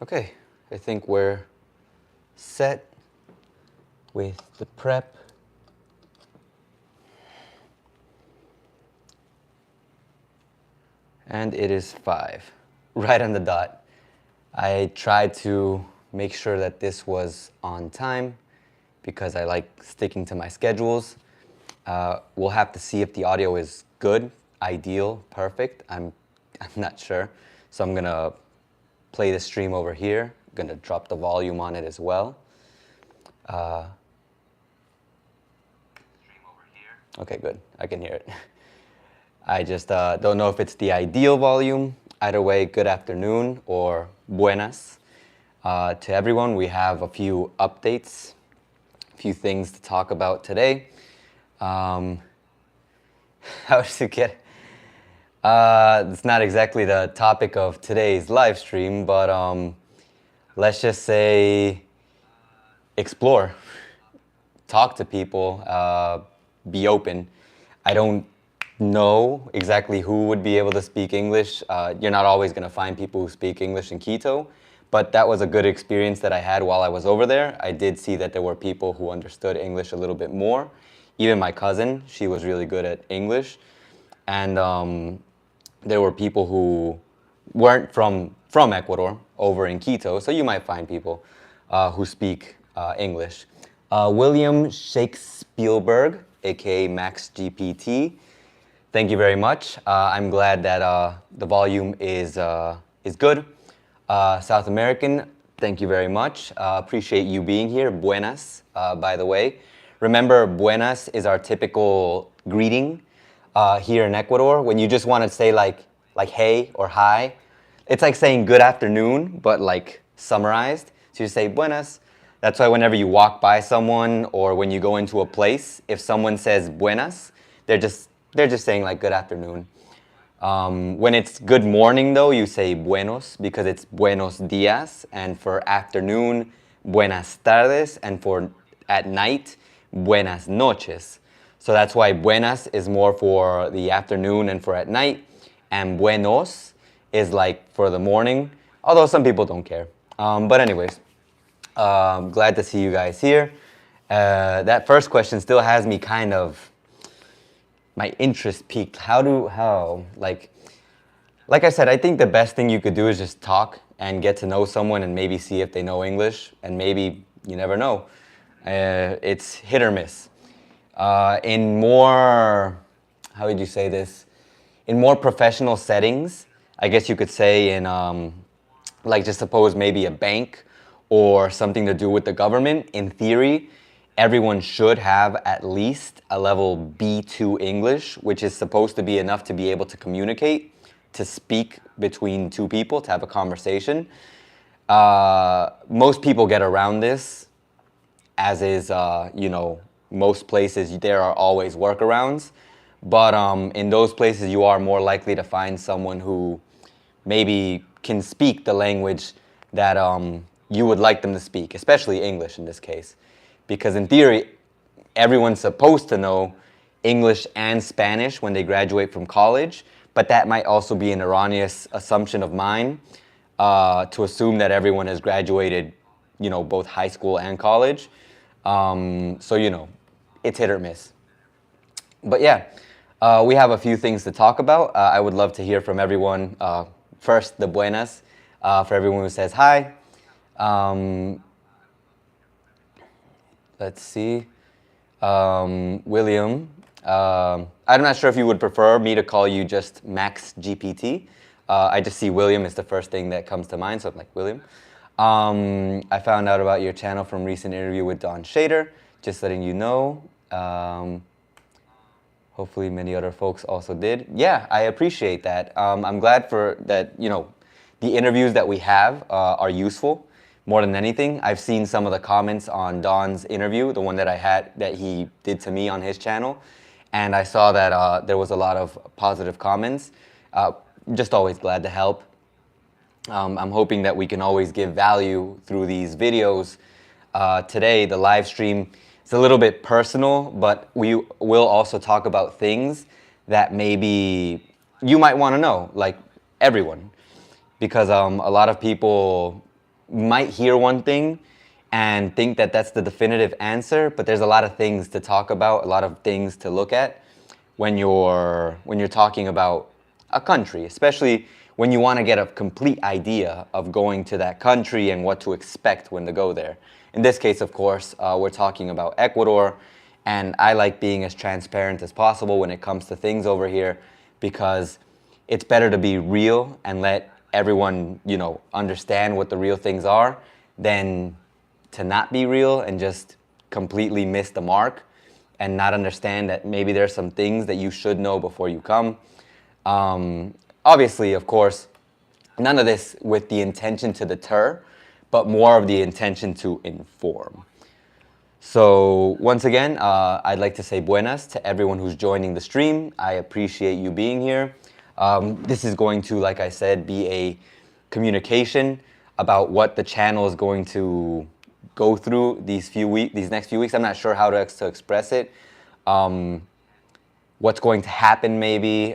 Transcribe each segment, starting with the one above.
Okay, I think we're set with the prep. And it is 5, right on the dot. I tried to make sure that this was on time because I like sticking to my schedules. We'll have to see if the audio is good, ideal, perfect. I'm not sure. So I'm gonna play the stream over here. I'm gonna drop the volume on it as well. Okay, good. I can hear it. I just don't know if it's the ideal volume. Either way, good afternoon or buenas. To everyone, we have a few updates, a few things to talk about today. How does it get? It's not exactly the topic of today's live stream, but let's just say explore, talk to people, be open. I don't know exactly who would be able to speak English. You're not always going to find people who speak English in Quito, but that was a good experience that I had while I was over there. I did see that there were people who understood English a little bit more. Even my cousin, she was really good at English. And there were people who weren't from Ecuador over in Quito, so you might find people who speak English. William Shakespeare, aka Max GPT. Thank you very much. I'm glad that the volume is good. South American, thank you very much. Appreciate you being here. Buenas, by the way. Remember, buenas is our typical greeting here in Ecuador. When you just want to say like hey or hi, it's like saying good afternoon, but like summarized. So you say buenas. That's why whenever you walk by someone or when you go into a place, if someone says buenas, they're just saying like good afternoon. When it's good morning though, you say buenos because it's buenos dias, and for afternoon, buenas tardes, and for at night, buenas noches. So that's why buenas is more for the afternoon and for at night, and buenos is like for the morning, although some people don't care. But anyways, glad to see you guys here. That first question still has me kind of, my interest peaked. Like I said, I think the best thing you could do is just talk and get to know someone and maybe see if they know English, and maybe, you never know. It's hit or miss. In more, how would you say this? In more professional settings, I guess you could say in, like just suppose maybe a bank or something to do with the government, in theory, everyone should have at least a level B2 English, which is supposed to be enough to be able to communicate, to speak between two people, to have a conversation. Most people get around this, as is, most places, there are always workarounds. But in those places, you are more likely to find someone who maybe can speak the language that you would like them to speak, especially English in this case. Because in theory, everyone's supposed to know English and Spanish when they graduate from college, but that might also be an erroneous assumption of mine, to assume that everyone has graduated, both high school and college. So, it's hit or miss. But yeah, we have a few things to talk about. I would love to hear from everyone. First, the buenas, for everyone who says hi. Let's see. William, I'm not sure if you would prefer me to call you just Max GPT. I just see William is the first thing that comes to mind, so I'm like, William. I found out about your channel from recent interview with Don Shader, just letting you know. Hopefully many other folks also did. Yeah, I appreciate that. I'm glad for that, the interviews that we have are useful more than anything. I've seen some of the comments on Don's interview, the one that I had, that he did to me on his channel. And I saw that there was a lot of positive comments. Just always glad to help. I'm hoping that we can always give value through these videos. Today, the live stream is a little bit personal, but we will also talk about things that maybe you might want to know, like everyone. Because a lot of people might hear one thing and think that that's the definitive answer, but there's a lot of things to talk about, a lot of things to look at when you're talking about a country, especially when you want to get a complete idea of going to that country and what to expect when to go there. In this case, of course, we're talking about Ecuador, and I like being as transparent as possible when it comes to things over here, because it's better to be real and let everyone, understand what the real things are than to not be real and just completely miss the mark and not understand that maybe there's some things that you should know before you come. Obviously, of course, none of this with the intention to deter, but more of the intention to inform. So once again, I'd like to say buenas to everyone who's joining the stream. I appreciate you being here. This is going to, like I said, be a communication about what the channel is going to go through these next few weeks. I'm not sure how to express it. What's going to happen, maybe.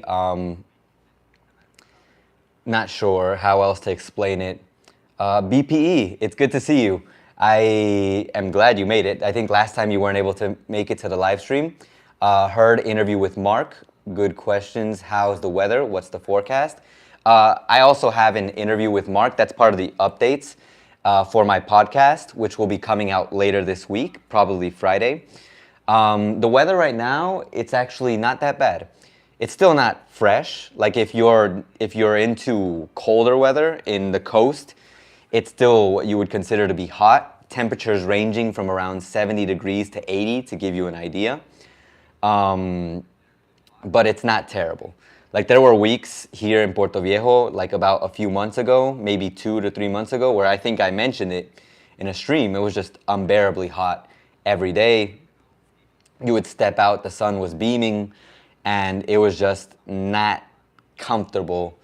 Not sure how else to explain it. BPE, it's good to see you. I am glad you made it. I think last time you weren't able to make it to the live stream. Heard interview with Mark. Good questions. How's the weather? What's the forecast? I also have an interview with Mark. That's part of the updates for my podcast, which will be coming out later this week, probably Friday. The weather right now, it's actually not that bad. It's still not fresh. Like if you're into colder weather in the coast, it's still what you would consider to be hot. Temperatures ranging from around 70 degrees to 80 to give you an idea. But it's not terrible. Like there were weeks here in Puerto Viejo, like about a few months ago, maybe 2 to 3 months ago, where I think I mentioned it in a stream. It was just unbearably hot every day. You would step out, the sun was beaming, and it was just not comfortable.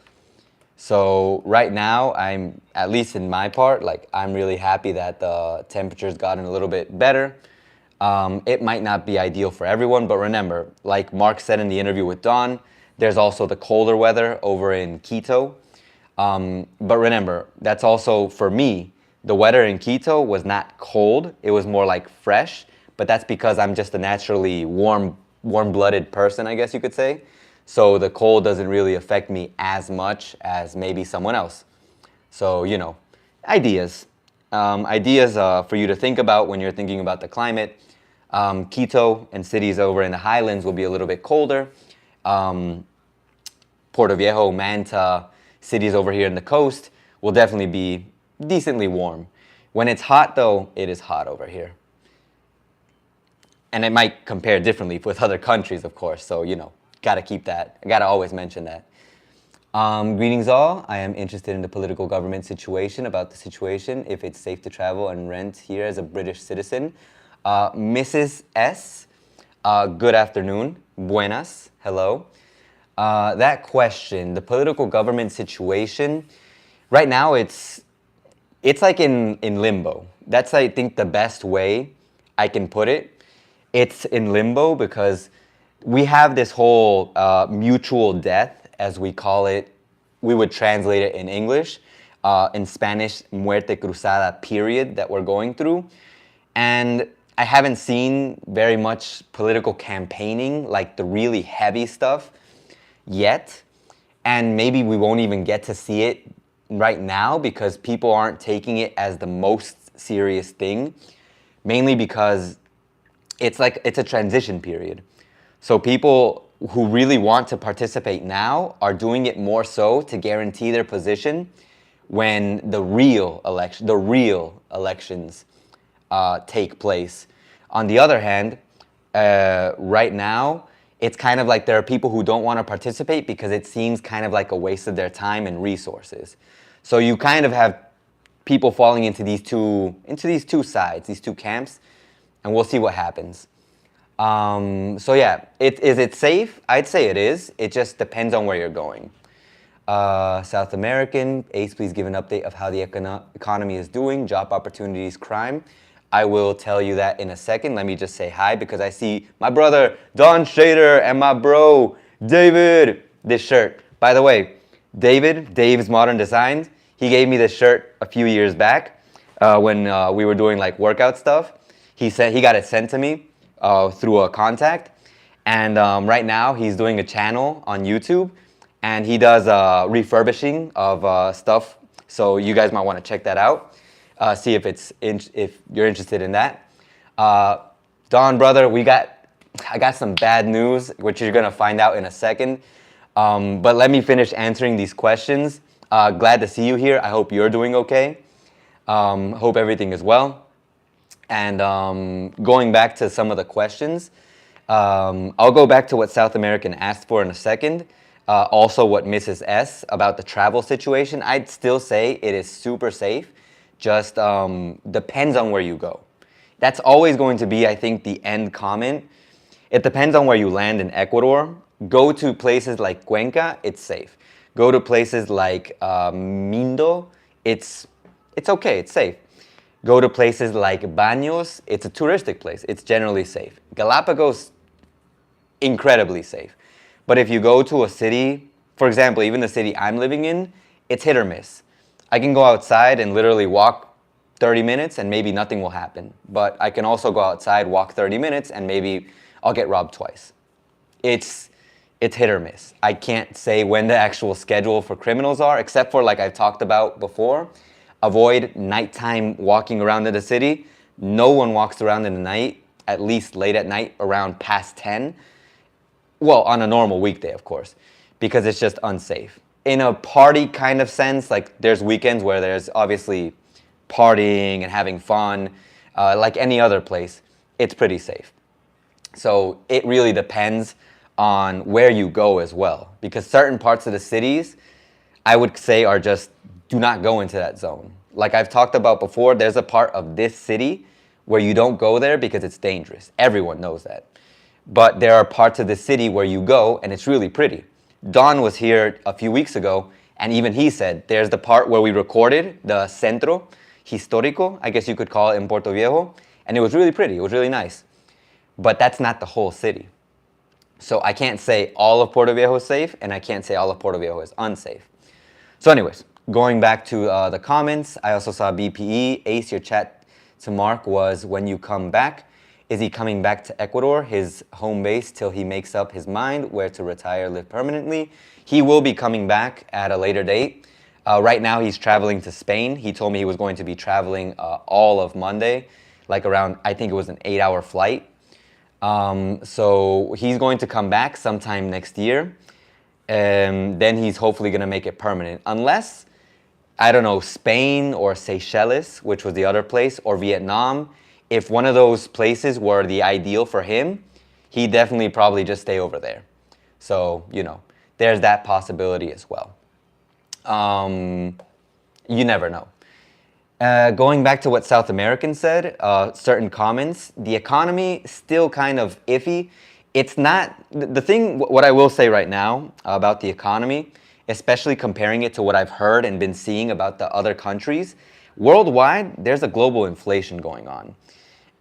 So right now, I'm, at least in my part, like I'm really happy that the temperature's gotten a little bit better. It might not be ideal for everyone, but remember, like Mark said in the interview with Don, there's also the colder weather over in Quito. But remember, that's also, for me, the weather in Quito was not cold. It was more like fresh, but that's because I'm just a naturally warm-blooded person, I guess you could say. So the cold doesn't really affect me as much as maybe someone else. So, ideas. Ideas for you to think about when you're thinking about the climate. Quito and cities over in the highlands will be a little bit colder. Puerto Viejo, Manta, cities over here in the coast will definitely be decently warm. When it's hot, though, it is hot over here. And it might compare differently with other countries, of course. So, gotta keep that. I gotta always mention that. Greetings all. I am interested in the political government situation, about the situation, if it's safe to travel and rent here as a British citizen. Mrs. S, good afternoon. Buenas. Hello. That question, the political government situation, right now it's like in limbo. That's, I think, the best way I can put it. It's in limbo because we have this whole mutual death, as we call it. We would translate it in English. In Spanish, muerte cruzada period that we're going through. And I haven't seen very much political campaigning, like the really heavy stuff, yet. And maybe we won't even get to see it right now because people aren't taking it as the most serious thing, mainly because it's a transition period. So people who really want to participate now are doing it more so to guarantee their position when the real elections take place. On the other hand, right now, it's kind of like there are people who don't want to participate because it seems kind of like a waste of their time and resources. So you kind of have people falling into these two sides, these two camps, and we'll see what happens. So yeah, is it safe? I'd say it is. It just depends on where you're going. South American, Ace, please give an update of how the economy is doing, job opportunities, crime. I will tell you that in a second. Let me just say hi because I see my brother Don Shader and my bro David. This shirt, by the way, Dave's Modern Designs. He gave me this shirt a few years back, when we were doing like workout stuff. He said he got it sent to me through a contact, and right now he's doing a channel on YouTube, and he does refurbishing of stuff. So you guys might want to check that out. See if if you're interested in that. Don, brother, I got some bad news, which you're gonna find out in a second. But let me finish answering these questions. Glad to see you here. I hope you're doing okay. Hope everything is well. And going back to some of the questions, I'll go back to what South American asked for in a second. Also what Mrs. S about the travel situation. I'd still say it is super safe. Just depends on where you go. That's always going to be, I think, the end comment. It depends on where you land in Ecuador. Go to places like Cuenca, it's safe. Go to places like Mindo, it's okay, it's safe. Go to places like Baños, it's a touristic place. It's generally safe. Galapagos, incredibly safe. But if you go to a city, for example, even the city I'm living in, it's hit or miss. I can go outside and literally walk 30 minutes and maybe nothing will happen. But I can also go outside, walk 30 minutes, and maybe I'll get robbed twice. It's hit or miss. I can't say when the actual schedule for criminals are, except for, like I've talked about before, avoid nighttime walking around in the city. No one walks around in the night, at least late at night, around past 10. Well, on a normal weekday, of course, because it's just unsafe. In a party kind of sense, like there's weekends where there's obviously partying and having fun, like any other place, it's pretty safe. So it really depends on where you go as well, because certain parts of the cities, I would say, are just do not go into that zone. Like I've talked about before, there's a part of this city where you don't go there because it's dangerous. Everyone knows that. But there are parts of the city where you go and it's really pretty. Don was here a few weeks ago, and even he said there's the part where we recorded, the Centro Histórico, I guess you could call it, in Puerto Viejo, and it was really pretty, it was really nice. But that's not the whole city. So I can't say all of Puerto Viejo is safe, and I can't say all of Puerto Viejo is unsafe. So anyways, going back to the comments, I also saw BPE. Ace, your chat to Mark was, when you come back, is he coming back to Ecuador, his home base, till he makes up his mind where to retire, live permanently? He will be coming back at a later date. Right now he's traveling to Spain. He told me he was going to be traveling all of Monday, like around, I think it was an 8-hour flight. So he's going to come back sometime next year. And then he's hopefully going to make it permanent. Unless, I don't know, Spain or Seychelles, which was the other place, or Vietnam, if one of those places were the ideal for him, he'd definitely probably just stay over there. So, you know, there's that possibility as well. You never know. Going back to what South American said, certain comments, the economy still kind of iffy. It's not, the thing, what I will say right now about the economy, especially comparing it to what I've heard and been seeing about the other countries, worldwide, there's a global inflation going on.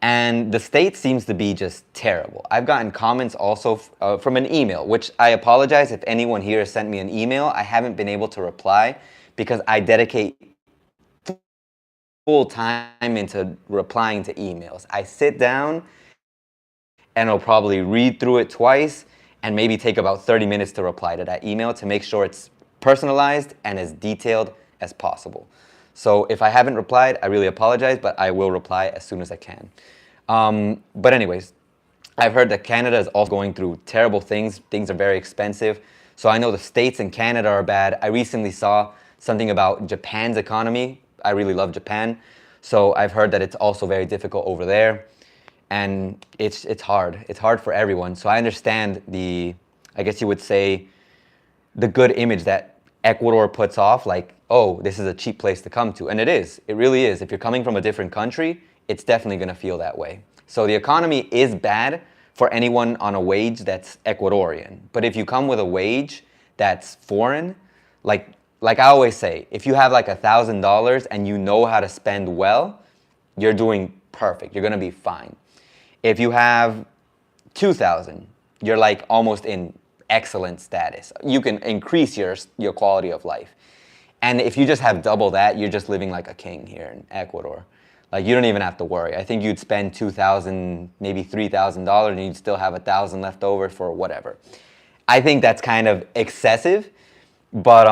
And the States seems to be just terrible. I've gotten comments also from an email, which I apologize if anyone here has sent me an email. I haven't been able to reply because I dedicate full time into replying to emails. I sit down and I'll probably read through it twice and maybe take about 30 minutes to reply to that email to make sure it's personalized and as detailed as possible. So if I haven't replied, I really apologize, but I will reply as soon as I can. But anyways, I've heard that Canada is also going through terrible things. Things are very expensive. So I know the States and Canada are bad. I recently saw something about Japan's economy. I really love Japan. So I've heard that it's also very difficult over there. And it's hard. It's hard for everyone. So I understand I guess you would say, the good image that Ecuador puts off, like, oh, this is a cheap place to come to. And it is. It really is. If you're coming from a different country, it's definitely going to feel that way. So the economy is bad for anyone on a wage that's Ecuadorian. But if you come with a wage that's foreign, like I always say, if you have like $1,000 and you know how to spend well, you're doing perfect. You're going to be fine. If you have 2,000, you're like almost in excellent status. You can increase your quality of life. And if you just have double that, you're just living like a king here in Ecuador. Like you don't even have to worry. I think you'd spend $2,000, maybe $3,000, and you'd still have 1,000 left over for whatever. I think that's kind of excessive, but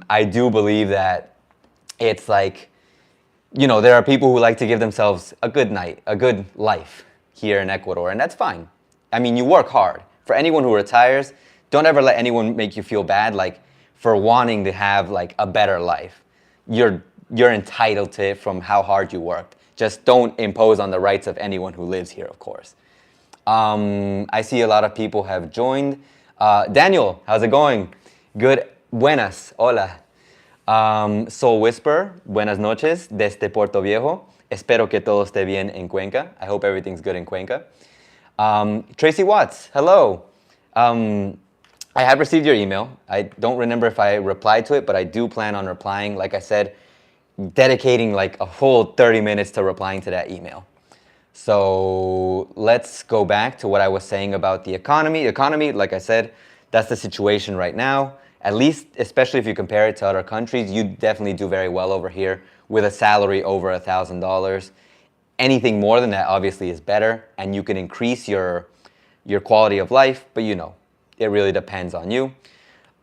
I do believe that it's like, you know, there are people who like to give themselves a good night, a good life here in Ecuador, and that's fine. I mean, you work hard. For anyone who retires, don't ever let anyone make you feel bad, like for wanting to have like a better life. You're entitled to it from how hard you worked. Just don't impose on the rights of anyone who lives here, of course. I see a lot of people have joined. Daniel, how's it going? Good. Buenas. Hola. Soul Whisper, buenas noches desde Puerto Viejo. Espero que todo esté bien en Cuenca. I hope everything's good in Cuenca. Tracy Watts, hello. I have received your email. I don't remember if I replied to it, but I do plan on replying. Like I said, dedicating like a full 30 minutes to replying to that email. So let's go back to what I was saying about the economy. Economy, like I said, that's the situation right now. At least, especially if you compare it to other countries, you definitely do very well over here with a salary over $1,000. Anything more than that obviously is better, and you can increase your quality of life, but you know, it really depends on you.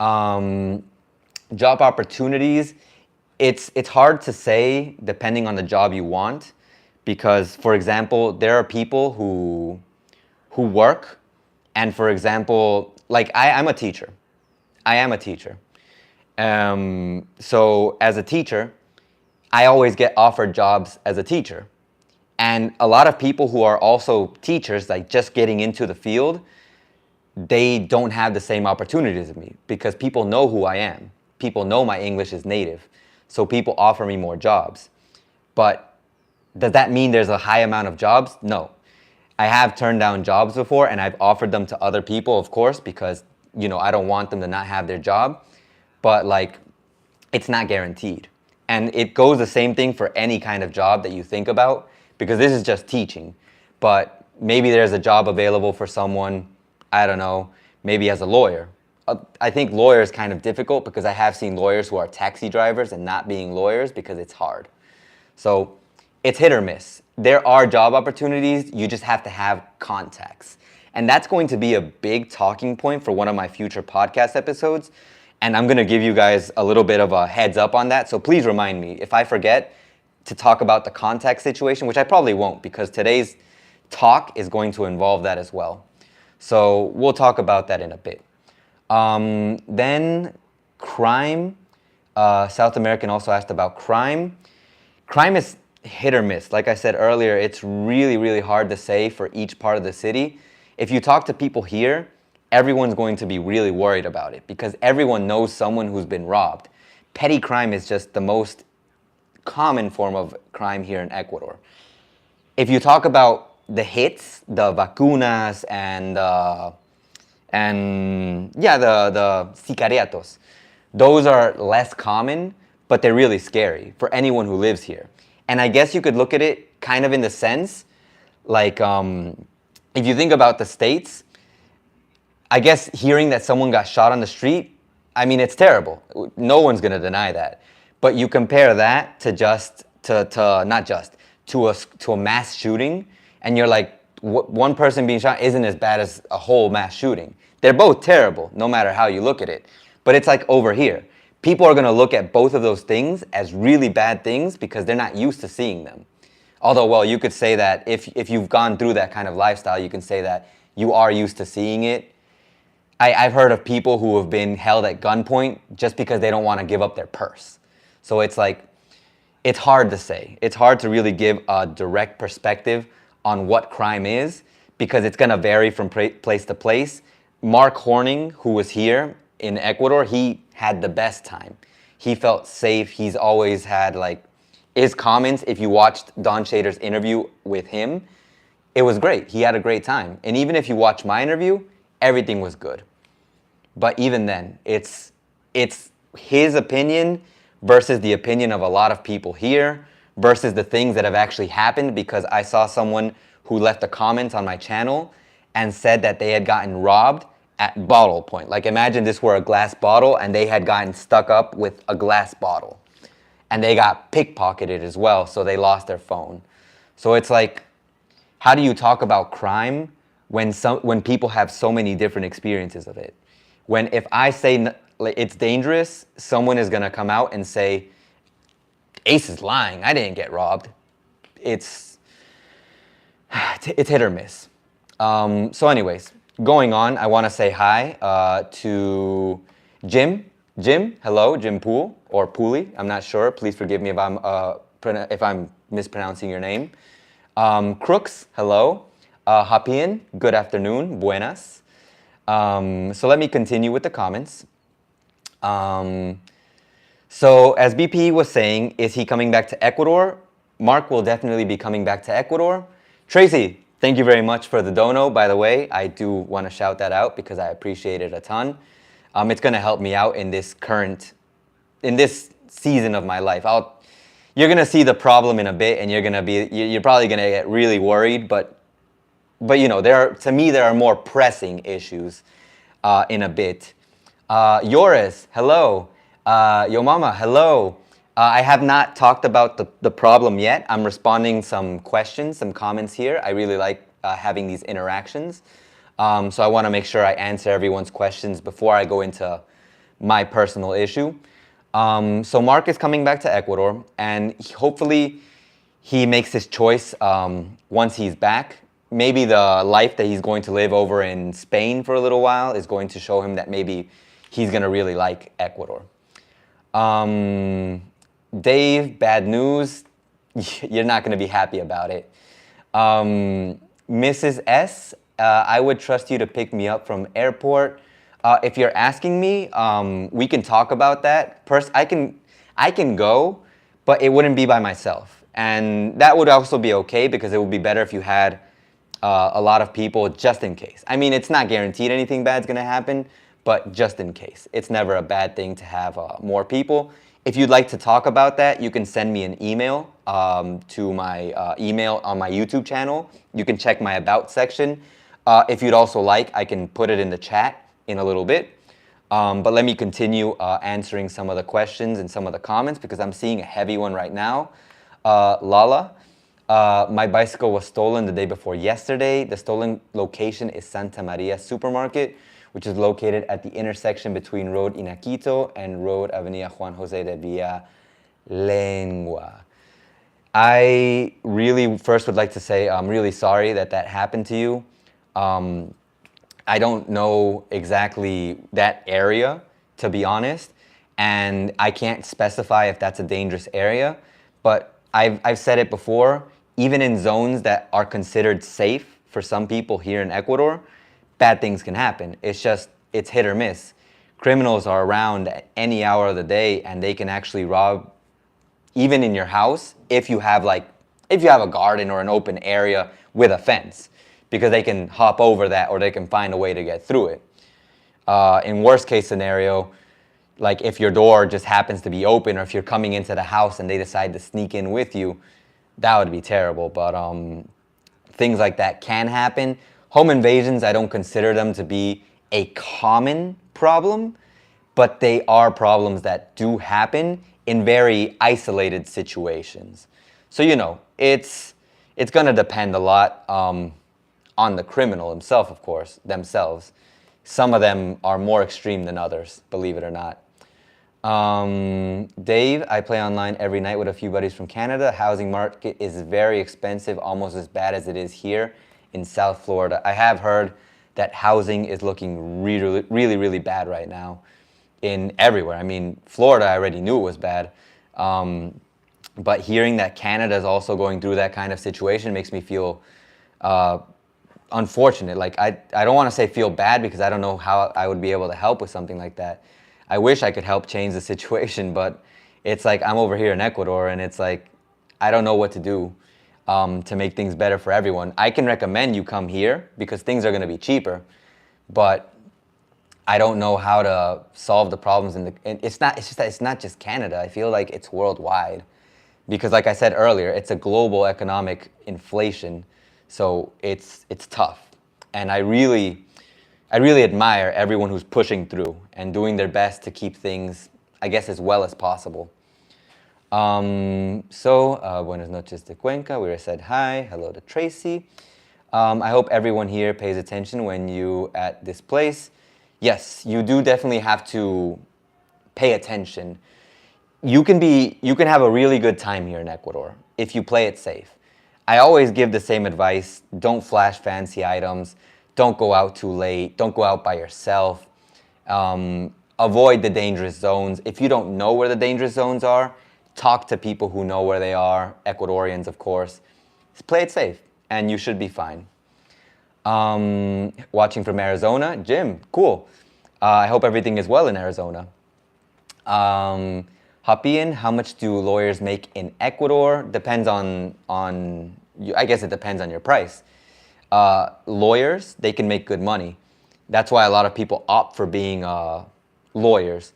Job opportunities, it's hard to say depending on the job you want, because for example, there are people who work, and for example, like I'm a teacher. I am a teacher. So as a teacher, I always get offered jobs as a teacher. And a lot of people who are also teachers, like just getting into the field, they don't have the same opportunities as me because people know who I am. People know my English is native. So people offer me more jobs. But does that mean there's a high amount of jobs? No. I have turned down jobs before, and I've offered them to other people, of course, because, you know, I don't want them to not have their job. But like, it's not guaranteed. And it goes the same thing for any kind of job that you think about, because this is just teaching. But maybe there's a job available for someone, I don't know, maybe as a lawyer. I think lawyer is kind of difficult because I have seen lawyers who are taxi drivers and not being lawyers because it's hard. So it's hit or miss. There are job opportunities, you just have to have contacts. And that's going to be a big talking point for one of my future podcast episodes. And I'm gonna give you guys a little bit of a heads up on that. So please remind me if I forget to talk about the contact situation, which I probably won't because today's talk is going to involve that as well. So we'll talk about that in a bit. Then crime. South American also asked about crime. Crime is hit or miss. Like I said earlier, it's really, really hard to say for each part of the city. If you talk to people here, everyone's going to be really worried about it because everyone knows someone who's been robbed. Petty crime is just the most common form of crime here in Ecuador. If you talk about the hits, the vacunas and the sicariatos, those are less common, but they're really scary for anyone who lives here. And I guess you could look at it kind of in the sense, like if you think about the States, I guess hearing that someone got shot on the street, I mean, it's terrible. No one's gonna deny that. But you compare that to to a mass shooting, and you're like, one person being shot isn't as bad as a whole mass shooting. They're both terrible, no matter how you look at it. But it's like over here. People are gonna look at both of those things as really bad things because they're not used to seeing them. Although, well, you could say that if you've gone through that kind of lifestyle, you can say that you are used to seeing it. I've heard of people who have been held at gunpoint just because they don't want to give up their purse. So it's like, it's hard to say. It's hard to really give a direct perspective on what crime is because it's going to vary from place to place. Mark Horning, who was here in Ecuador, he had the best time. He felt safe. He's always had like his comments. If you watched Don Shader's interview with him, it was great. He had a great time. And even if you watch my interview, everything was good. But even then, it's his opinion versus the opinion of a lot of people here versus the things that have actually happened, because I saw someone who left a comment on my channel and said that they had gotten robbed at bottle point. Like imagine this were a glass bottle and they had gotten stuck up with a glass bottle. And they got pickpocketed as well, so they lost their phone. So it's like, how do you talk about crime when people have so many different experiences of it? When if I say it's dangerous, someone is gonna come out and say, Ace is lying, I didn't get robbed. It's hit or miss. So anyways, going on, I wanna say hi to Jim. Jim, hello, Jim Poole, or Pooley, I'm not sure. Please forgive me if I'm mispronouncing your name. Crooks, hello. Hapian, good afternoon, buenas. So let me continue with the comments. So as BP was saying, is he coming back to Ecuador? Mark will definitely be coming back to Ecuador. Tracy, thank you very much for the dono, by the way. I do want to shout that out because I appreciate it a ton. It's going to help me out in this season of my life. You're going to see the problem in a bit, and you're probably going to get really worried, but you know, to me, there are more pressing issues in a bit. Yoris, hello. Yo mama, hello. I have not talked about the problem yet. I'm responding some questions, some comments here. I really like having these interactions. So I want to make sure I answer everyone's questions before I go into my personal issue. So Mark is coming back to Ecuador, and hopefully he makes his choice once he's back. Maybe the life that he's going to live over in Spain for a little while is going to show him that maybe he's going to really like Ecuador. Dave, bad news. You're not going to be happy about it. Mrs. S, I would trust you to pick me up from airport. If you're asking me, we can talk about that. I can go, but it wouldn't be by myself. And that would also be okay because it would be better if you had a lot of people just in case. I mean, it's not guaranteed anything bad's going to happen, but just in case. It's never a bad thing to have more people. If you'd like to talk about that, you can send me an email to my email on my YouTube channel. You can check my About section. If you'd also like, I can put it in the chat in a little bit. But let me continue answering some of the questions and some of the comments because I'm seeing a heavy one right now. Lala, my bicycle was stolen the day before yesterday. The stolen location is Santa Maria Supermarket, which is located at the intersection between Road Inaquito and Road Avenida Juan José de Villalengua. I really first would like to say I'm really sorry that happened to you. I don't know exactly that area, to be honest, and I can't specify if that's a dangerous area, but I've said it before, even in zones that are considered safe for some people here in Ecuador, bad things can happen. It's hit or miss. Criminals are around at any hour of the day and they can actually rob even in your house if you have a garden or an open area with a fence, because they can hop over that or they can find a way to get through it. In worst case scenario, like if your door just happens to be open or if you're coming into the house and they decide to sneak in with you, that would be terrible. But things like that can happen. Home invasions, I don't consider them to be a common problem, but they are problems that do happen in very isolated situations. So, you know, it's going to depend a lot on the criminal himself, of course, themselves. Some of them are more extreme than others, believe it or not. Dave, I play online every night with a few buddies from Canada. Housing market is very expensive, almost as bad as it is here in South Florida. I have heard that housing is looking really, really, really bad right now in everywhere. I mean, Florida, I already knew it was bad. But hearing that Canada is also going through that kind of situation makes me feel unfortunate. Like, I don't want to say feel bad because I don't know how I would be able to help with something like that. I wish I could help change the situation, but it's like I'm over here in Ecuador and it's like I don't know what to do to make things better for everyone. I can recommend you come here because things are going to be cheaper, but I don't know how to solve the problems and it's not just Canada. I feel like it's worldwide because, like I said earlier, it's a global economic inflation, so it's tough. And I I really admire everyone who's pushing through and doing their best to keep things, I guess, as well as possible. Buenas noches de Cuenca. We said hi. Hello to Tracy. I hope everyone here pays attention when you at this place. Yes, you do definitely have to pay attention. You can have a really good time here in Ecuador if you play it safe. I always give the same advice. Don't flash fancy items. Don't go out too late. Don't go out by yourself. Avoid the dangerous zones. If you don't know where the dangerous zones are, talk to people who know where they are, Ecuadorians, of course. Just play it safe, and you should be fine. Watching from Arizona, Jim, cool. I hope everything is well in Arizona. Hopian, how much do lawyers make in Ecuador? Depends on I guess it depends on your price. Lawyers, they can make good money. That's why a lot of people opt for being lawyers.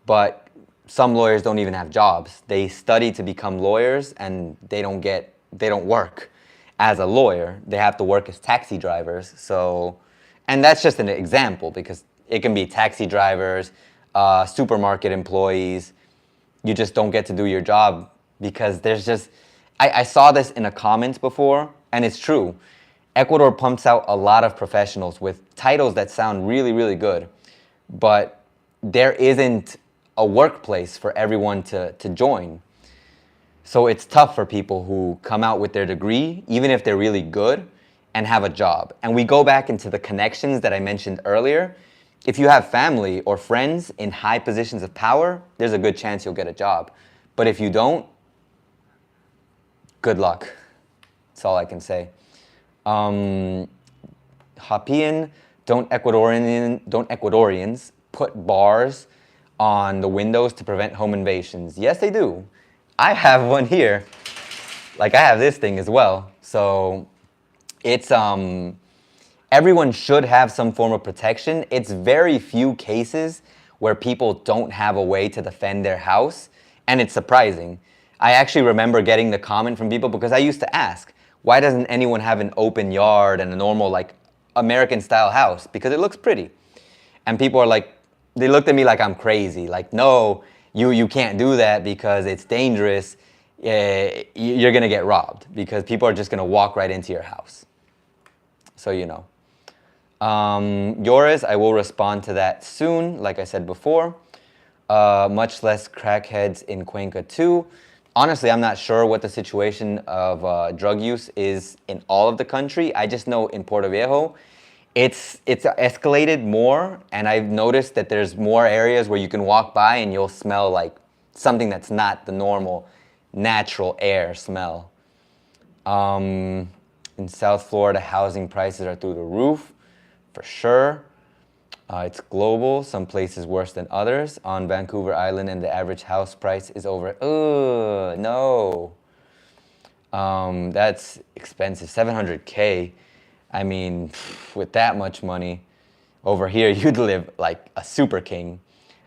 But some lawyers don't even have jobs. They study to become lawyers and they don't work as a lawyer. They have to work as taxi drivers. So, and that's just an example because it can be taxi drivers, supermarket employees. You just don't get to do your job because there's just, I saw this in a comment before, and it's true. Ecuador pumps out a lot of professionals with titles that sound really, really good, but there isn't a workplace for everyone to join. So it's tough for people who come out with their degree, even if they're really good, and have a job. And we go back into the connections that I mentioned earlier. If you have family or friends in high positions of power, there's a good chance you'll get a job. But if you don't, good luck. That's all I can say. Hopian, don't Ecuadorians put bars on the windows to prevent home invasions? Yes, they do. I have one here. Like I have this thing as well. So it's everyone should have some form of protection. It's very few cases where people don't have a way to defend their house, and it's surprising. I actually remember getting the comment from people because I used to ask, why doesn't anyone have an open yard and a normal like American style house? Because it looks pretty. And people are like, they looked at me like I'm crazy. Like, no, you can't do that because it's dangerous. You're gonna get robbed because people are just gonna walk right into your house. So you know. Yours, I will respond to that soon, like I said before. Much less crackheads in Cuenca too. Honestly, I'm not sure what the situation of drug use is in all of the country. I just know in Puerto Viejo, it's escalated more, and I've noticed that there's more areas where you can walk by and you'll smell like something that's not the normal, natural air smell. In South Florida, housing prices are through the roof, for sure. It's global, some places worse than others. On Vancouver Island, and the average house price is over, no. That's expensive, 700K. I mean, with that much money, over here, you'd live like a super king.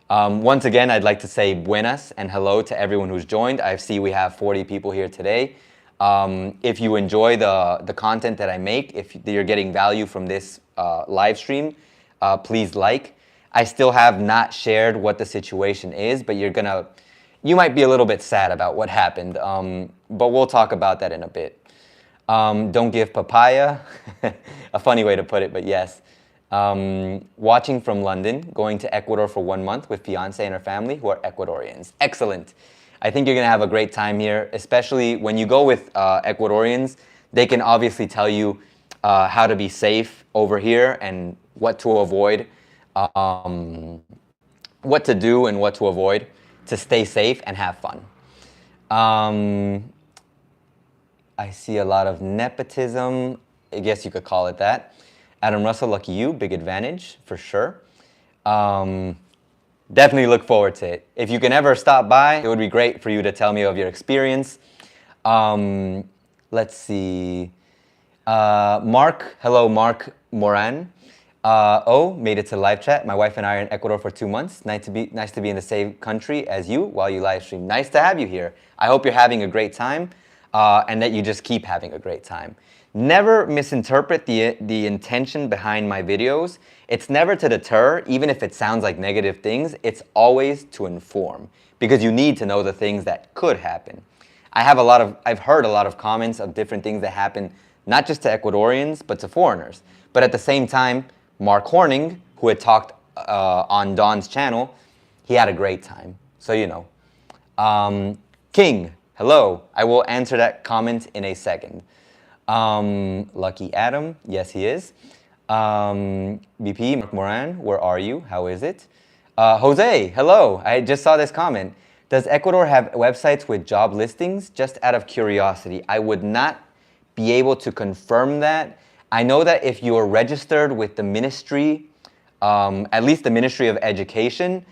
Once again, I'd like to say buenas and hello to everyone who's joined. I see we have 40 people here today. If you enjoy the content that I make, if you're getting value from this live stream, please like. I still have not shared what the situation is, but you might be a little bit sad about what happened, but we'll talk about that in a bit. Don't give papaya, a funny way to put it, but yes. Watching from London, going to Ecuador for 1 month with fiance and her family who are Ecuadorians. Excellent. I think you're gonna have a great time here, especially when you go with Ecuadorians. They can obviously tell you how to be safe over here and what to avoid, what to do and what to avoid to stay safe and have fun. I see a lot of nepotism, I guess you could call it that. Adam Russell, lucky you, big advantage for sure. Definitely look forward to it. If you can ever stop by, it would be great for you to tell me of your experience. Let's see. Mark, hello, Mark Moran. Made it to live chat. My wife and I are in Ecuador for 2 months. Nice to be in the same country as you while you live stream. Nice to have you here. I hope you're having a great time and that you just keep having a great time. Never misinterpret the intention behind my videos. It's never to deter, even if it sounds like negative things. It's always to inform, because you need to know the things that could happen. I've heard a lot of comments of different things that happen, not just to Ecuadorians, but to foreigners. But at the same time, Mark Horning, who had talked on Don's channel, he had a great time. So, you know. King, hello. I will answer that comment in a second. Lucky Adam, yes he is. BP, Mark Moran, where are you? How is it? Jose, hello. I just saw this comment. Does Ecuador have websites with job listings? Just out of curiosity. I would not be able to confirm that. I know that if you are registered with the ministry, at least the Ministry of Education,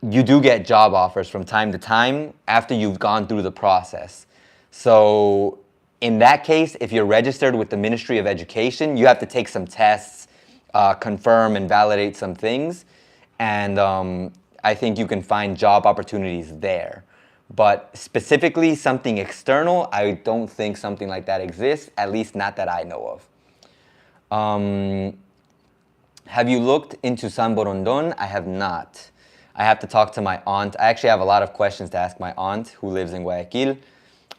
you do get job offers from time to time after you've gone through the process. So in that case, if you're registered with the Ministry of Education, you have to take some tests, confirm and validate some things, and I think you can find job opportunities there. But specifically something external, I don't think something like that exists, at least not that I know of. Have you looked into San Borondon? I have not. I have to talk to my aunt. I actually have a lot of questions to ask my aunt, who lives in Guayaquil,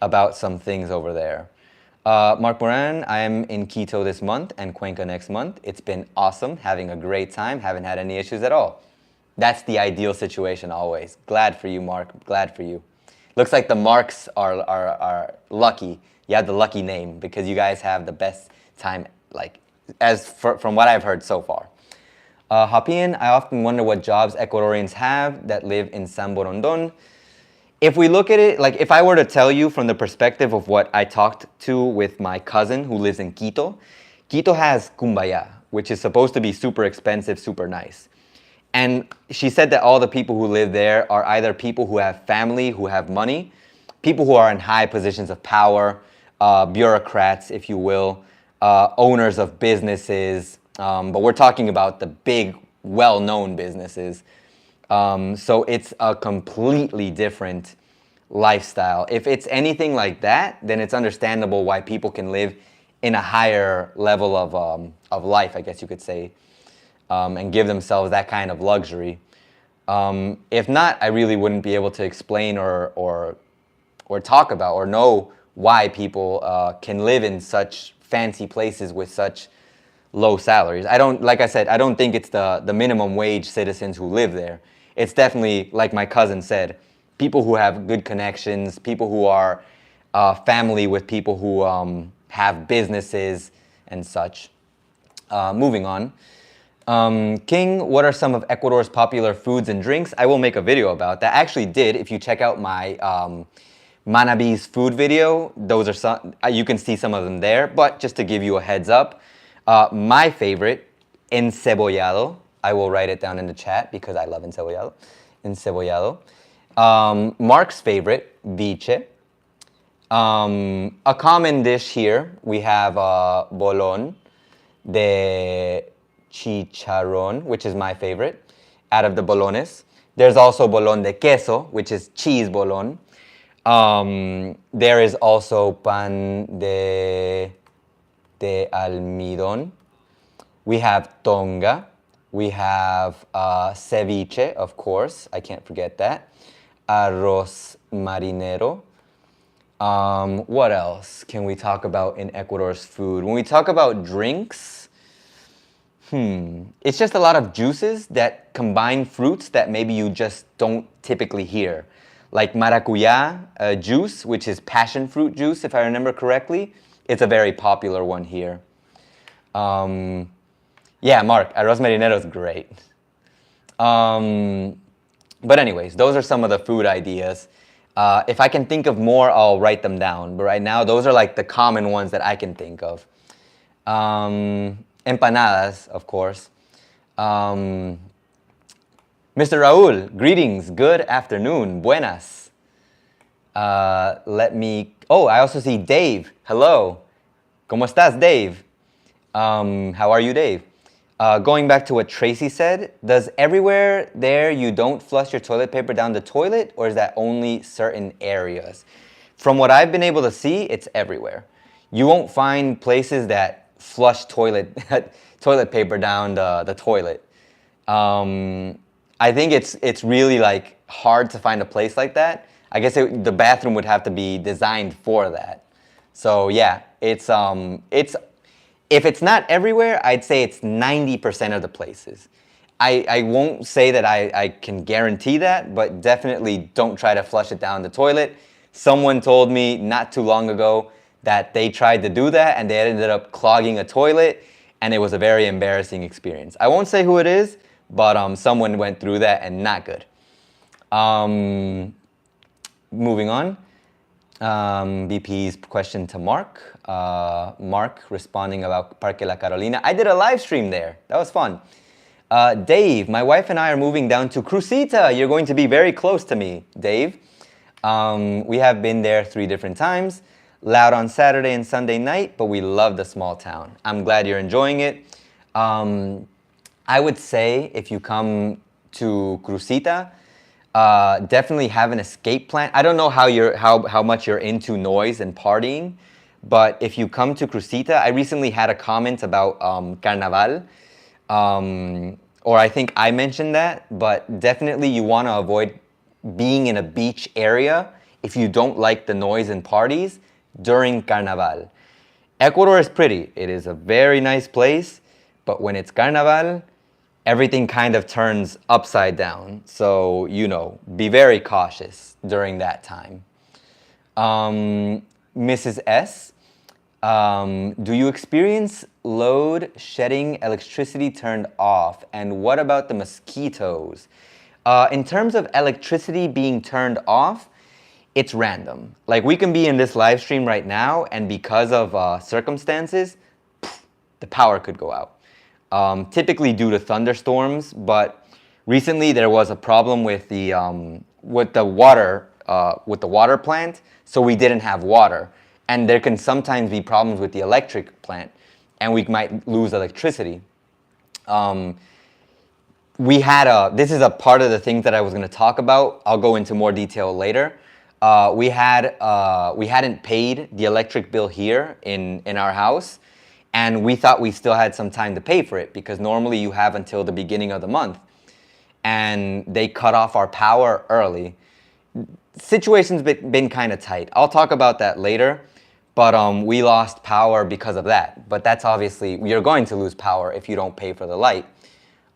about some things over there. Mark Moran, I am in Quito this month and Cuenca next month. It's been awesome, having a great time, haven't had any issues at all. That's the ideal situation always. Glad for you, Mark, glad for you. Looks like the Marks are lucky. You have the lucky name because you guys have the best time, like, from what I've heard so far. Hapian, I often wonder what jobs Ecuadorians have that live in San Borondon. If we look at it, like if I were to tell you from the perspective of what I talked to with my cousin who lives in Quito, Quito has Cumbaya, which is supposed to be super expensive, super nice. And she said that all the people who live there are either people who have family, who have money, people who are in high positions of power, bureaucrats, if you will, owners of businesses, but we're talking about the big, well-known businesses. So it's a completely different lifestyle. If it's anything like that, then it's understandable why people can live in a higher level of life, I guess you could say, and give themselves that kind of luxury. If not, I really wouldn't be able to explain or talk about or know why people can live in such fancy places with such low salaries. Like I said, I don't think it's the minimum wage citizens who live there. It's definitely, like my cousin said, people who have good connections, people who are family with people who have businesses and such. Moving on. King, what are some of Ecuador's popular foods and drinks? I will make a video about that. I actually did. If you check out my Manabi's food video, those are some, you can see some of them there. But just to give you a heads up, my favorite, encebollado. I will write it down in the chat because I love encebollado. Encebollado. Mark's favorite, biche. A common dish here, we have bolón de chicharrón, which is my favorite, out of the bolones. There's also bolón de queso, which is cheese bolón. There is also pan de almidón. We have tonga. We have ceviche, of course. I can't forget that. Arroz marinero. What else can we talk about in Ecuador's food? When we talk about drinks, it's just a lot of juices that combine fruits that maybe you just don't typically hear. Like maracuya juice, which is passion fruit juice, if I remember correctly. It's a very popular one here. Yeah, Mark, arroz marinero is great. But anyways, those are some of the food ideas. If I can think of more, I'll write them down. But right now, those are like the common ones that I can think of. Empanadas, of course. Mr. Raul, greetings, good afternoon, buenas. I also see Dave, hello. ¿Cómo estás, Dave? How are you, Dave? Going back to what Tracy said, does everywhere there you don't flush your toilet paper down the toilet, or is that only certain areas? From what I've been able to see, it's everywhere. you won't find places that flush toilet paper down the toilet. I think it's really like hard to find a place like that. I guess the bathroom would have to be designed for that. So yeah, it's if it's not everywhere, I'd say it's 90% of the places. I won't say that I can guarantee that, but definitely don't try to flush it down the toilet. Someone told me not too long ago that they tried to do that and they ended up clogging a toilet, and it was a very embarrassing experience. I won't say who it is, but someone went through that and not good. Moving on. BP's question to Mark. Mark responding about Parque La Carolina. I did a live stream there. That was fun. Dave, my wife and I are moving down to Crucita. You're going to be very close to me, Dave. We have been there 3 different times. Loud on Saturday and Sunday night, but we love the small town. I'm glad you're enjoying it. I would say if you come to Crucita, definitely have an escape plan. I don't know how much you're into noise and partying, but if you come to Crucita, I recently had a comment about Carnaval, or I think I mentioned that, but definitely you want to avoid being in a beach area if you don't like the noise and parties during Carnaval. Ecuador is pretty. It is a very nice place, but when it's Carnaval, everything kind of turns upside down. So, be very cautious during that time. Mrs. S, do you experience load shedding, electricity turned off? And what about the mosquitoes? In terms of electricity being turned off, it's random. Like, we can be in this live stream right now, and because of circumstances, the power could go out. Typically due to thunderstorms, but recently there was a problem with the water plant, so we didn't have water. And there can sometimes be problems with the electric plant, and we might lose electricity. This is a part of the things that I was going to talk about. I'll go into more detail later. We hadn't paid the electric bill here in our house, and we thought we still had some time to pay for it because normally you have until the beginning of the month, and they cut off our power early. Situation's been kind of tight. I'll talk about that later, but we lost power because of that. But that's obviously, you're going to lose power if you don't pay for the light.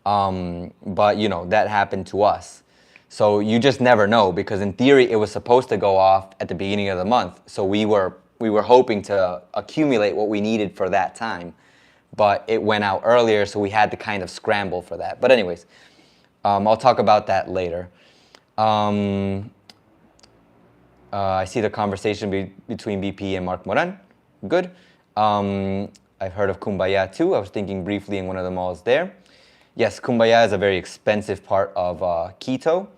But that happened to us. So you just never know, because in theory it was supposed to go off at the beginning of the month. So we were hoping to accumulate what we needed for that time, but it went out earlier, so we had to kind of scramble for that. But anyways, I'll talk about that later. I see the conversation between BP and Mark Moran. Good. I've heard of Kumbaya too. I was thinking briefly in one of the malls there. Yes, Kumbaya is a very expensive part of Quito.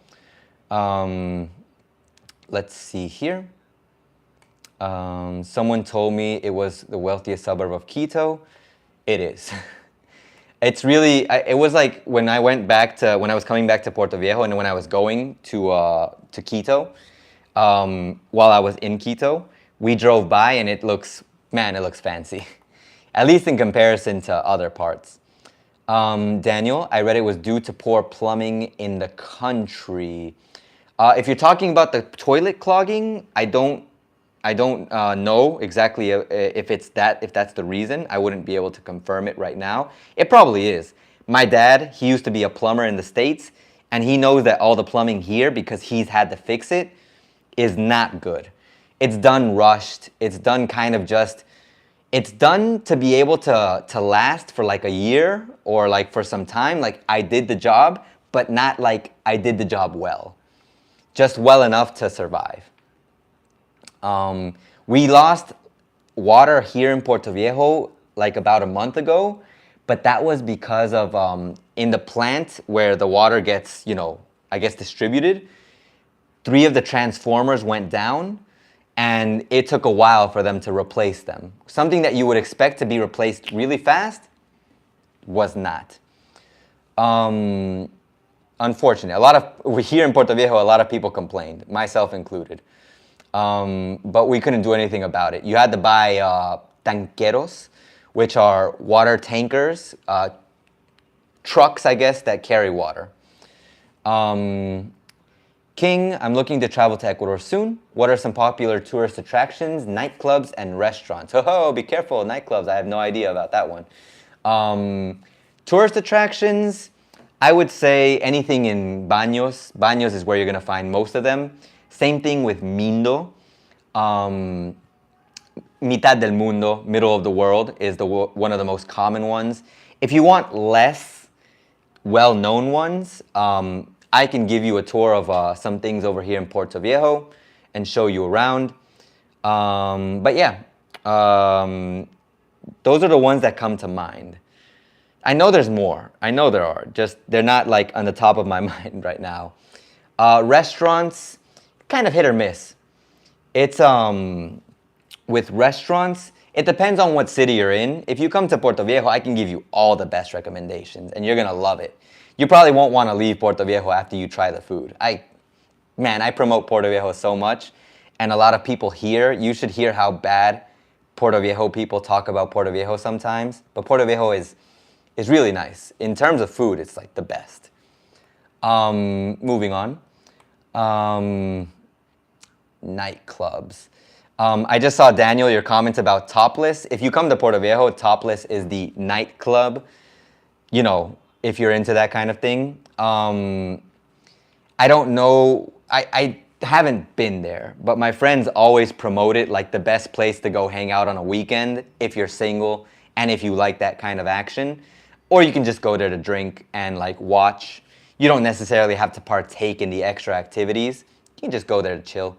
Let's see here. Someone told me it was the wealthiest suburb of Quito. It is. It's really, it was like when I was coming back to Puerto Viejo and when I was going to Quito, while I was in Quito, we drove by and it looks fancy. At least in comparison to other parts. Daniel, I read it was due to poor plumbing in the country. If you're talking about the toilet clogging, I don't know exactly if that's the reason. I wouldn't be able to confirm it right now. It probably is. My dad, he used to be a plumber in the States, and he knows that all the plumbing here, because he's had to fix it, is not good. It's done rushed. It's done it's done to be able to last for like a year or like for some time. Like, I did the job, but not like I did the job well. Just well enough to survive. We lost water here in Puerto Viejo like about a month ago, but that was because of in the plant where the water gets, I guess distributed, 3 of the transformers went down, and it took a while for them to replace them. Something that you would expect to be replaced really fast was not. Unfortunately, here in Puerto Viejo, a lot of people complained, myself included. But we couldn't do anything about it. You had to buy tanqueros, which are water tankers, trucks, I guess, that carry water. King, I'm looking to travel to Ecuador soon. What are some popular tourist attractions, nightclubs, and restaurants? Oh, be careful, nightclubs. I have no idea about that one. Tourist attractions, I would say anything in Baños. Baños is where you're going to find most of them. Same thing with Mindo. Mitad del mundo, middle of the world, is one of the most common ones. If you want less well-known ones, I can give you a tour of some things over here in Puerto Viejo and show you around. But yeah, those are the ones that come to mind. I know there's more. I know there are. Just they're not like on the top of my mind right now. Restaurants, kind of hit or miss. It's with restaurants, it depends on what city you're in. If you come to Puerto Viejo, I can give you all the best recommendations, and you're gonna love it. You probably won't want to leave Puerto Viejo after you try the food. I promote Puerto Viejo so much, and a lot of people here, you should hear how bad Puerto Viejo people talk about Puerto Viejo sometimes. But Puerto Viejo is really nice. In terms of food, it's like the best. Moving on. Nightclubs. I just saw, Daniel, your comments about Topless. If you come to Puerto Viejo, Topless is the nightclub, you know, if you're into that kind of thing. I don't know, I haven't been there, but my friends always promote it like the best place to go hang out on a weekend if you're single and if you like that kind of action. Or you can just go there to drink and like watch. You don't necessarily have to partake in the extra activities. You can just go there to chill.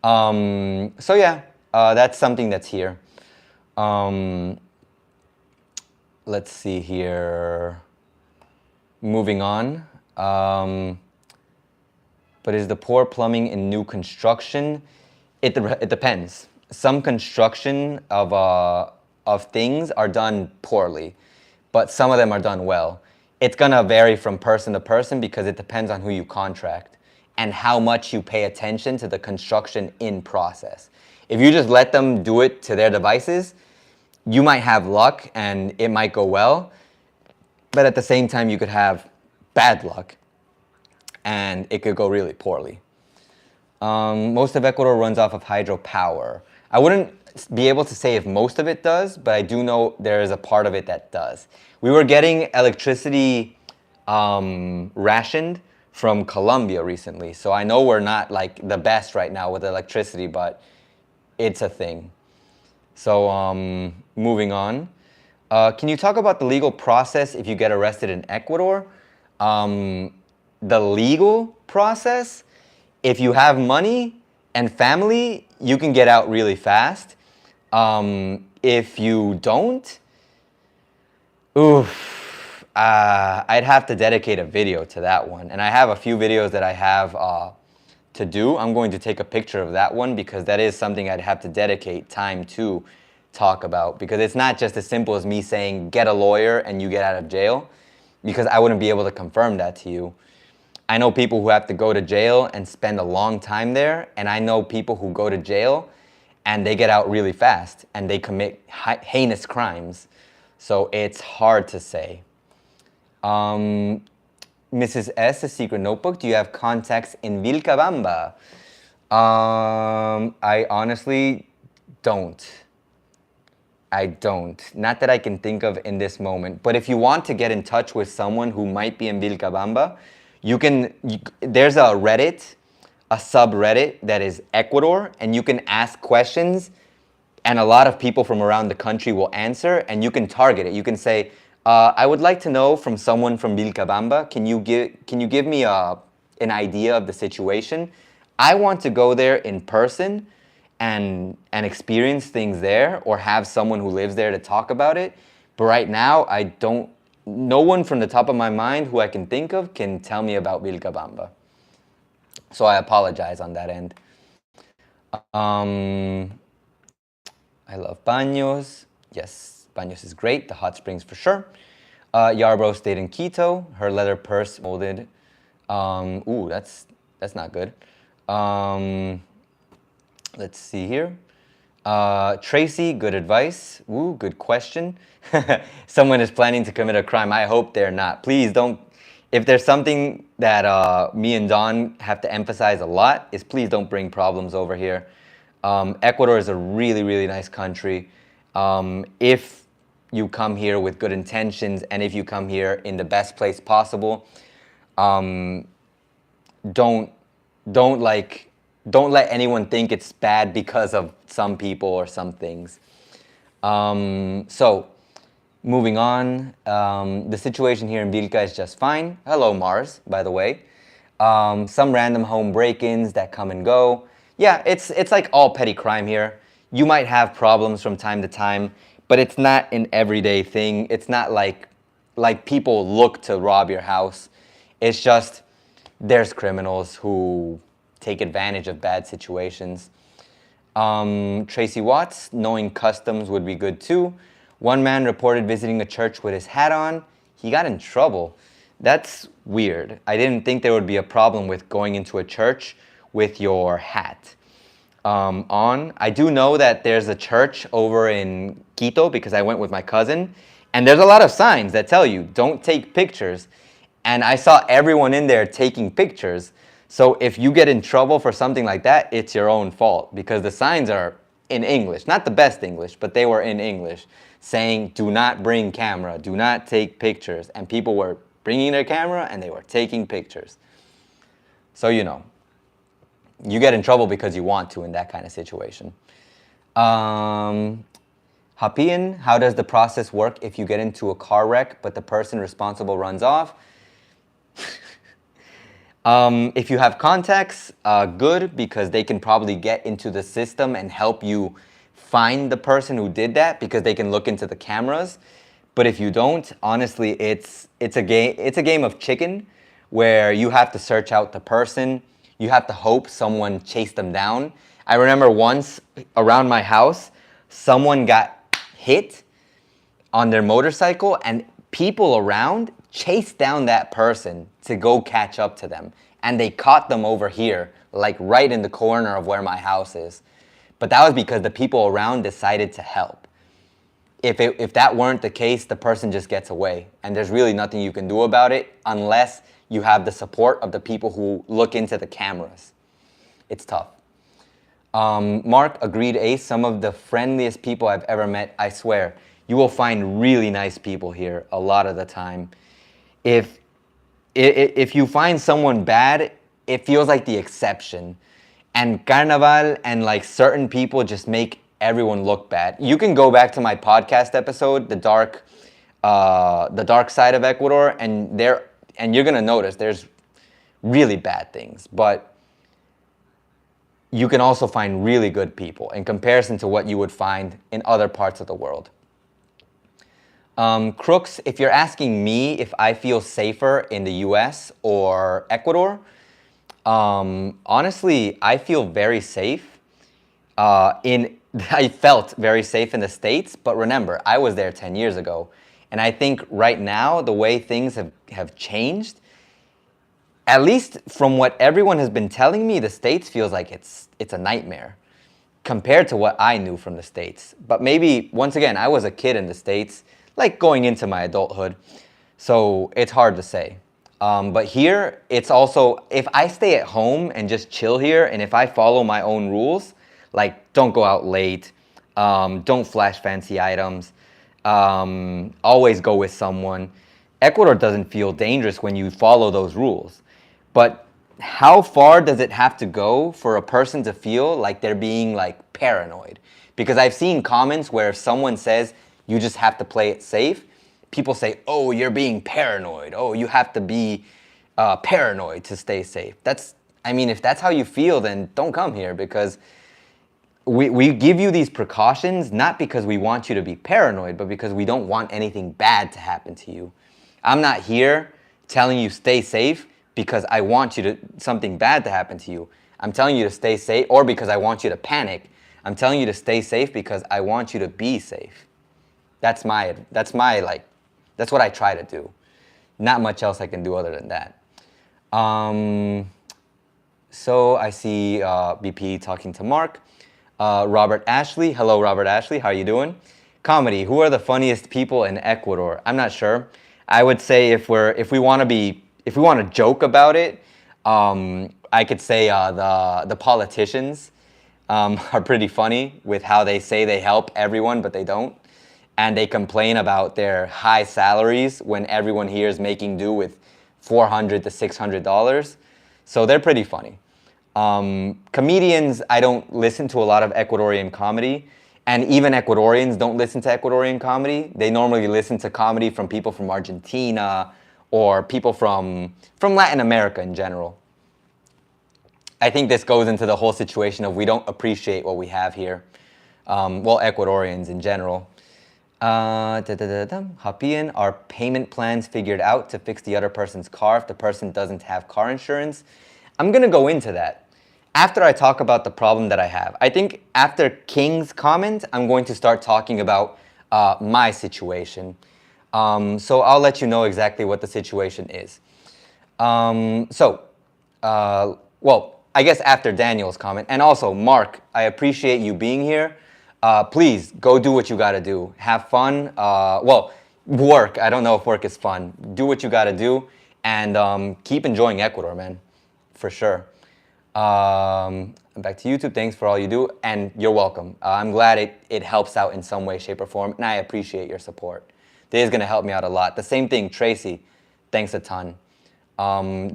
So yeah, that's something that's here. Let's see here. Moving on. But is the poor plumbing in new construction? It depends. Some construction of things are done poorly, but some of them are done well. It's gonna vary from person to person because it depends on who you contract and how much you pay attention to the construction in process. If you just let them do it to their devices, you might have luck and it might go well, but at the same time you could have bad luck and it could go really poorly. Most of Ecuador runs off of hydropower. I wouldn't be able to say if most of it does, but I do know there is a part of it that does. We were getting electricity rationed from Colombia recently, so I know we're not like the best right now with electricity, but it's a thing. So moving on. Can you talk about the legal process if you get arrested in Ecuador? The legal process, if you have money and family, you can get out really fast. If you don't, I'd have to dedicate a video to that one. And I have a few videos that I have to do. I'm going to take a picture of that one because that is something I'd have to dedicate time to talk about, because it's not just as simple as me saying get a lawyer and you get out of jail, because I wouldn't be able to confirm that to you. I know people who have to go to jail and spend a long time there, and I know people who go to jail and they get out really fast and they commit heinous crimes. So it's hard to say. Mrs. S, a secret notebook, do you have contacts in Vilcabamba? I honestly don't. I don't. Not that I can think of in this moment. But if you want to get in touch with someone who might be in Vilcabamba, there's a Reddit, a subreddit that is Ecuador, and you can ask questions, and a lot of people from around the country will answer, and you can target it. You can say, I would like to know from someone from Vilcabamba, can you give me an idea of the situation? I want to go there in person and experience things there, or have someone who lives there to talk about it. But right now, no one from the top of my mind who I can think of can tell me about Vilcabamba. So I apologize on that end. I love Baños. Yes, Baños is great. The hot springs for sure. Yarbrough stayed in Quito. Her leather purse molded. Ooh, that's not good. Let's see here. Tracy, good advice. Ooh, good question. Someone is planning to commit a crime. I hope they're not. Please don't. If there's something that me and Don have to emphasize a lot, is please don't bring problems over here. Ecuador is a really, really nice country. If you come here with good intentions and if you come here in the best place possible, don't don't like don't let anyone think it's bad because of some people or some things. So moving on, the situation here in Vilca is just fine. Hello, Mars, by the way. Some random home break-ins that come and go. Yeah, it's like all petty crime here. You might have problems from time to time, but it's not an everyday thing. It's not like people look to rob your house. It's just there's criminals who take advantage of bad situations. Tracy Watts, knowing customs would be good too. One man reported visiting a church with his hat on. He got in trouble. That's weird. I didn't think there would be a problem with going into a church with your hat on. I do know that there's a church over in Quito because I went with my cousin, and there's a lot of signs that tell you don't take pictures. And I saw everyone in there taking pictures. So if you get in trouble for something like that, it's your own fault because the signs are in English. Not the best English, but they were in English saying, do not bring camera, do not take pictures. And people were bringing their camera and they were taking pictures. So, you know, you get in trouble because you want to in that kind of situation. Hapian, how does the process work if you get into a car wreck but the person responsible runs off? If you have contacts, good, because they can probably get into the system and help you find the person who did that because they can look into the cameras. But if you don't, honestly, it's a game of chicken where you have to search out the person. You have to hope someone chased them down. I remember once around my house, someone got hit on their motorcycle and people around chased down that person to go catch up to them. And they caught them over here, like right in the corner of where my house is. But that was because the people around decided to help. If that weren't the case, the person just gets away. And there's really nothing you can do about it unless you have the support of the people who look into the cameras. It's tough. Mark, agreed, Ace. Some of the friendliest people I've ever met, I swear. You will find really nice people here a lot of the time. If you find someone bad, it feels like the exception. And Carnaval and like certain people just make everyone look bad. You can go back to my podcast episode, the dark side of Ecuador, and you're gonna notice there's really bad things. But you can also find really good people in comparison to what you would find in other parts of the world. Crooks, if you're asking me if I feel safer in the US or Ecuador, honestly, I feel very safe. I felt very safe in the States, but remember, I was there 10 years ago. And I think right now, the way things have changed, at least from what everyone has been telling me, the States feels like it's a nightmare compared to what I knew from the States. But maybe, once again, I was a kid in the States, like going into my adulthood. So it's hard to say. But here, it's also, if I stay at home and just chill here, and if I follow my own rules, like don't go out late, don't flash fancy items, always go with someone, Ecuador doesn't feel dangerous when you follow those rules. But how far does it have to go for a person to feel like they're being like paranoid? Because I've seen comments where if someone says you just have to play it safe, people say, oh, you're being paranoid. Oh, you have to be paranoid to stay safe. If that's how you feel, then don't come here because we give you these precautions not because we want you to be paranoid, but because we don't want anything bad to happen to you. I'm not here telling you stay safe because I want something bad to happen to you. I'm telling you to stay safe, or because I want you to panic. I'm telling you to stay safe because I want you to be safe. That's what I try to do. Not much else I can do other than that. So I see BP talking to Mark. Robert Ashley. Hello, Robert Ashley. How are you doing? Comedy. Who are the funniest people in Ecuador? I'm not sure. I would say if we want to joke about it, I could say the politicians are pretty funny with how they say they help everyone, but they don't. And they complain about their high salaries when everyone here is making do with $400 to $600. So they're pretty funny. Comedians, I don't listen to a lot of Ecuadorian comedy. And even Ecuadorians don't listen to Ecuadorian comedy. They normally listen to comedy from people from Argentina or people from Latin America in general. I think this goes into the whole situation of we don't appreciate what we have here. Well, Ecuadorians in general. Hapian, are payment plans figured out to fix the other person's car if the person doesn't have car insurance? I'm going to go into that after I talk about the problem that I have. I think after King's comment, I'm going to start talking about my situation. So I'll let you know exactly what the situation is. Well, I guess after Daniel's comment, and also Mark, I appreciate you being here. Please go do what you got to do. Have fun. Well, work. I don't know if work is fun. Do what you got to do, and keep enjoying Ecuador, man, for sure. Back to YouTube. Thanks for all you do, and you're welcome. I'm glad it helps out in some way, shape, or form, and I appreciate your support. This is gonna help me out a lot. The same thing, Tracy. Thanks a ton.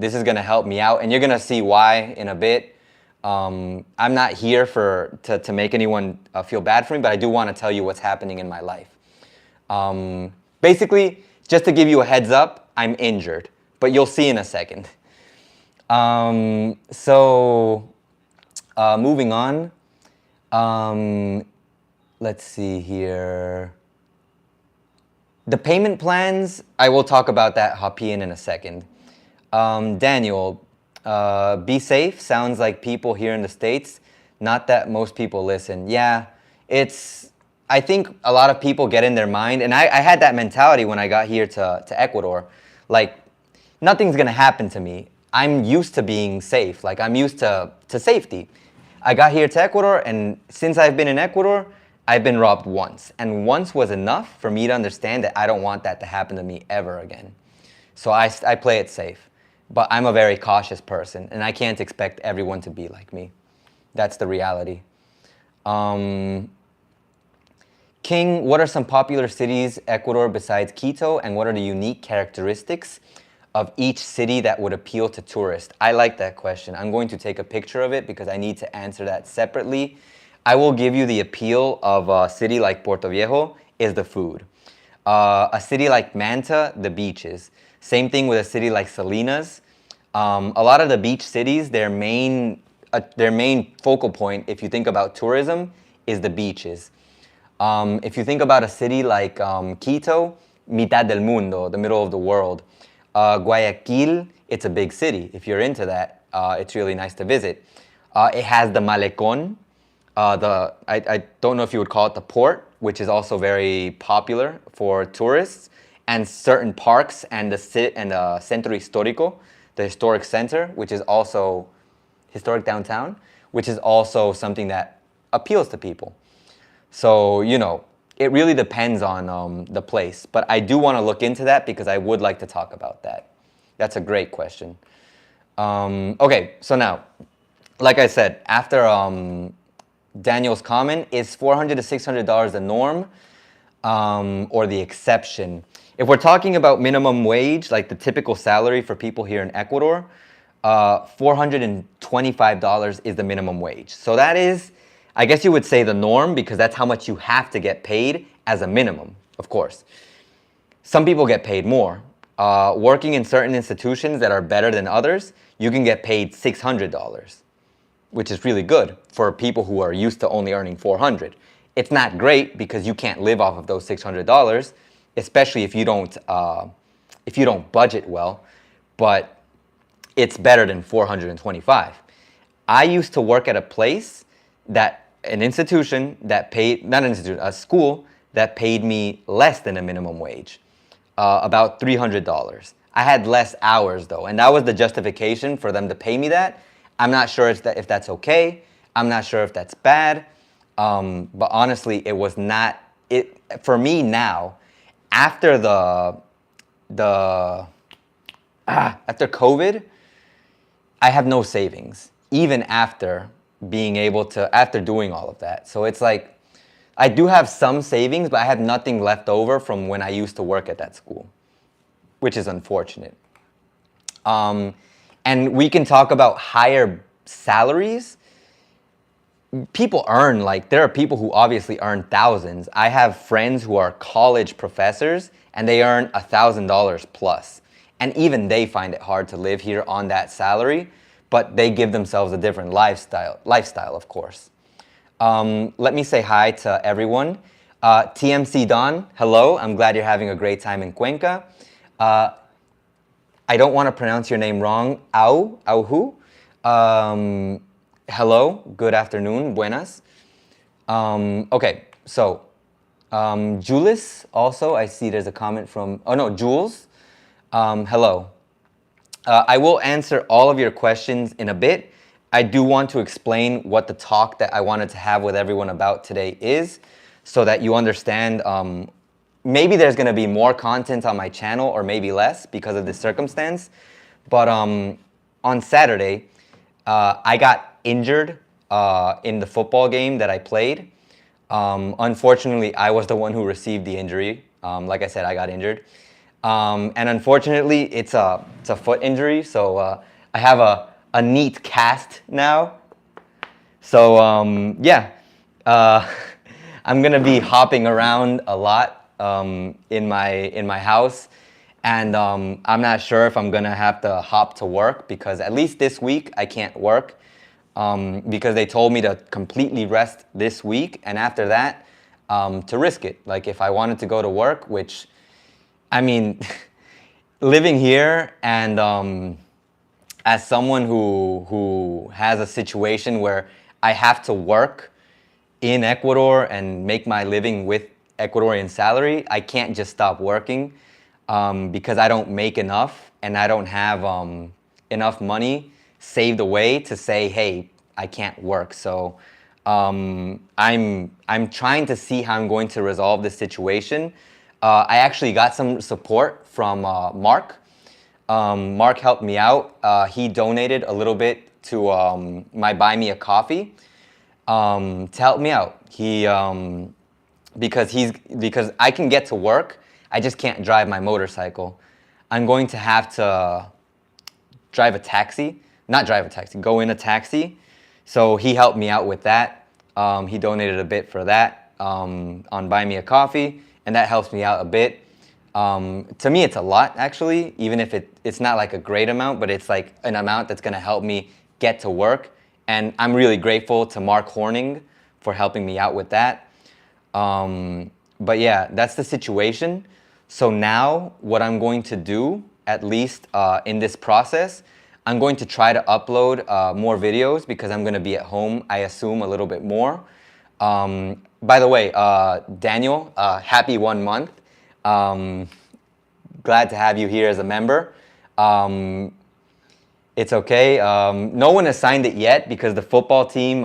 This is gonna help me out, and you're gonna see why in a bit. I'm not here to make anyone feel bad for me, but I do want to tell you what's happening in my life. Basically, just to give you a heads up, I'm injured, but you'll see in a second. Moving on. Let's see here. The payment plans, I will talk about that Hapian in a second. Daniel, be safe. Sounds like people here in the States, not that most people listen. Yeah, I think a lot of people get in their mind, and I had that mentality when I got here to Ecuador. Like, nothing's gonna happen to me. I'm used to being safe. Like, I'm used to safety. I got here to Ecuador, and since I've been in Ecuador, I've been robbed once. And once was enough for me to understand that I don't want that to happen to me ever again. So I play it safe. But I'm a very cautious person, and I can't expect everyone to be like me. That's the reality. King, what are some popular cities, Ecuador, besides Quito, and what are the unique characteristics of each city that would appeal to tourists? I like that question. I'm going to take a picture of it because I need to answer that separately. I will give you the appeal of a city like Puerto Viejo is the food. A city like Manta, the beaches. Same thing with a city like Salinas. A lot of the beach cities, their main focal point, if you think about tourism, is the beaches. If you think about a city like Quito, mitad del mundo, the middle of the world. Guayaquil, it's a big city. If you're into that, it's really nice to visit. It has the Malecón. I don't know if you would call it the port, which is also very popular for tourists, and certain parks, and the Centro Histórico, the historic center, which is also historic downtown, which is also something that appeals to people. So, you know, it really depends on the place. But I do want to look into that because I would like to talk about that. That's a great question. Okay, so now, like I said, after Daniel's comment, is $400 to $600 the norm or the exception? If we're talking about minimum wage, like the typical salary for people here in Ecuador, $425 is the minimum wage. So that is, I guess you would say, the norm, because that's how much you have to get paid as a minimum, of course. Some people get paid more. Working in certain institutions that are better than others, you can get paid $600, which is really good for people who are used to only earning $400. It's not great because you can't live off of those $600, especially if you don't budget well, but it's better than $425. I used to work at a place a school that paid me less than a minimum wage, about $300. I had less hours though, and that was the justification for them to pay me that. I'm not sure if that's okay. I'm not sure if that's bad. But honestly, it was not it for me now. After the after COVID, I have no savings, even after being able to, after doing all of that. So it's like, I do have some savings, but I have nothing left over from when I used to work at that school, which is unfortunate. And we can talk about higher salaries. People earn, like, there are people who obviously earn thousands. I have friends who are college professors and they earn $1,000 plus. And even they find it hard to live here on that salary, but they give themselves a different lifestyle, of course. Let me say hi to everyone. TMC Don, hello. I'm glad you're having a great time in Cuenca. I don't want to pronounce your name wrong. Auhu. Hello, good afternoon, buenas. Okay, so Julis also, I see there's a comment from, oh no, Jules. Hello. I will answer all of your questions in a bit. I do want to explain what the talk that I wanted to have with everyone about today is, so that you understand. Maybe there's going to be more content on my channel or maybe less because of this circumstance. But on Saturday, I got injured in the football game that I played. Unfortunately, I was the one who received the injury. Like I said, I got injured. And unfortunately, it's a foot injury. So I have a neat cast now. So yeah, I'm going to be hopping around a lot in my house, and I'm not sure if I'm gonna have to hop to work, because at least this week I can't work, because they told me to completely rest this week, and after that to risk it. Like, if I wanted to go to work, which, I mean, living here and as someone who has a situation where I have to work in Ecuador and make my living with Ecuadorian salary, I can't just stop working because I don't make enough, and I don't have enough money saved away to say, hey, I can't work. So I'm trying to see how I'm going to resolve this situation. I actually got some support from Mark. Mark helped me out. He donated a little bit to my Buy Me a Coffee to help me out. He because I can get to work, I just can't drive my motorcycle. I'm going to have to go in a taxi. So he helped me out with that. He donated a bit for that on Buy Me a Coffee, and that helps me out a bit. To me, it's a lot, actually, even if it's not like a great amount, but it's like an amount that's going to help me get to work. And I'm really grateful to Mark Horning for helping me out with that. But yeah, that's the situation. So now what I'm going to do, at least in this process, I'm going to try to upload more videos, because I'm going to be at home, I assume, a little bit more. By the way, Daniel, happy 1 month. Glad to have you here as a member. It's okay. No one has signed it yet, because the football team,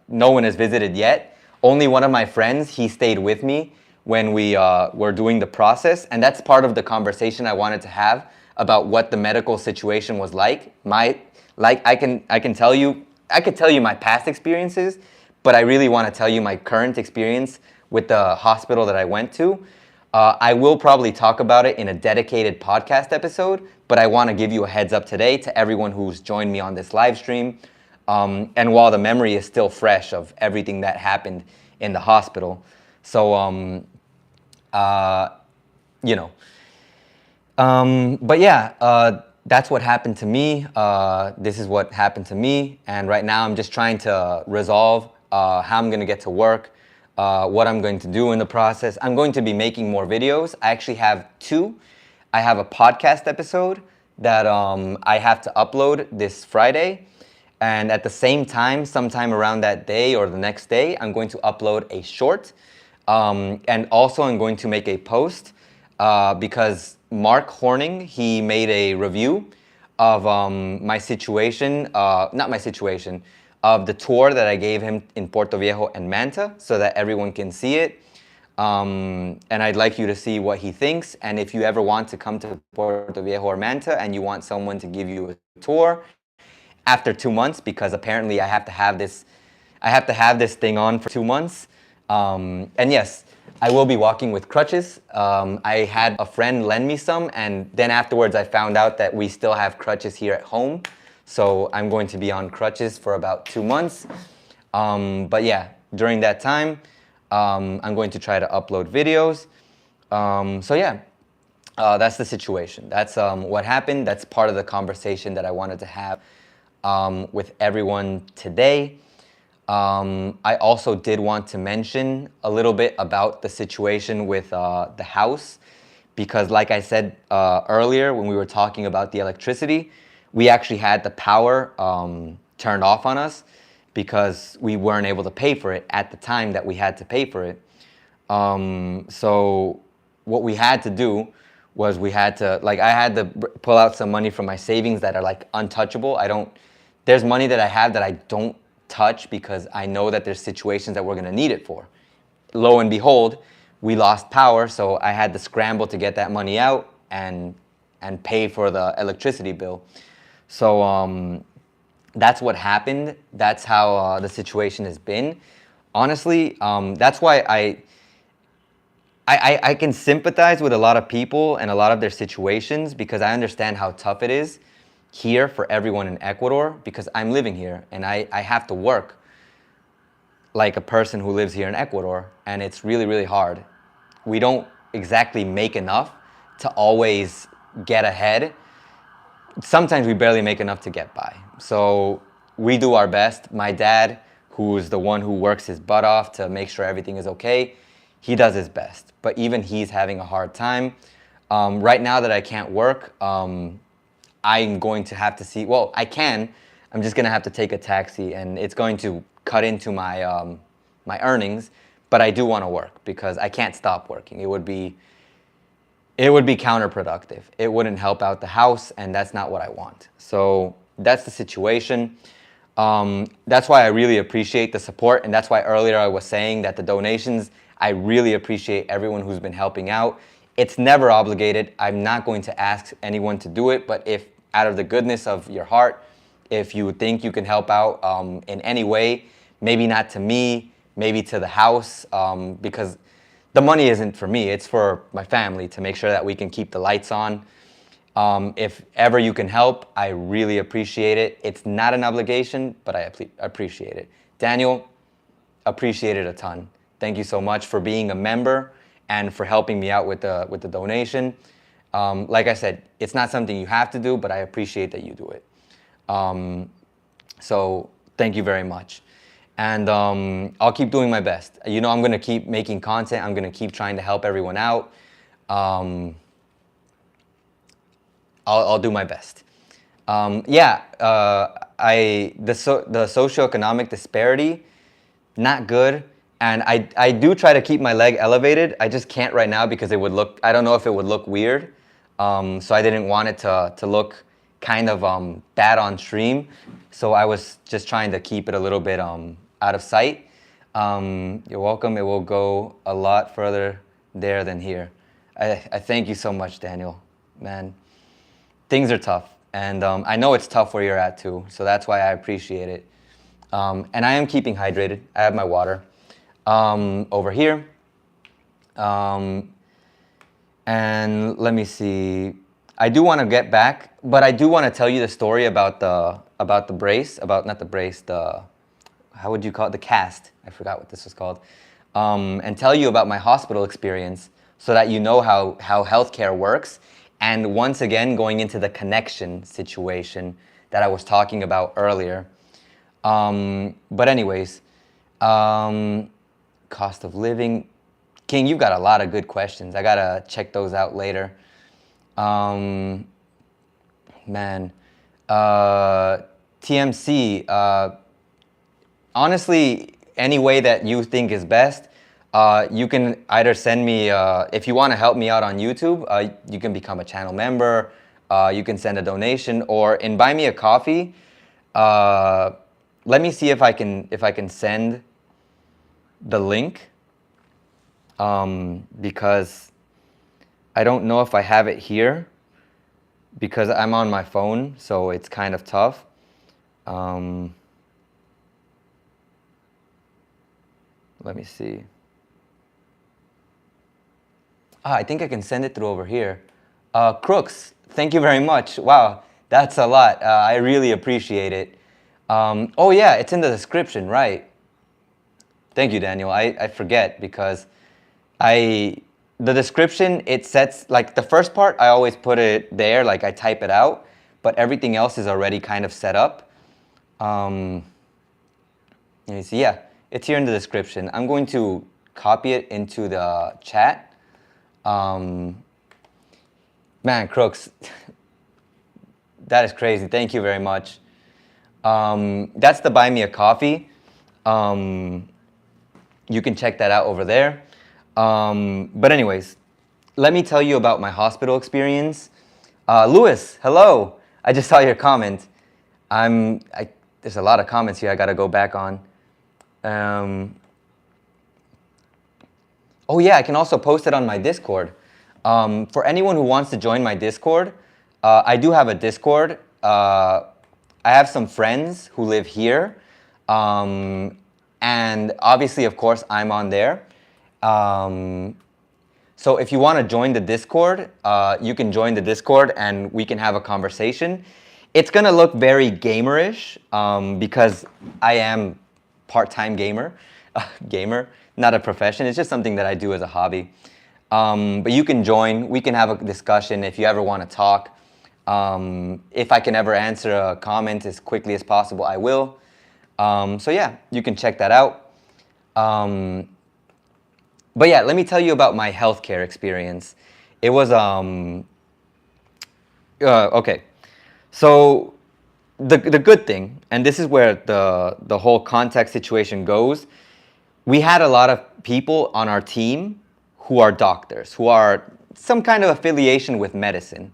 no one has visited yet. Only one of my friends, he stayed with me when we were doing the process, and that's part of the conversation I wanted to have about what the medical situation was like. I could tell you my past experiences, but I really want to tell you my current experience with the hospital that I went to. I will probably talk about it in a dedicated podcast episode, but I want to give you a heads up today to everyone who's joined me on this live stream. And while the memory is still fresh of everything that happened in the hospital. So, you know. But yeah, that's what happened to me. This is what happened to me. And right now I'm just trying to resolve how I'm going to get to work, what I'm going to do in the process. I'm going to be making more videos. I actually have 2. I have a podcast episode that I have to upload this Friday. And at the same time, sometime around that day or the next day, I'm going to upload a short. And also I'm going to make a post because Mark Horning, he made a review of my situation, not my situation, of the tour that I gave him in Puerto Viejo and Manta so that everyone can see it. And I'd like you to see what he thinks. And if you ever want to come to Puerto Viejo or Manta and you want someone to give you a tour after 2 months, because apparently I have to have this thing on for 2 months. And yes, I will be walking with crutches. I had a friend lend me some, and then afterwards I found out that we still have crutches here at home. So I'm going to be on crutches for about 2 months. But yeah, during that time, I'm going to try to upload videos. So yeah, that's the situation. That's what happened. That's part of the conversation that I wanted to have with everyone today. I also did want to mention a little bit about the situation with the house, because like I said earlier when we were talking about the electricity, we actually had the power turned off on us because we weren't able to pay for it at the time that we had to pay for it. So what we had to do was I had to pull out some money from my savings that are like untouchable. There's money that I have that I don't touch because I know that there's situations that we're gonna need it for. Lo and behold, we lost power, so I had to scramble to get that money out and pay for the electricity bill. So that's what happened. That's how the situation has been. Honestly, that's why I can sympathize with a lot of people and a lot of their situations, because I understand how tough it is here for everyone in Ecuador, because I'm living here and I have to work like a person who lives here in Ecuador, and it's really, really hard. We don't exactly make enough to always get ahead. Sometimes we barely make enough to get by. So we do our best. My dad, who's the one who works his butt off to make sure everything is okay, he does his best. But even he's having a hard time. Right now that I can't work, I'm going to have to see, well, I can. I'm just going to have to take a taxi, and it's going to cut into my my earnings, but I do want to work because I can't stop working. It would be counterproductive. It wouldn't help out the house, and that's not what I want. So that's the situation. That's why I really appreciate the support, and that's why earlier I was saying that the donations, I really appreciate everyone who's been helping out. It's never obligated. I'm not going to ask anyone to do it, but if out of the goodness of your heart, if you think you can help out in any way, maybe not to me, maybe to the house, because the money isn't for me, it's for my family to make sure that we can keep the lights on. If ever you can help, I really appreciate it. It's not an obligation, but I appreciate it. Daniel, appreciate it a ton. Thank you so much for being a member and for helping me out with the donation. Like I said, it's not something you have to do, but I appreciate that you do it. So thank you very much. And I'll keep doing my best. You know, I'm going to keep making content. I'm going to keep trying to help everyone out. I'll do my best. The socioeconomic disparity, not good. And I do try to keep my leg elevated. I just can't right now because I don't know if it would look weird. So I didn't want it to look kind of bad on stream. So I was just trying to keep it a little bit out of sight. You're welcome. It will go a lot further there than here. I thank you so much, Daniel. Man, things are tough. And I know it's tough where you're at too. So that's why I appreciate it. And I am keeping hydrated. I have my water over here. And let me see. I do want to get back, but I do want to tell you the story about the brace, not the brace, how would you call it? The cast. I forgot what this was called. And tell you about my hospital experience so that you know how healthcare works. And once again, going into the connection situation that I was talking about earlier. But anyways, cost of living. King, you've got a lot of good questions. I gotta check those out later. TMC, honestly, any way that you think is best, you can either send me, if you want to help me out on YouTube, you can become a channel member, you can send a donation, or in Buy Me a Coffee, let me see if I can send the link, because I don't know if I have it here, because I'm on my phone, so it's kind of tough. Let me see. I think I can send it through over here. Crooks, thank you very much. Wow, that's a lot. I really appreciate it. Oh yeah, it's in the description, right? Thank you, Daniel. I forget because the description, it sets, like the first part, I always put it there, like I type it out, but everything else is already kind of set up. Let me see, yeah, it's here in the description. I'm going to copy it into the chat. Man, Crooks, that is crazy. Thank you very much. That's the Buy Me a Coffee. You can check that out over there. But anyways, let me tell you about my hospital experience. Louis, hello. I just saw your comment. There's a lot of comments here I gotta go back on. Oh yeah, I can also post it on my Discord. For anyone who wants to join my Discord, I do have a Discord. I have some friends who live here. And obviously, of course, I'm on there. So if you want to join the Discord, you can join the Discord and we can have a conversation. It's going to look very gamerish, because I am part-time gamer. Gamer, not a profession. It's just something that I do as a hobby. But you can join. We can have a discussion if you ever want to talk. If I can ever answer a comment as quickly as possible, I will. So yeah, you can check that out. But yeah, let me tell you about my healthcare experience. It was, okay. So the good thing, and this is where the whole contact situation goes, we had a lot of people on our team who are doctors, who are some kind of affiliation with medicine.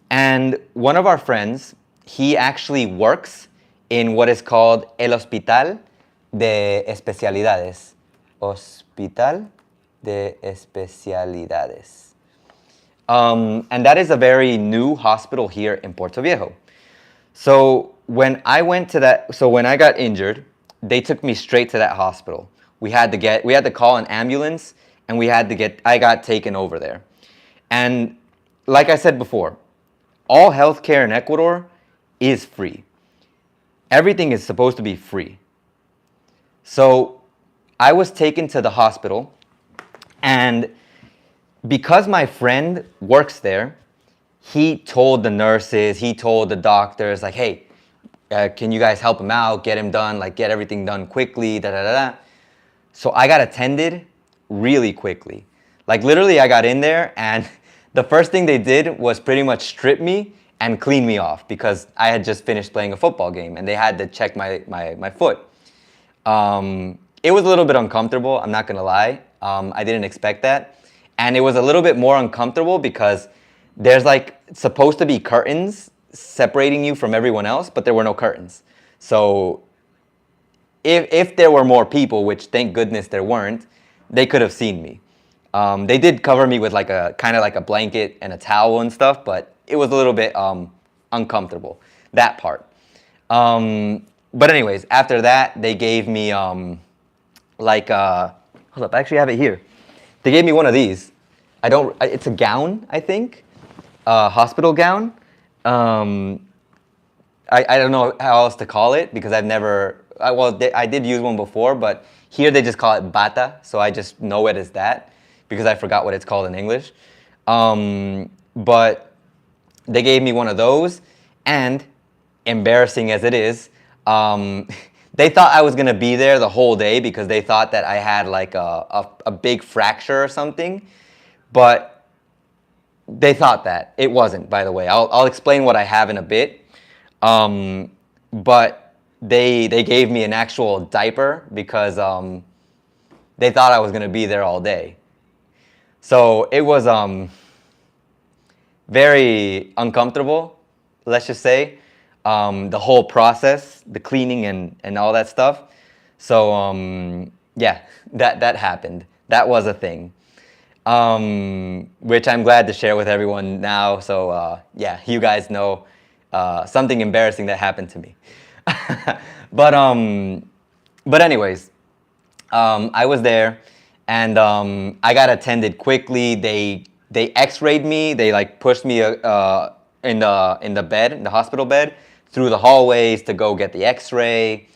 And one of our friends, he actually works in what is called El Hospital de Especialidades. Hospital de Especialidades. And that is a very new hospital here in Puerto Viejo. So when I got injured, they took me straight to that hospital. We had to call an ambulance, and I got taken over there. And like I said before, all healthcare in Ecuador is free. Everything is supposed to be free. So I was taken to the hospital, and because my friend works there, he told the nurses, he told the doctors, like, hey, can you guys help him out, get him done, like get everything done quickly, da da da. So I got attended really quickly. Like literally I got in there and the first thing they did was pretty much strip me and clean me off because I had just finished playing a football game and they had to check my foot. It was a little bit uncomfortable, I'm not gonna lie. I didn't expect that. And it was a little bit more uncomfortable because there's like supposed to be curtains separating you from everyone else, but there were no curtains. So if there were more people, which thank goodness there weren't, they could have seen me. They did cover me with like a kind of like a blanket and a towel and stuff, but it was a little bit uncomfortable, that part. But anyways, after that, they gave me hold up, I actually have it here. They gave me one of these. It's a gown, I think, hospital gown. I don't know how else to call it because I've never, I did use one before, but here they just call it bata, so I just know it as that because I forgot what it's called in English. But they gave me one of those, and embarrassing as it is, they thought I was gonna be there the whole day because they thought that I had like a big fracture or something, but they thought that. It wasn't, by the way. I'll explain what I have in a bit. But they gave me an actual diaper because they thought I was gonna be there all day. So it was very uncomfortable, let's just say. the whole process, the cleaning and all that stuff. So yeah, that happened. That was a thing, which I'm glad to share with everyone now. So yeah, you guys know something embarrassing that happened to me. But anyways, I was there, and I got attended quickly. They X-rayed me. They like pushed me in the bed, in the hospital bed, through the hallways to go get the X-ray.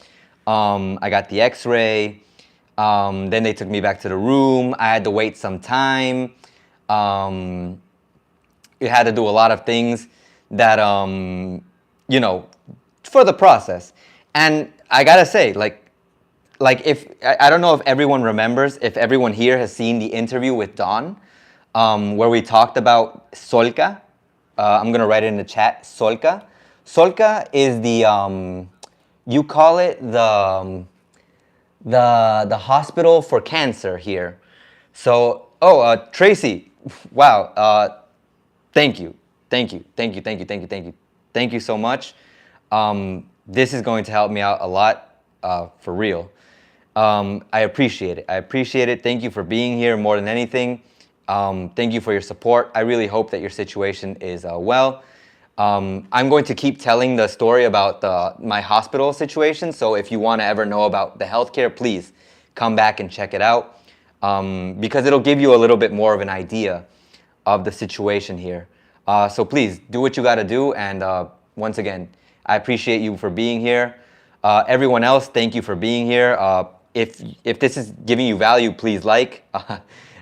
I got the X-ray. Then they took me back to the room. I had to wait some time. You had to do a lot of things that you know, for the process. And I gotta say, like if I don't know if everyone remembers, if everyone here has seen the interview with Don, where we talked about Solca. I'm gonna write it in the chat. Solca. Solca is the you call it the hospital for cancer here. So Tracy, wow. Thank you, thank you, thank you, thank you, thank you, thank you, thank you so much. This is going to help me out a lot, for real. I appreciate it. I appreciate it. Thank you for being here more than anything. Thank you for your support. I really hope that your situation is well. I'm going to keep telling the story about my hospital situation. So if you want to ever know about the healthcare, please come back and check it out, because it'll give you a little bit more of an idea of the situation here. So please do what you got to do. And once again, I appreciate you for being here. Everyone else, thank you for being here. If this is giving you value, please like.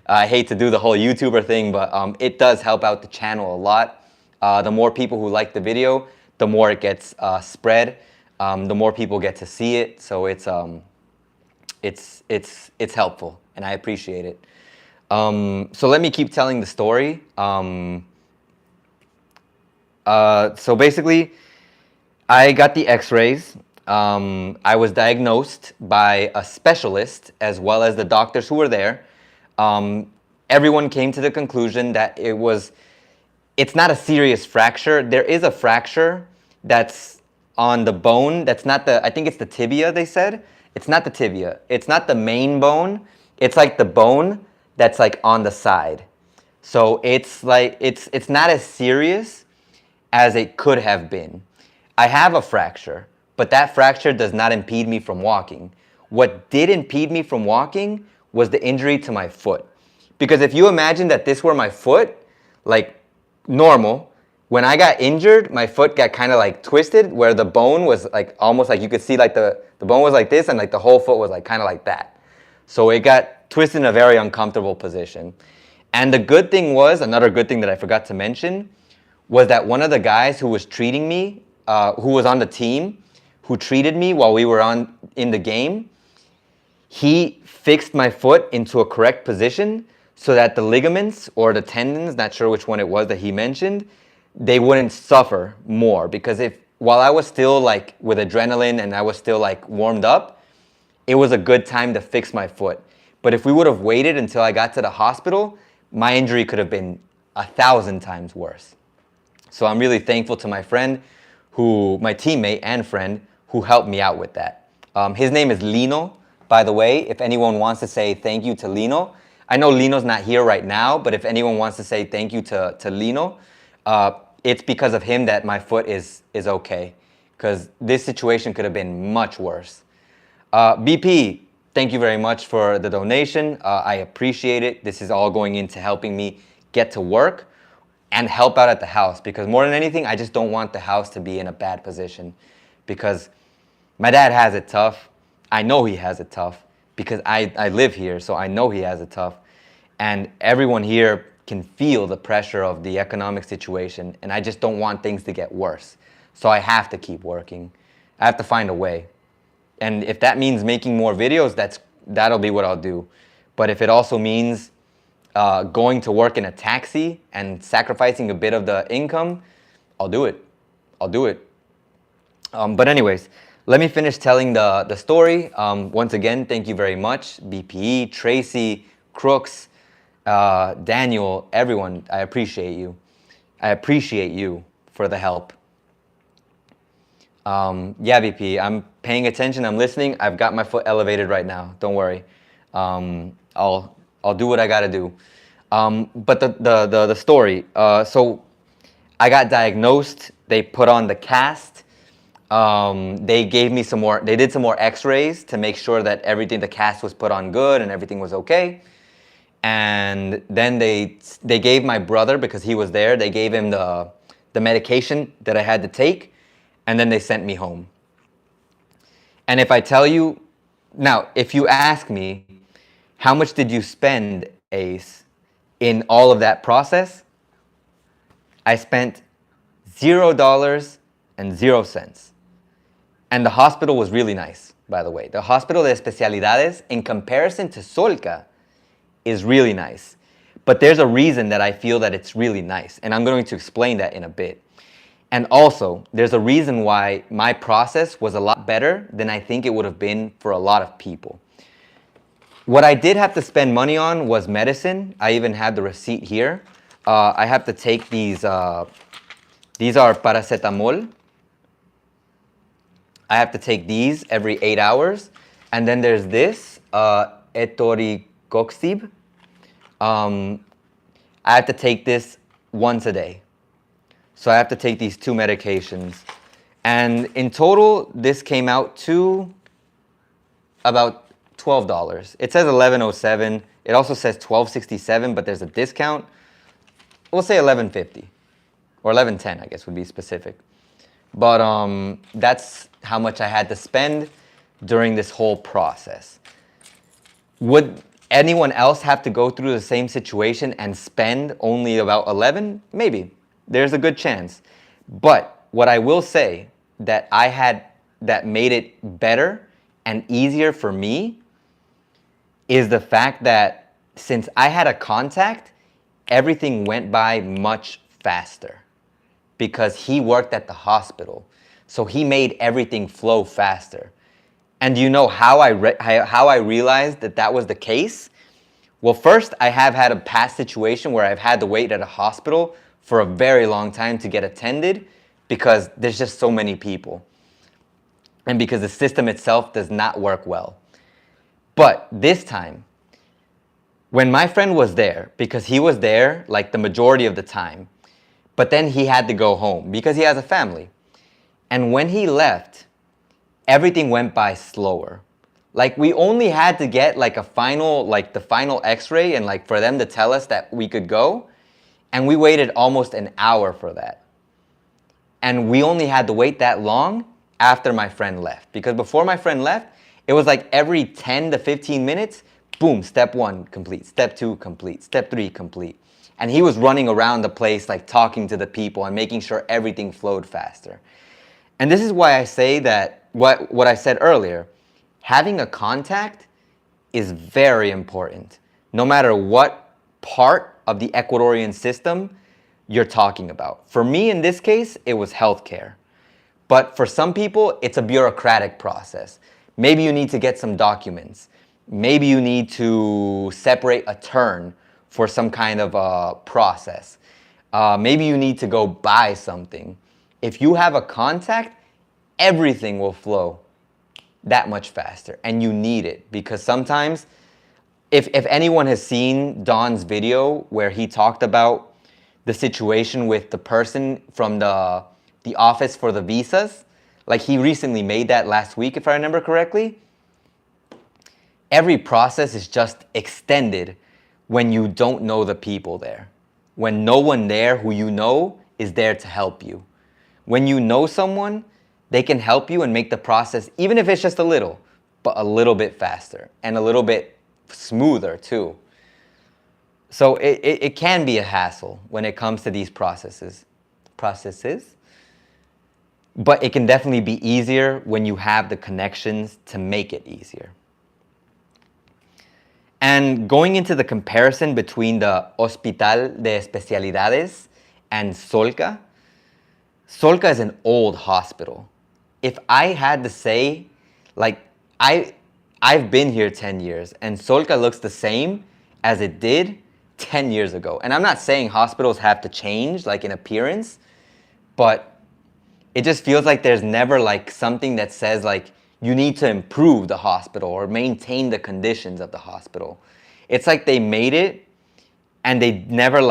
I hate to do the whole YouTuber thing, but it does help out the channel a lot. The more people who like the video, the more it gets spread. The more people get to see it. So it's helpful, and I appreciate it. So let me keep telling the story. So basically, I got the X-rays. I was diagnosed by a specialist as well as the doctors who were there. Everyone came to the conclusion that it's not a serious fracture. There is a fracture that's on the bone. That's not I think it's the tibia, they said. It's not the tibia. It's not the main bone. It's like the bone that's like on the side. So it's like, it's not as serious as it could have been. I have a fracture, but that fracture does not impede me from walking. What did impede me from walking was the injury to my foot. Because if you imagine that this were my foot, like normal, when I got injured, my foot got kind of like twisted, where the bone was like almost like you could see like the bone was like this, and like the whole foot was like kind of like that. So it got twisted in a very uncomfortable position. And the good thing was, another good thing that I forgot to mention, was that one of the guys who was treating me, who was on the team, who treated me while we were in the game, he fixed my foot into a correct position so that the ligaments or the tendons, not sure which one it was that he mentioned, they wouldn't suffer more. Because while I was still like with adrenaline and I was still like warmed up, it was a good time to fix my foot. But if we would have waited until I got to the hospital, my injury could have been 1,000 times worse. So I'm really thankful to my friend, my teammate and friend, who helped me out with that. His name is Lino, by the way. If anyone wants to say thank you to Lino, I know Lino's not here right now, but if anyone wants to say thank you to Lino, it's because of him that my foot is okay, because this situation could have been much worse. BP, thank you very much for the donation. I appreciate it. This is all going into helping me get to work and help out at the house, because more than anything, I just don't want the house to be in a bad position, because my dad has it tough. I know he has it tough because I live here, so I know he has it tough. And everyone here can feel the pressure of the economic situation, and I just don't want things to get worse. So I have to keep working. I have to find a way. And if that means making more videos, that'll be what I'll do. But if it also means going to work in a taxi and sacrificing a bit of the income, I'll do it. I'll do it. But anyways, let me finish telling the story. Once again, thank you very much. BPE, Tracy, Crooks, Daniel, everyone, I appreciate you. I appreciate you for the help. Yeah, VP, I'm paying attention, I'm listening. I've got my foot elevated right now. Don't worry. I'll do what I gotta do. But the story. So I got diagnosed. They put on the cast. They gave me some more. They did some more X-rays to make sure that everything, the cast was put on good and everything was okay. And then they gave my brother, because he was there, they gave him the medication that I had to take, and then they sent me home. And if I tell you, now, if you ask me, how much did you spend, Ace, in all of that process? I spent $0.00. And the hospital was really nice, by the way. The Hospital de Especialidades, in comparison to Solca, is really nice. But there's a reason that I feel that it's really nice, and I'm going to explain that in a bit. And also, there's a reason why my process was a lot better than I think it would have been for a lot of people. What I did have to spend money on was medicine. I even had the receipt here. I have to take these are paracetamol. I have to take these every 8 hours. And then there's this, etoricoxib. I have to take this once a day. So I have to take these 2 medications. And in total, this came out to about $12. It says $11.07. It also says $12.67, but there's a discount. We'll say $11.50 or $11.10, I guess would be specific. But that's how much I had to spend during this whole process. Would anyone else have to go through the same situation and spend only about 11? Maybe. There's a good chance. But what I will say that I had that made it better and easier for me is the fact that since I had a contact, everything went by much faster because he worked at the hospital. So he made everything flow faster. And do you know how I realized that that was the case? Well, first, I have had a past situation where I've had to wait at a hospital for a very long time to get attended because there's just so many people. And because the system itself does not work well. But this time, when my friend was there, because he was there like the majority of the time, but then he had to go home because he has a family. And when he left, everything went by slower. Like we only had to get like the final x-ray and like for them to tell us that we could go. And we waited almost an hour for that. And we only had to wait that long after my friend left. Because before my friend left, it was like every 10 to 15 minutes, boom, step 1 complete, step 2 complete, step 3 complete. And he was running around the place like talking to the people and making sure everything flowed faster. And this is why I say that what I said earlier, having a contact is very important. No matter what part of the Ecuadorian system you're talking about. For me, in this case, it was healthcare. But for some people, it's a bureaucratic process. Maybe you need to get some documents. Maybe you need to separate a turn for some kind of process. Maybe you need to go buy something. If you have a contact, everything will flow that much faster. And you need it because sometimes, if anyone has seen Don's video where he talked about the situation with the person from the office for the visas, like he recently made that last week, if I remember correctly. Every process is just extended when you don't know the people there. When no one there who you know is there to help you. When you know someone, they can help you and make the process, even if it's just a little, but a little bit faster and a little bit smoother too. So it can be a hassle when it comes to these processes, but it can definitely be easier when you have the connections to make it easier. And going into the comparison between the Hospital de Especialidades and Solca, Solca is an old hospital. If I had to say, like, I've been here 10 years and Solca looks the same as it did 10 years ago. And I'm not saying hospitals have to change, like in appearance, but it just feels like there's never like something that says like you need to improve the hospital or maintain the conditions of the hospital. It's like they made it and they never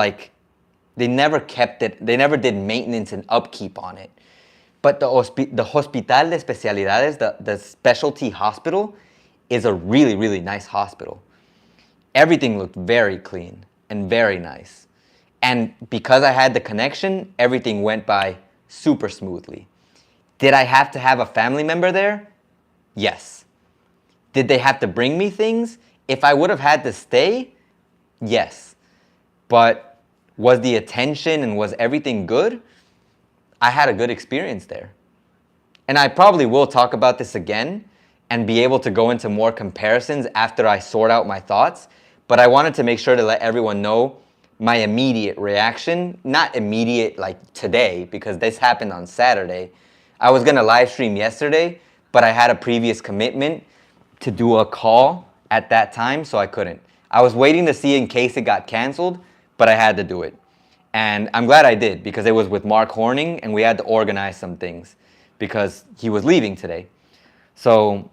kept it, they never did maintenance and upkeep on it. But the Hospital de Especialidades, the specialty hospital, is a really, really nice hospital. Everything looked very clean and very nice. And because I had the connection, everything went by super smoothly. Did I have to have a family member there? Yes. Did they have to bring me things? If I would have had to stay, yes. But was the attention and was everything good? I had a good experience there. And I probably will talk about this again and be able to go into more comparisons after I sort out my thoughts. But I wanted to make sure to let everyone know my immediate reaction. Not immediate like today, because this happened on Saturday. I was going to live stream yesterday, but I had a previous commitment to do a call at that time, so I couldn't. I was waiting to see in case it got canceled, but I had to do it. And I'm glad I did, because it was with Mark Horning and we had to organize some things because he was leaving today. So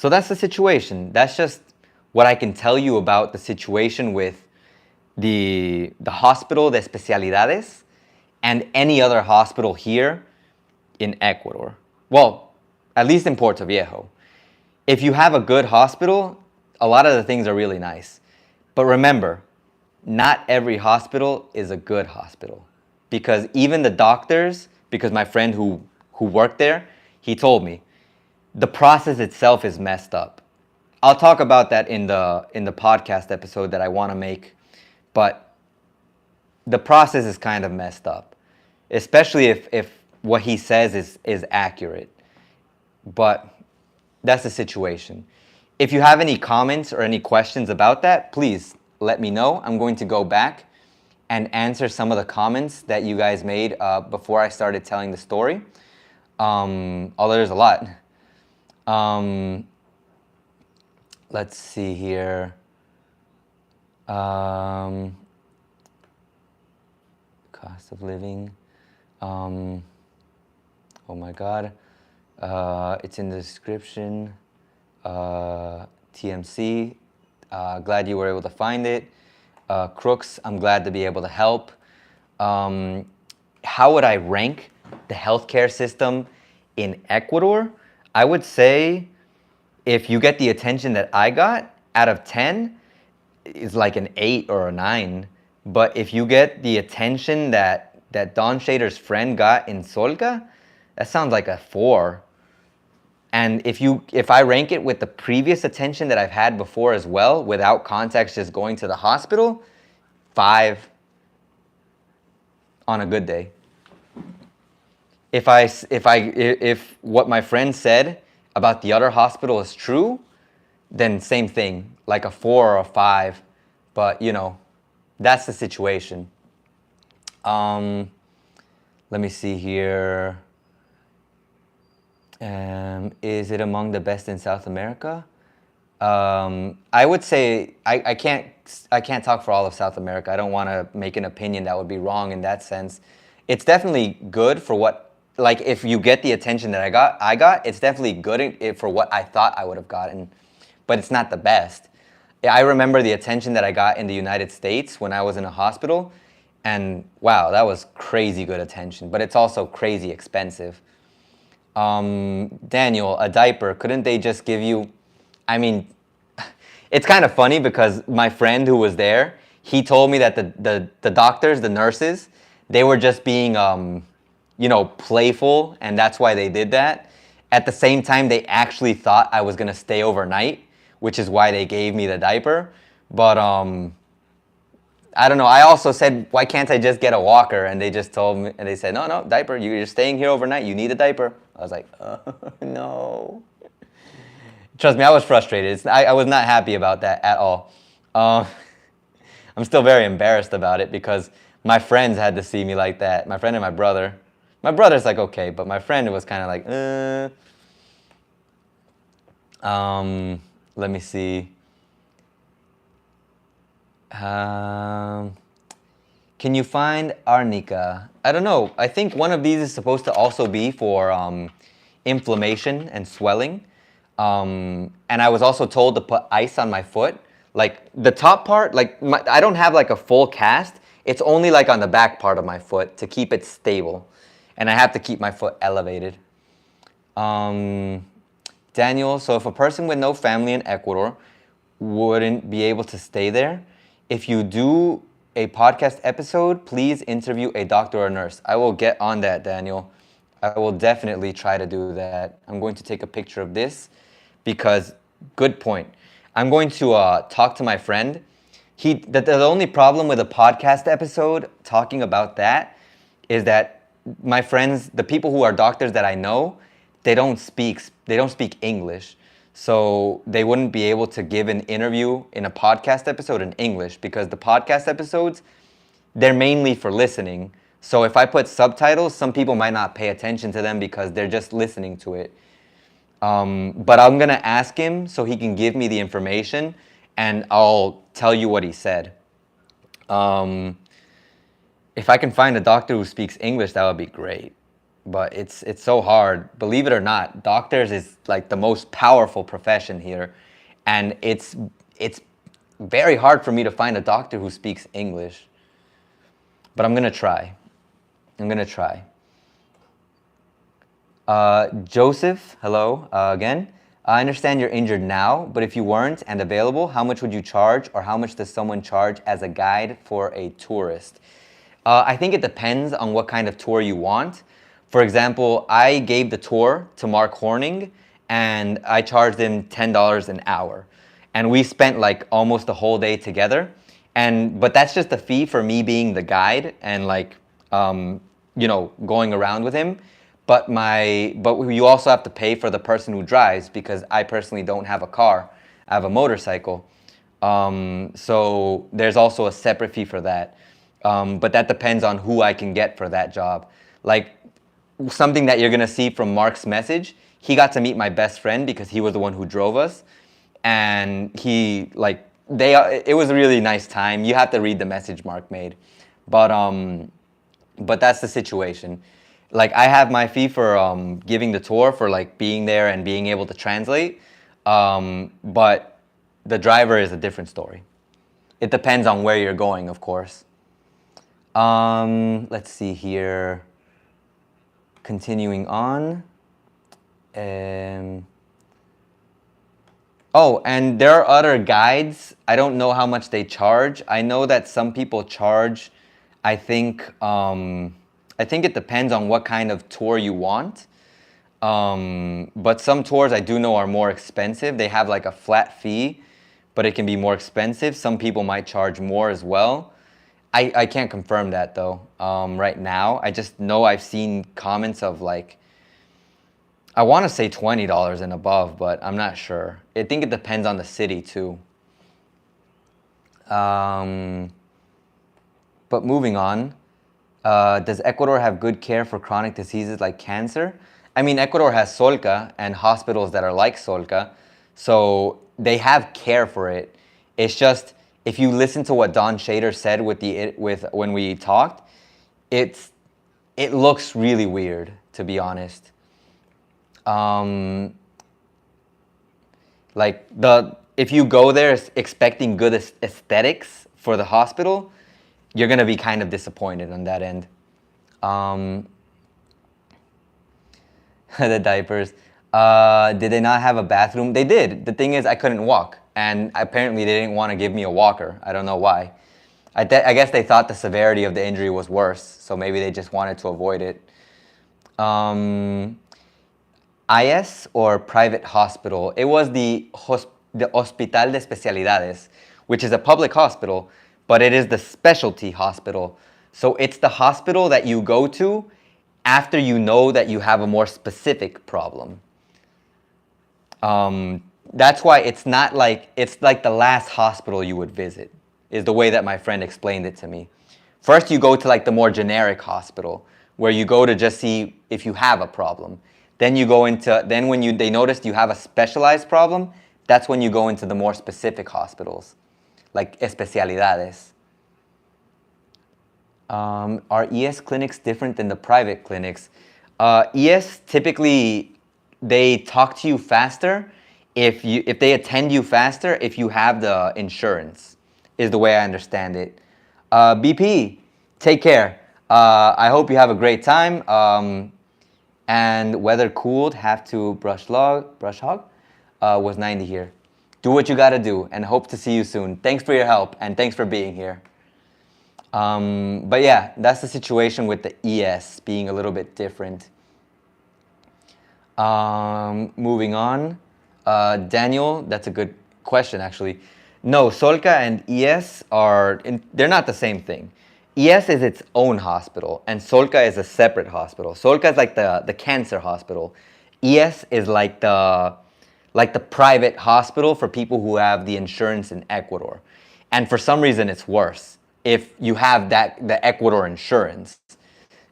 that's the situation. That's just what I can tell you about the situation with the Hospital de Especialidades and any other hospital here in Ecuador. Well, at least in Puerto Viejo. If you have a good hospital, a lot of the things are really nice. But remember, not every hospital is a good hospital. Because even the doctors, because my friend who worked there, he told me, the process itself is messed up. I'll talk about that in the podcast episode that I want to make. But the process is kind of messed up. Especially if what he says is accurate. But that's the situation. If you have any comments or any questions about that, please let me know. I'm going to go back and answer some of the comments that you guys made before I started telling the story. Although there's a lot. Let's see here. Cost of living. Oh my God. It's in the description. TMC. Glad you were able to find it. Crooks, I'm glad to be able to help. How would I rank the healthcare system in Ecuador? I would say if you get the attention that I got, out of 10, it's like an 8 or a 9. But if you get the attention that Don Shader's friend got in Solca, that sounds like a 4. And if I rank it with the previous attention that I've had before as well, without context, just going to the hospital, 5 on a good day. If what my friend said about the other hospital is true, then same thing, like a 4 or a 5. But that's the situation. Let me see here. Is it among the best in South America? I would say I can't talk for all of South America. I don't want to make an opinion that would be wrong in that sense. It's definitely good for what, like, if you get the attention that I got, it's definitely good for what I thought I would have gotten, but it's not the best. I remember the attention that I got in the United States when I was in a hospital, and wow, that was crazy good attention, but it's also crazy expensive. Daniel, a diaper, couldn't they just give you, I mean, it's kind of funny because my friend who was there, he told me that the doctors, the nurses, they were just being, playful, and that's why they did that. At the same time, they actually thought I was going to stay overnight, which is why they gave me the diaper. But I don't know. I also said, why can't I just get a walker? And they just told me, and they said, no, diaper. You're staying here overnight. You need a diaper. I was like, no. Trust me, I was frustrated. I was not happy about that at all. I'm still very embarrassed about it because my friends had to see me like that. My friend and my brother. My brother's like, okay, but my friend was kind of like, let me see. Can you find arnica? I don't know. I think one of these is supposed to also be for inflammation and swelling. And I was also told to put ice on my foot. Like the top part, like I don't have like a full cast. It's only like on the back part of my foot to keep it stable. And I have to keep my foot elevated. Daniel, so if a person with no family in Ecuador wouldn't be able to stay there, if you do a podcast episode, please interview a doctor or nurse. I will get on that, Daniel. I will definitely try to do that. I'm going to take a picture of this because, good point. I'm going to talk to my friend. The only problem with a podcast episode talking about that is that my friends, the people who are doctors that I know, they don't speak English. So they wouldn't be able to give an interview in a podcast episode in English because the podcast episodes, they're mainly for listening. So if I put subtitles, some people might not pay attention to them because they're just listening to it. But I'm going to ask him so he can give me the information and I'll tell you what he said. If I can find a doctor who speaks English, that would be great. But it's so hard. Believe it or not, doctors is like the most powerful profession here. And it's very hard for me to find a doctor who speaks English. But I'm going to try. Joseph, hello again. I understand you're injured now, but if you weren't and available, how much would you charge, or how much does someone charge as a guide for a tourist? I think it depends on what kind of tour you want. For example, I gave the tour to Mark Horning, and I charged him $10 an hour. And we spent like almost the whole day together. But that's just a fee for me being the guide and like, going around with him. But you also have to pay for the person who drives because I personally don't have a car. I have a motorcycle. So there's also a separate fee for that. But that depends on who I can get for that job. Like something that you're gonna see from Mark's message, he got to meet my best friend because he was the one who drove us. And it was a really nice time. You have to read the message Mark made. But that's the situation. Like I have my fee for giving the tour, for like being there and being able to translate. But the driver is a different story. It depends on where you're going, of course. Let's see here. Continuing on. Oh, and there are other guides. I don't know how much they charge. I know that some people charge, I think it depends on what kind of tour you want. But some tours I do know are more expensive. They have like a flat fee, but it can be more expensive. Some people might charge more as well. I can't confirm that though right now. I just know I've seen comments of like, I want to say $20 and above, but I'm not sure. I think it depends on the city too. But moving on, does Ecuador have good care for chronic diseases like cancer? I mean, Ecuador has Solca and hospitals that are like Solca, so they have care for it. It's just, if you listen to what Don Shader said when we talked, it looks really weird, to be honest. If you go there expecting good aesthetics for the hospital, you're gonna be kind of disappointed on that end. The diapers. Did they not have a bathroom? They did. The thing is, I couldn't walk, and apparently they didn't want to give me a walker. I don't know why. I guess they thought the severity of the injury was worse, so maybe they just wanted to avoid it. IS, or private hospital. It was the Hospital de Especialidades, which is a public hospital, but it is the specialty hospital. So it's the hospital that you go to after you know that you have a more specific problem. That's why it's like the last hospital you would visit, is the way that my friend explained it to me. First you go to like the more generic hospital, where you go to just see if you have a problem. Then you go into, they noticed you have a specialized problem, that's when you go into the more specific hospitals, like especialidades. Are ES clinics different than the private clinics? ES typically they talk to you faster if they attend you faster if you have the insurance, is the way I understand it. BP, take care. I hope you have a great time. And weather cooled, have to brush hog. Was 90 here. Do what you gotta do and hope to see you soon. Thanks for your help and thanks for being here. But yeah, that's the situation with the ES being a little bit different. Moving on. Daniel, that's a good question actually. No, Solca and ES they're not the same thing. ES is its own hospital and Solca is a separate hospital. Solca is like the cancer hospital. ES is like the private hospital for people who have the insurance in Ecuador. And for some reason it's worse if you have the Ecuador insurance.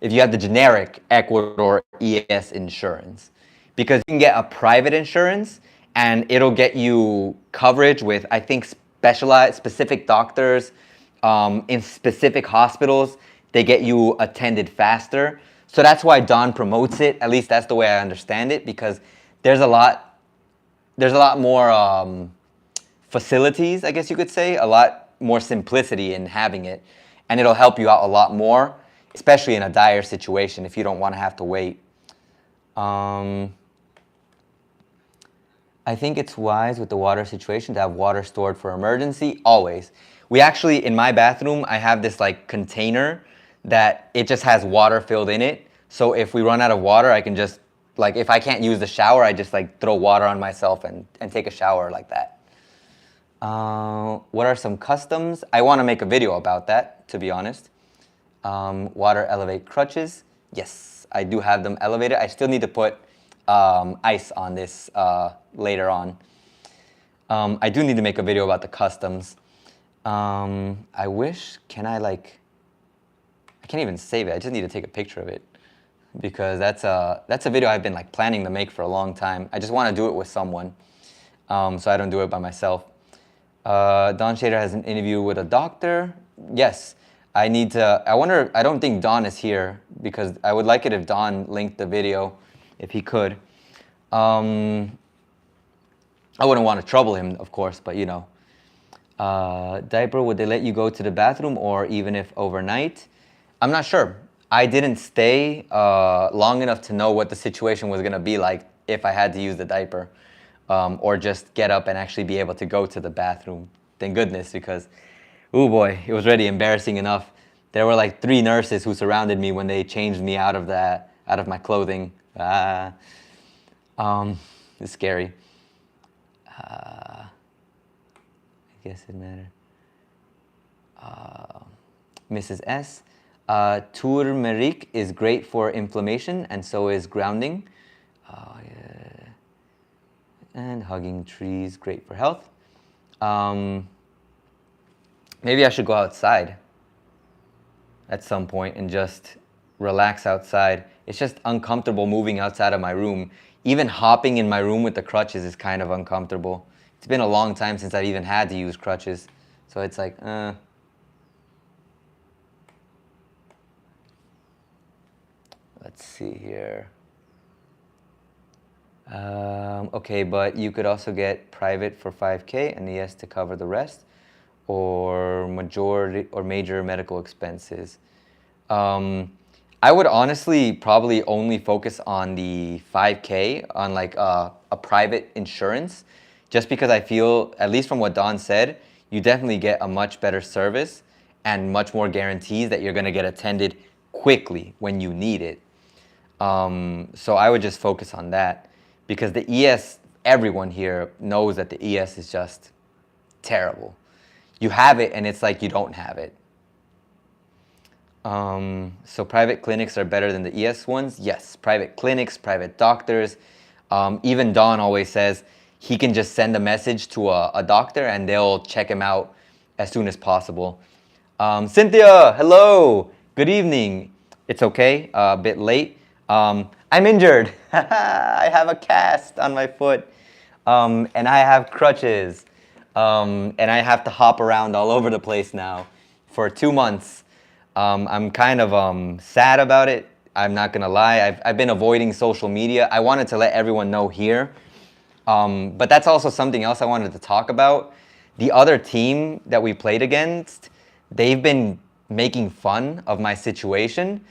If you have the generic Ecuador ES insurance. Because you can get a private insurance and it'll get you coverage with, I think, specific doctors in specific hospitals. They get you attended faster. So that's why Don promotes it. At least that's the way I understand it, because there's a lot more facilities, I guess you could say, a lot more simplicity in having it. And it'll help you out a lot more, especially in a dire situation if you don't want to have to wait. I think it's wise with the water situation to have water stored for emergency, always. We actually, in my bathroom, I have this like container that it just has water filled in it. So if we run out of water, I can just, like if I can't use the shower, I just like throw water on myself and take a shower like that. What are some customs? I want to make a video about that, to be honest. Water elevate crutches. Yes, I do have them elevated. I still need to put ice on this later on. I do need to make a video about the customs. I wish, I can't even save it. I just need to take a picture of it because that's a video I've been like planning to make for a long time. I just want to do it with someone, so I don't do it by myself. Don Shader has an interview with a doctor. Yes, I wonder, I don't think Don is here because I would like it if Don linked the video if he could. I wouldn't want to trouble him, of course, but you know. Diaper, would they let you go to the bathroom or even if overnight? I'm not sure. I didn't stay long enough to know what the situation was going to be like if I had to use the diaper or just get up and actually be able to go to the bathroom. Thank goodness, because, oh boy, it was already embarrassing enough. There were like 3 nurses who surrounded me when they changed me out of my clothing. It's scary. I guess it mattered. Mrs. S. Turmeric is great for inflammation, and so is grounding. Yeah. And hugging trees, great for health. Maybe I should go outside at some point and just relax outside. It's just uncomfortable moving outside of my room. Even hopping in my room with the crutches is kind of uncomfortable. It's been a long time since I've even had to use crutches. So it's like, Let's see here. Okay, but you could also get private for 5K and ES to cover the rest, or major medical expenses. I would honestly probably only focus on the 5K on like a private insurance, just because I feel, at least from what Don said, you definitely get a much better service and much more guarantees that you're going to get attended quickly when you need it. So I would just focus on that, because the ES, everyone here knows that the ES is just terrible. You have it and it's like you don't have it. So private clinics are better than the ES ones? Yes, private clinics, private doctors. Even Don always says he can just send a message to a doctor and they'll check him out as soon as possible. Cynthia, hello, good evening. It's okay, a bit late. I'm injured. I have a cast on my foot, and I have crutches, and I have to hop around all over the place now for 2 months. I'm kind of sad about it. I'm not gonna lie. I've been avoiding social media. I wanted to let everyone know here. But that's also something else I wanted to talk about. The other team that we played against, they've been making fun of my situation.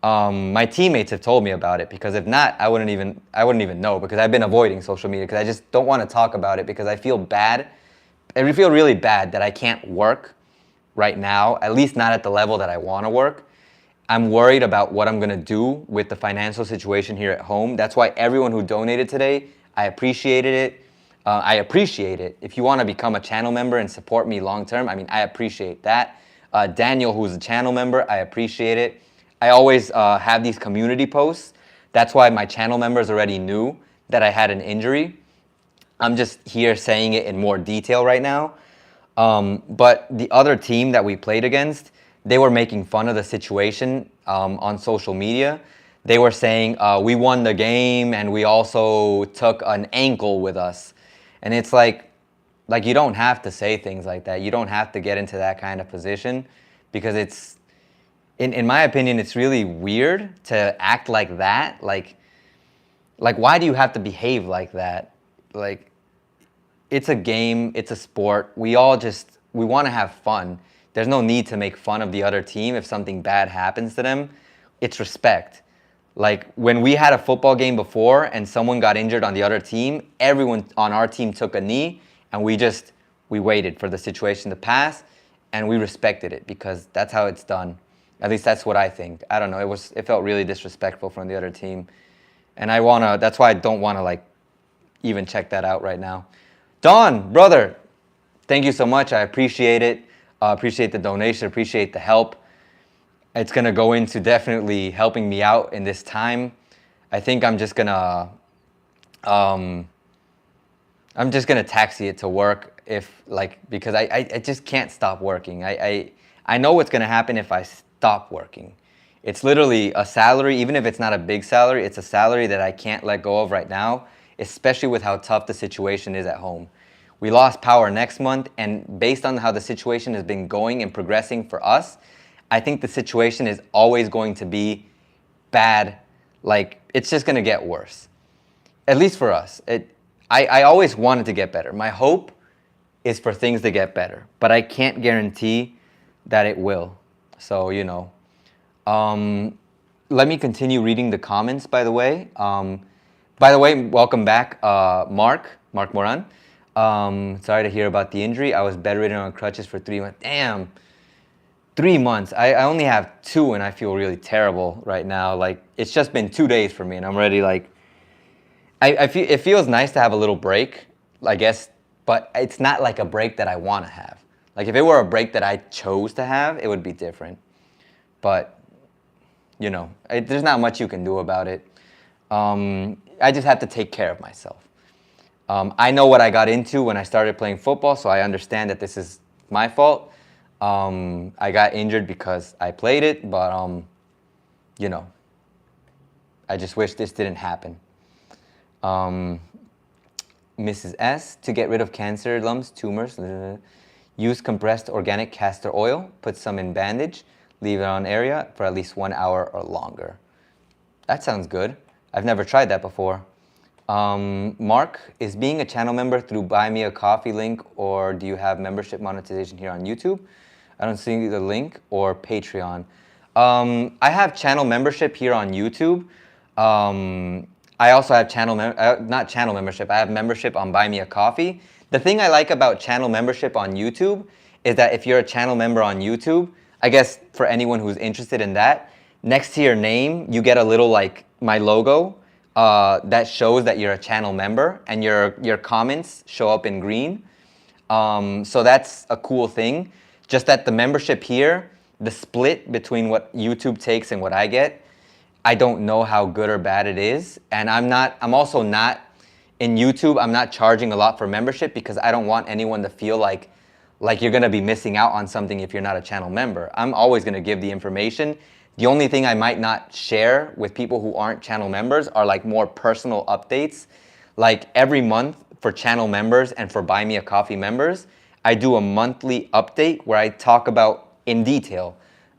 My teammates have told me about it, because if not, I wouldn't even know, because I've been avoiding social media because I just don't want to talk about it, because I feel bad. I feel really bad that I can't work right now, at least not at the level that I want to work. I'm worried about what I'm gonna do with the financial situation here at home. That's why everyone who donated today, I appreciated it. I appreciate it. If you want to become a channel member and support me long term, I mean, I appreciate that. Daniel, who's a channel member, I appreciate it. I always have these community posts. That's why my channel members already knew that I had an injury. I'm just here saying it in more detail right now. But the other team that we played against, they were making fun of the situation on social media. They were saying, we won the game and we also took an ankle with us. And it's like you don't have to say things like that. You don't have to get into that kind of position, because it's, in my opinion, it's really weird to act like that. Like why do you have to behave like that? Like, it's a game, it's a sport. We want to have fun. There's no need to make fun of the other team if something bad happens to them. It's respect. Like, when we had a football game before and someone got injured on the other team, everyone on our team took a knee, and we waited for the situation to pass, and we respected it, because that's how it's done. At least that's what I think. I don't know. It felt really disrespectful from the other team, and that's why I don't want to even check that out right now. Don, brother, thank you so much. I appreciate it. Appreciate the donation. Appreciate the help. It's gonna go into definitely helping me out in this time. I think I'm just gonna taxi it to work, because I just can't stop working. I know what's gonna happen if I stop working. It's literally a salary. Even if it's not a big salary, it's a salary that I can't let go of right now, especially with how tough the situation is at home. We lost power next month, and based on how the situation has been going and progressing for us, I think the situation is always going to be bad. It's just going to get worse, at least for us. I always wanted to get better. My hope is for things to get better, but I can't guarantee that it will. So, let me continue reading the comments, by the way. Welcome back, Mark Moran. Sorry to hear about the injury. I was bedridden on crutches for 3 months. Damn, 3 months. I only have 2, and I feel really terrible right now. It's just been 2 days for me, and I'm already I feel it feels nice to have a little break, I guess, but it's not like a break that I want to have. If it were a break that I chose to have, it would be different. But there's not much you can do about it. I just have to take care of myself. I know what I got into when I started playing football, so I understand that this is my fault. I got injured because I played it, but I just wish this didn't happen. Mrs. S, to get rid of cancer, lumps, tumors, use compressed organic castor oil, put some in bandage, leave it on area for at least 1 hour or longer. That sounds good. I've never tried that before. Mark, is being a channel member through Buy Me a Coffee link, or do you have membership monetization here on YouTube? I don't see the link, or Patreon. I have channel membership here on YouTube. I also have not channel membership, I have membership on Buy Me a Coffee. The thing I like about channel membership on YouTube is that if you're a channel member on YouTube, I guess for anyone who's interested in that, next to your name, you get a little my logo that shows that you're a channel member, and your comments show up in green. So that's a cool thing. Just that the membership here, the split between what YouTube takes and what I get, I don't know how good or bad it is. And I'm also not, in YouTube, I'm not charging a lot for membership, because I don't want anyone to feel like you're gonna be missing out on something if you're not a channel member. I'm always gonna give the information. The only thing I might not share with people who aren't channel members are more personal updates. Every month for channel members and for Buy Me a Coffee members, I do a monthly update where I talk about in detail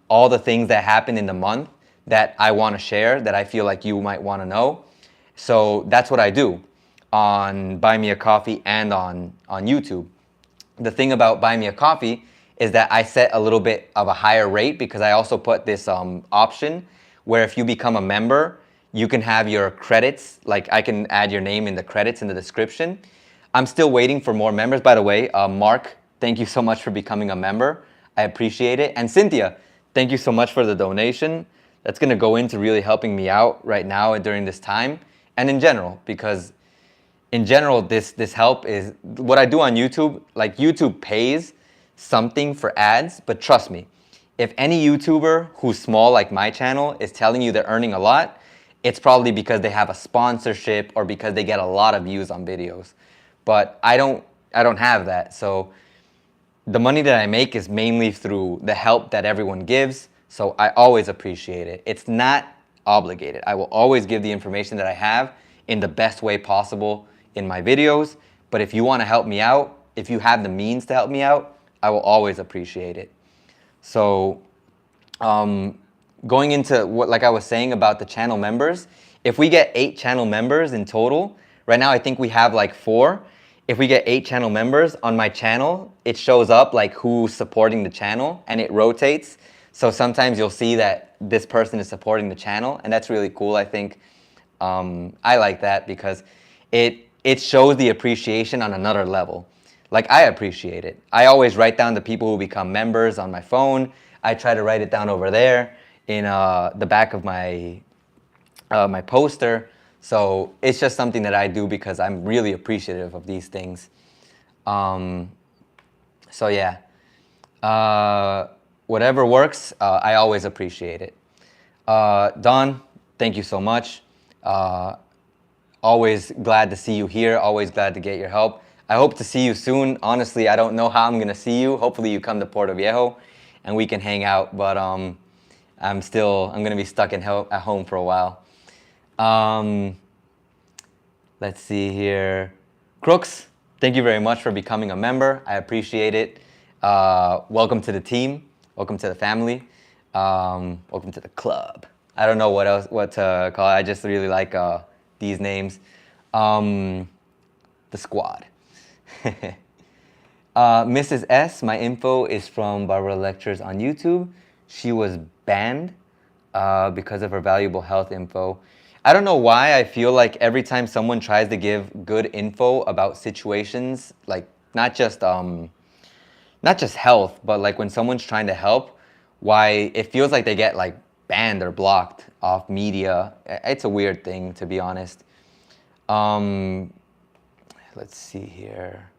all the things that happen in the month that I want to share, that I feel like you might want to know. So that's what I do on Buy Me a Coffee and on YouTube. The thing about Buy Me a Coffee is that I set a little bit of a higher rate because I also put this option where if you become a member, you can have your credits, like I can add your name in the credits in the description. I'm still waiting for more members. By the way, Mark, thank you so much for becoming a member. I appreciate it. And Cynthia, thank you so much for the donation. That's gonna go into really helping me out right now and during this time and in general, because in general, this help is what I do on YouTube. Like YouTube pays something for ads, but trust me, if any YouTuber who's small like my channel is telling you they're earning a lot, it's probably because they have a sponsorship or because they get a lot of views on videos. But I don't have that. So the money that I make is mainly through the help that everyone gives. So I always appreciate it. It's not obligated. I will always give the information that I have in the best way possible in my videos. But if you want to help me out, if you have the means to help me out, I will always appreciate it. So going into what, like I was saying about the channel members, if we get 8 channel members in total, right now I think we have like 4. If we get 8 channel members on my channel, it shows up like who's supporting the channel and it rotates. So sometimes you'll see that this person is supporting the channel, and that's really cool. I think I like that because it shows the appreciation on another level. Like I appreciate it. I always write down the people who become members on my phone. I try to write it down over there in the back of my my poster. So it's just something that I do because I'm really appreciative of these things. So yeah, whatever works, I always appreciate it. Don, thank you so much. Always glad to see you here. Always glad to get your help. I hope to see you soon. Honestly, I don't know how I'm gonna see you. Hopefully you come to Puerto Viejo and we can hang out, but I'm gonna be stuck at home for a while. Let's see here. Crooks, thank you very much for becoming a member. I appreciate it. Welcome to the team. Welcome to the family. Welcome to the club. I don't know what to call it. I just really like these names. The squad. Mrs. S, my info is from Barbara Lectures on YouTube. She was banned because of her valuable health info. I don't know why I feel like every time someone tries to give good info about situations, like not just health, but like when someone's trying to help, why it feels like they get like banned or blocked off media. It's a weird thing, to be honest. Let's see here.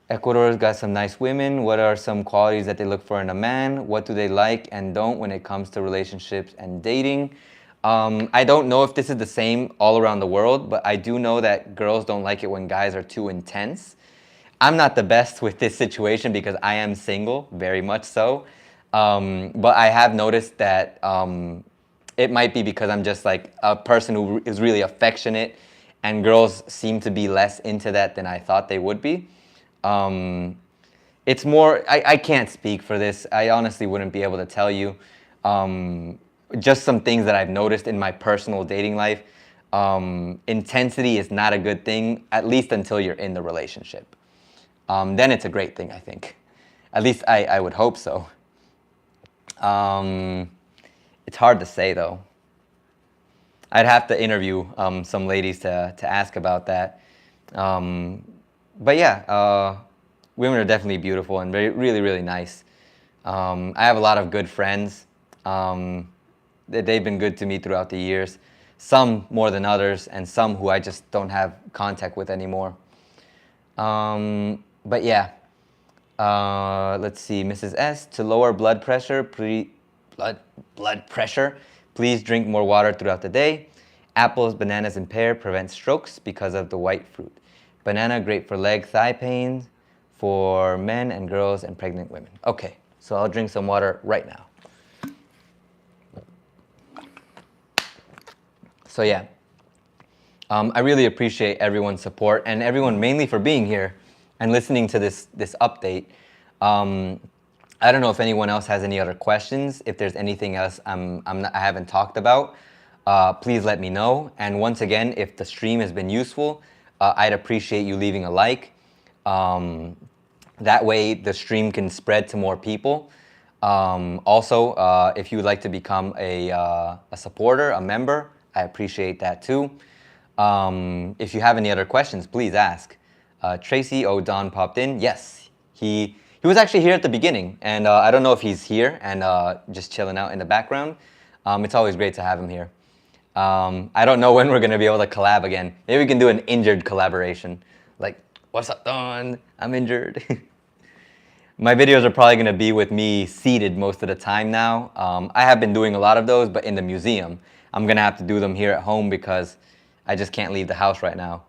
Ecuador's got some nice women. What are some qualities that they look for in a man? What do they like and don't when it comes to relationships and dating? I don't know if this is the same all around the world, but I do know that girls don't like it when guys are too intense. I'm not the best with this situation because I am single, very much so. But I have noticed that it might be because I'm just like a person who is really affectionate, and girls seem to be less into that than I thought they would be. It's more, I can't speak for this. I honestly wouldn't be able to tell you. Just some things that I've noticed in my personal dating life. Intensity is not a good thing, at least until you're in the relationship. Then it's a great thing, I think. At least I would hope so. It's hard to say, though. I'd have to interview some ladies to ask about that. But yeah, women are definitely beautiful and really, really nice. I have a lot of good friends. They've been good to me throughout the years. Some more than others, and some who I just don't have contact with anymore. But yeah, let's see. Mrs. S, to lower blood pressure, blood pressure, please drink more water throughout the day. Apples, bananas, and pear prevent strokes because of the white fruit. Banana, great for leg, thigh pain, for men and girls and pregnant women. Okay, so I'll drink some water right now. So yeah, I really appreciate everyone's support and everyone mainly for being here and listening to this update. I don't know if anyone else has any other questions. If there's anything else I haven't talked about, please let me know. And once again, if the stream has been useful, I'd appreciate you leaving a like. That way the stream can spread to more people. Also, if you would like to become a supporter, a member, I appreciate that too. If you have any other questions, please ask. Tracy O'Don popped in. Yes, he was actually here at the beginning, and I don't know if he's here and just chilling out in the background. It's always great to have him here. I don't know when we're gonna be able to collab again. Maybe we can do an injured collaboration. Like, what's up, Don? I'm injured. My videos are probably gonna be with me seated most of the time now. I have been doing a lot of those, but in the museum. I'm gonna have to do them here at home because I just can't leave the house right now.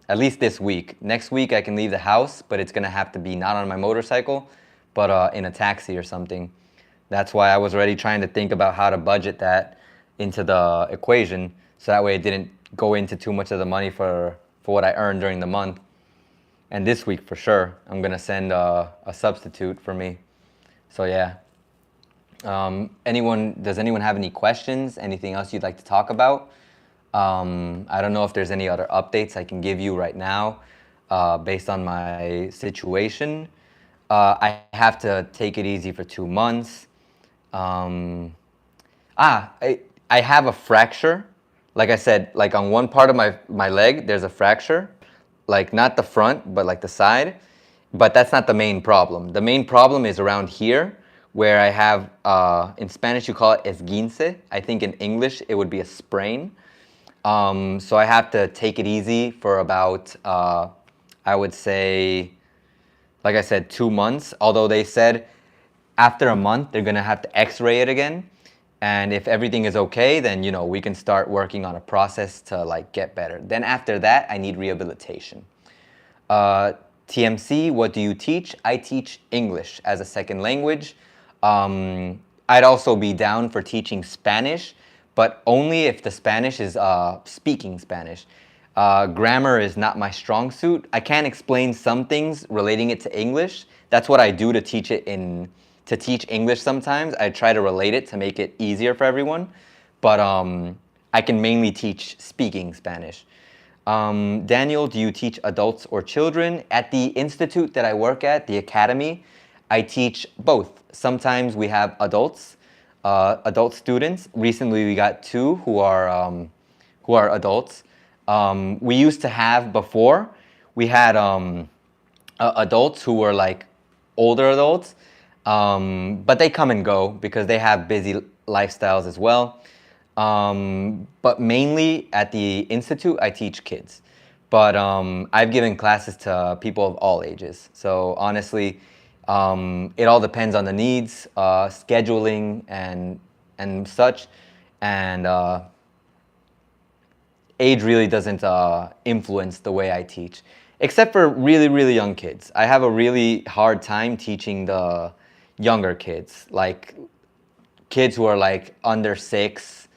At least this week. Next week I can leave the house, but it's gonna have to be not on my motorcycle, but in a taxi or something. That's why I was already trying to think about how to budget that into the equation, so that way it didn't go into too much of the money for what I earned during the month. And this week for sure, I'm gonna send a substitute for me. So yeah. Does anyone have any questions? Anything else you'd like to talk about? I don't know if there's any other updates I can give you right now based on my situation. I have to take it easy for 2 months. I have a fracture. Like I said, like on one part of my leg, there's a fracture. Like not the front, but like the side. But that's not the main problem. The main problem is around here, where I have, in Spanish you call it esguince. I think in English it would be a sprain. So I have to take it easy for about, I would say, like I said, 2 months. Although they said after a month they're gonna have to x-ray it again. And if everything is okay, then we can start working on a process to like get better. Then after that, I need rehabilitation. TMC, what do you teach? I teach English as a second language. I'd also be down for teaching Spanish, but only if the Spanish is speaking Spanish. Grammar is not my strong suit. I can explain some things relating it to English. That's what I do to teach English sometimes. I try to relate it to make it easier for everyone, but I can mainly teach speaking Spanish. Daniel, do you teach adults or children? At the institute that I work at, the academy, I teach both. Sometimes we have adults, adult students. Recently we got 2 who are adults. We used to have before, we had adults who were like older adults, but they come and go because they have busy lifestyles as well. But mainly at the institute, I teach kids. But I've given classes to people of all ages. So honestly, it all depends on the needs, scheduling, and such. And age really doesn't influence the way I teach, except for really, really young kids. I have a really hard time teaching the younger kids, like kids who are like under 6,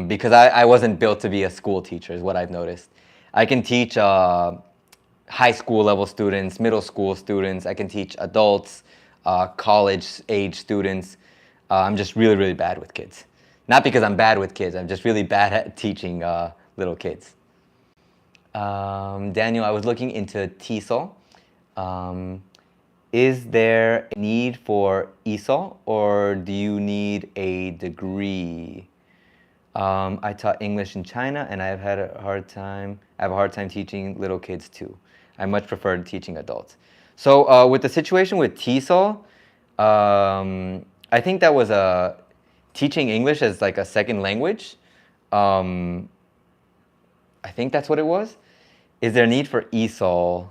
because I wasn't built to be a school teacher, is what I've noticed. I can teach high school level students, middle school students. I can teach adults, college age students. I'm just really, really bad with kids. Not because I'm bad with kids, I'm just really bad at teaching little kids. Daniel, I was looking into TESOL. Is there a need for ESOL, or do you need a degree? I taught English in China, and I have a hard time teaching little kids too. I much prefer teaching adults. So with the situation with TESOL, I think that was teaching English as like a second language. I think that's what it was. Is there a need for ESOL?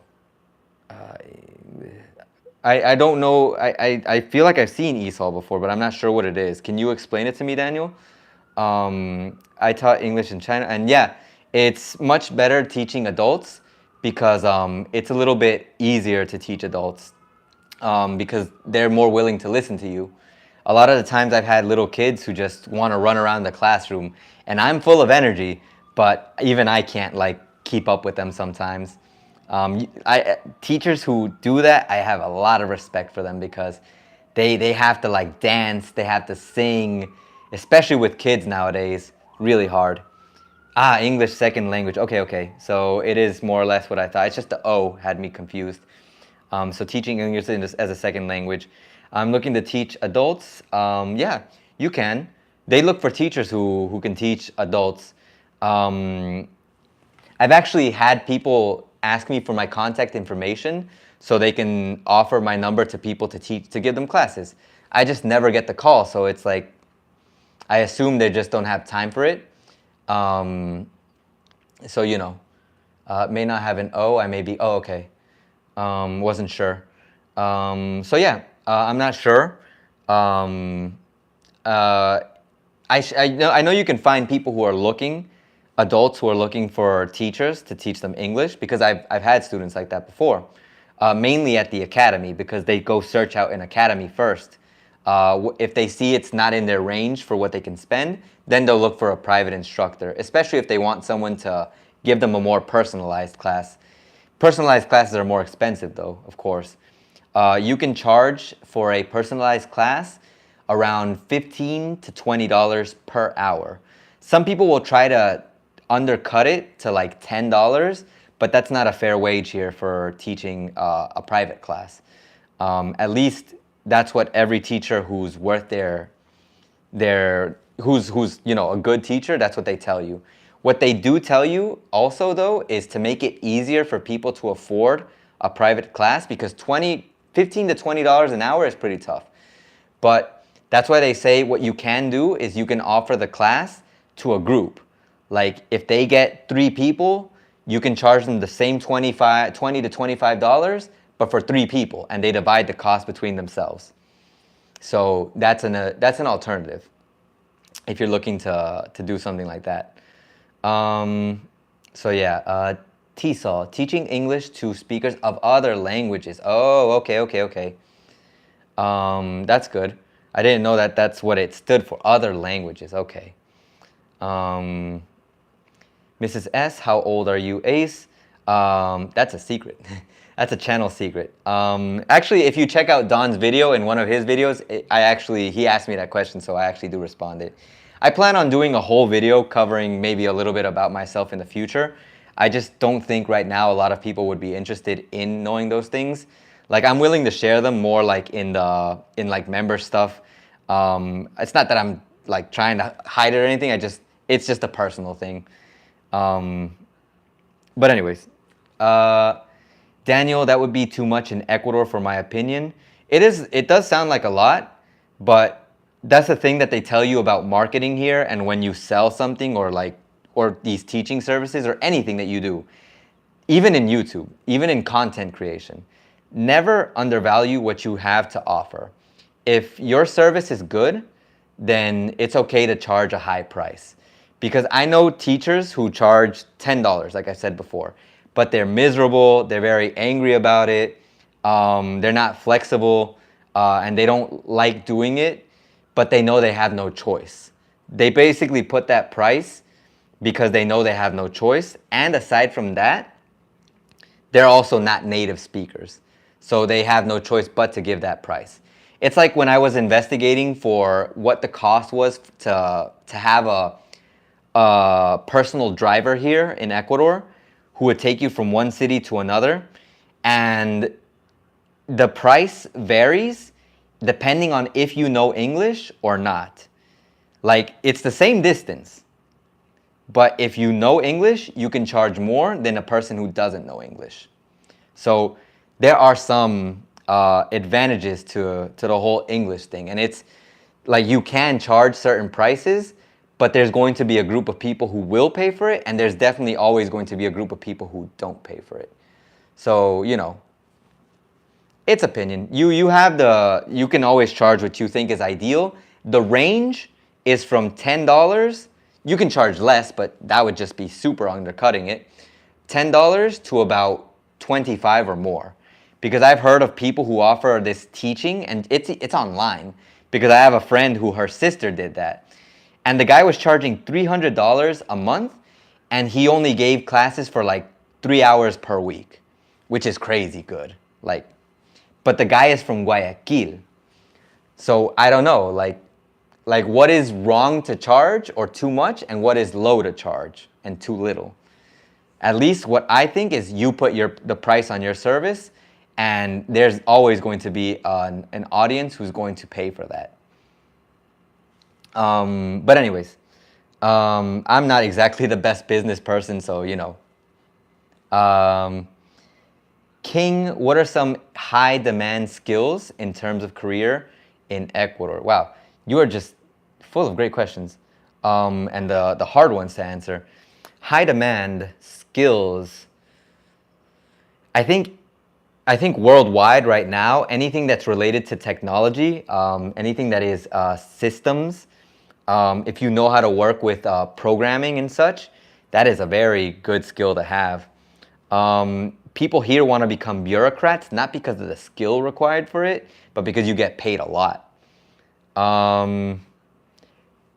I don't know. I feel like I've seen ESOL before, but I'm not sure what it is. Can you explain it to me, Daniel? I taught English in China, and yeah, it's much better teaching adults because it's a little bit easier to teach adults because they're more willing to listen to you. A lot of the times I've had little kids who just want to run around the classroom, and I'm full of energy, but even I can't like keep up with them sometimes. Teachers who do that, I have a lot of respect for them because they have to like dance, they have to sing, especially with kids nowadays, really hard. English second language. Okay, okay. So it is more or less what I thought. It's just the O had me confused. So teaching English as a second language. I'm looking to teach adults. Yeah, you can. They look for teachers who can teach adults. Um, I've actually had people ask me for my contact information so they can offer my number to people to teach, to give them classes. I just never get the call, so it's like, I assume they just don't have time for it. Um, so, may not have an O, I may be, oh, okay. Wasn't sure. So yeah, I'm not sure. Um, uh, I know you can find people who are looking, adults who are looking for teachers to teach them English, because I've had students like that before, mainly at the academy, because they go search out an academy first. If they see it's not in their range for what they can spend, then they'll look for a private instructor, especially if they want someone to give them a more personalized class. Personalized classes are more expensive though, of course. You can charge for a personalized class around $15 to $20 per hour. Some people will try to undercut it to like $10, but that's not a fair wage here for teaching a private class. At least that's what every teacher who's worth who's a good teacher, that's what they tell you. What they do tell you also though is to make it easier for people to afford a private class, because $15 to $20 an hour is pretty tough. But that's why they say what you can do is you can offer the class to a group. Like if they get 3 people, you can charge them the same $20 to $25, but for 3 people, and they divide the cost between themselves. So that's an alternative if you're looking to do something like that. So yeah, TESOL, teaching English to speakers of other languages. Oh, okay. That's good. I didn't know that that's what it stood for, other languages. Okay. Mrs. S, how old are you? Ace, that's a secret. That's a channel secret. Actually, if you check out Don's video, in one of his videos, he asked me that question, so I actually do respond it. I plan on doing a whole video covering maybe a little bit about myself in the future. I just don't think right now a lot of people would be interested in knowing those things. Like, I'm willing to share them more like in like member stuff. It's not that I'm like trying to hide it or anything. It's just a personal thing. But anyways, Daniel, that would be too much in Ecuador for my opinion. It does sound like a lot, but that's the thing that they tell you about marketing here, and when you sell something or these teaching services or anything that you do, even in YouTube, even in content creation, never undervalue what you have to offer. If your service is good, then it's okay to charge a high price. Because I know teachers who charge $10, like I said before, but they're miserable, they're very angry about it, they're not flexible, and they don't like doing it, but they know they have no choice. They basically put that price because they know they have no choice, and aside from that, they're also not native speakers. So they have no choice but to give that price. It's like when I was investigating for what the cost was to have a personal driver here in Ecuador who would take you from one city to another, and the price varies depending on if you know English or not. Like, it's the same distance, but if you know English, you can charge more than a person who doesn't know English. So there are some advantages to the whole English thing, and it's like you can charge certain prices, but there's going to be a group of people who will pay for it, and there's definitely always going to be a group of people who don't pay for it. So, it's opinion. You can always charge what you think is ideal. The range is from $10. You can charge less, but that would just be super undercutting it. $10 to about 25 or more. Because I've heard of people who offer this teaching, and it's online, because I have a friend who her sister did that. And the guy was charging $300 a month, and he only gave classes for like 3 hours per week. which is crazy good. Like, but the guy is from Guayaquil. So I don't know, like what is wrong to charge or too much, and what is low to charge and too little. At least what I think is you put the price on your service, and there's always going to be an audience who's going to pay for that. But anyways, I'm not exactly the best business person, so you know. King, what are some high demand skills in terms of career in Ecuador? Wow, you are just full of great questions, and the hard ones to answer. High demand skills. I think worldwide right now, anything that's related to technology, anything that is systems, if you know how to work with programming and such, that is a very good skill to have. People here want to become bureaucrats, not because of the skill required for it, but because you get paid a lot.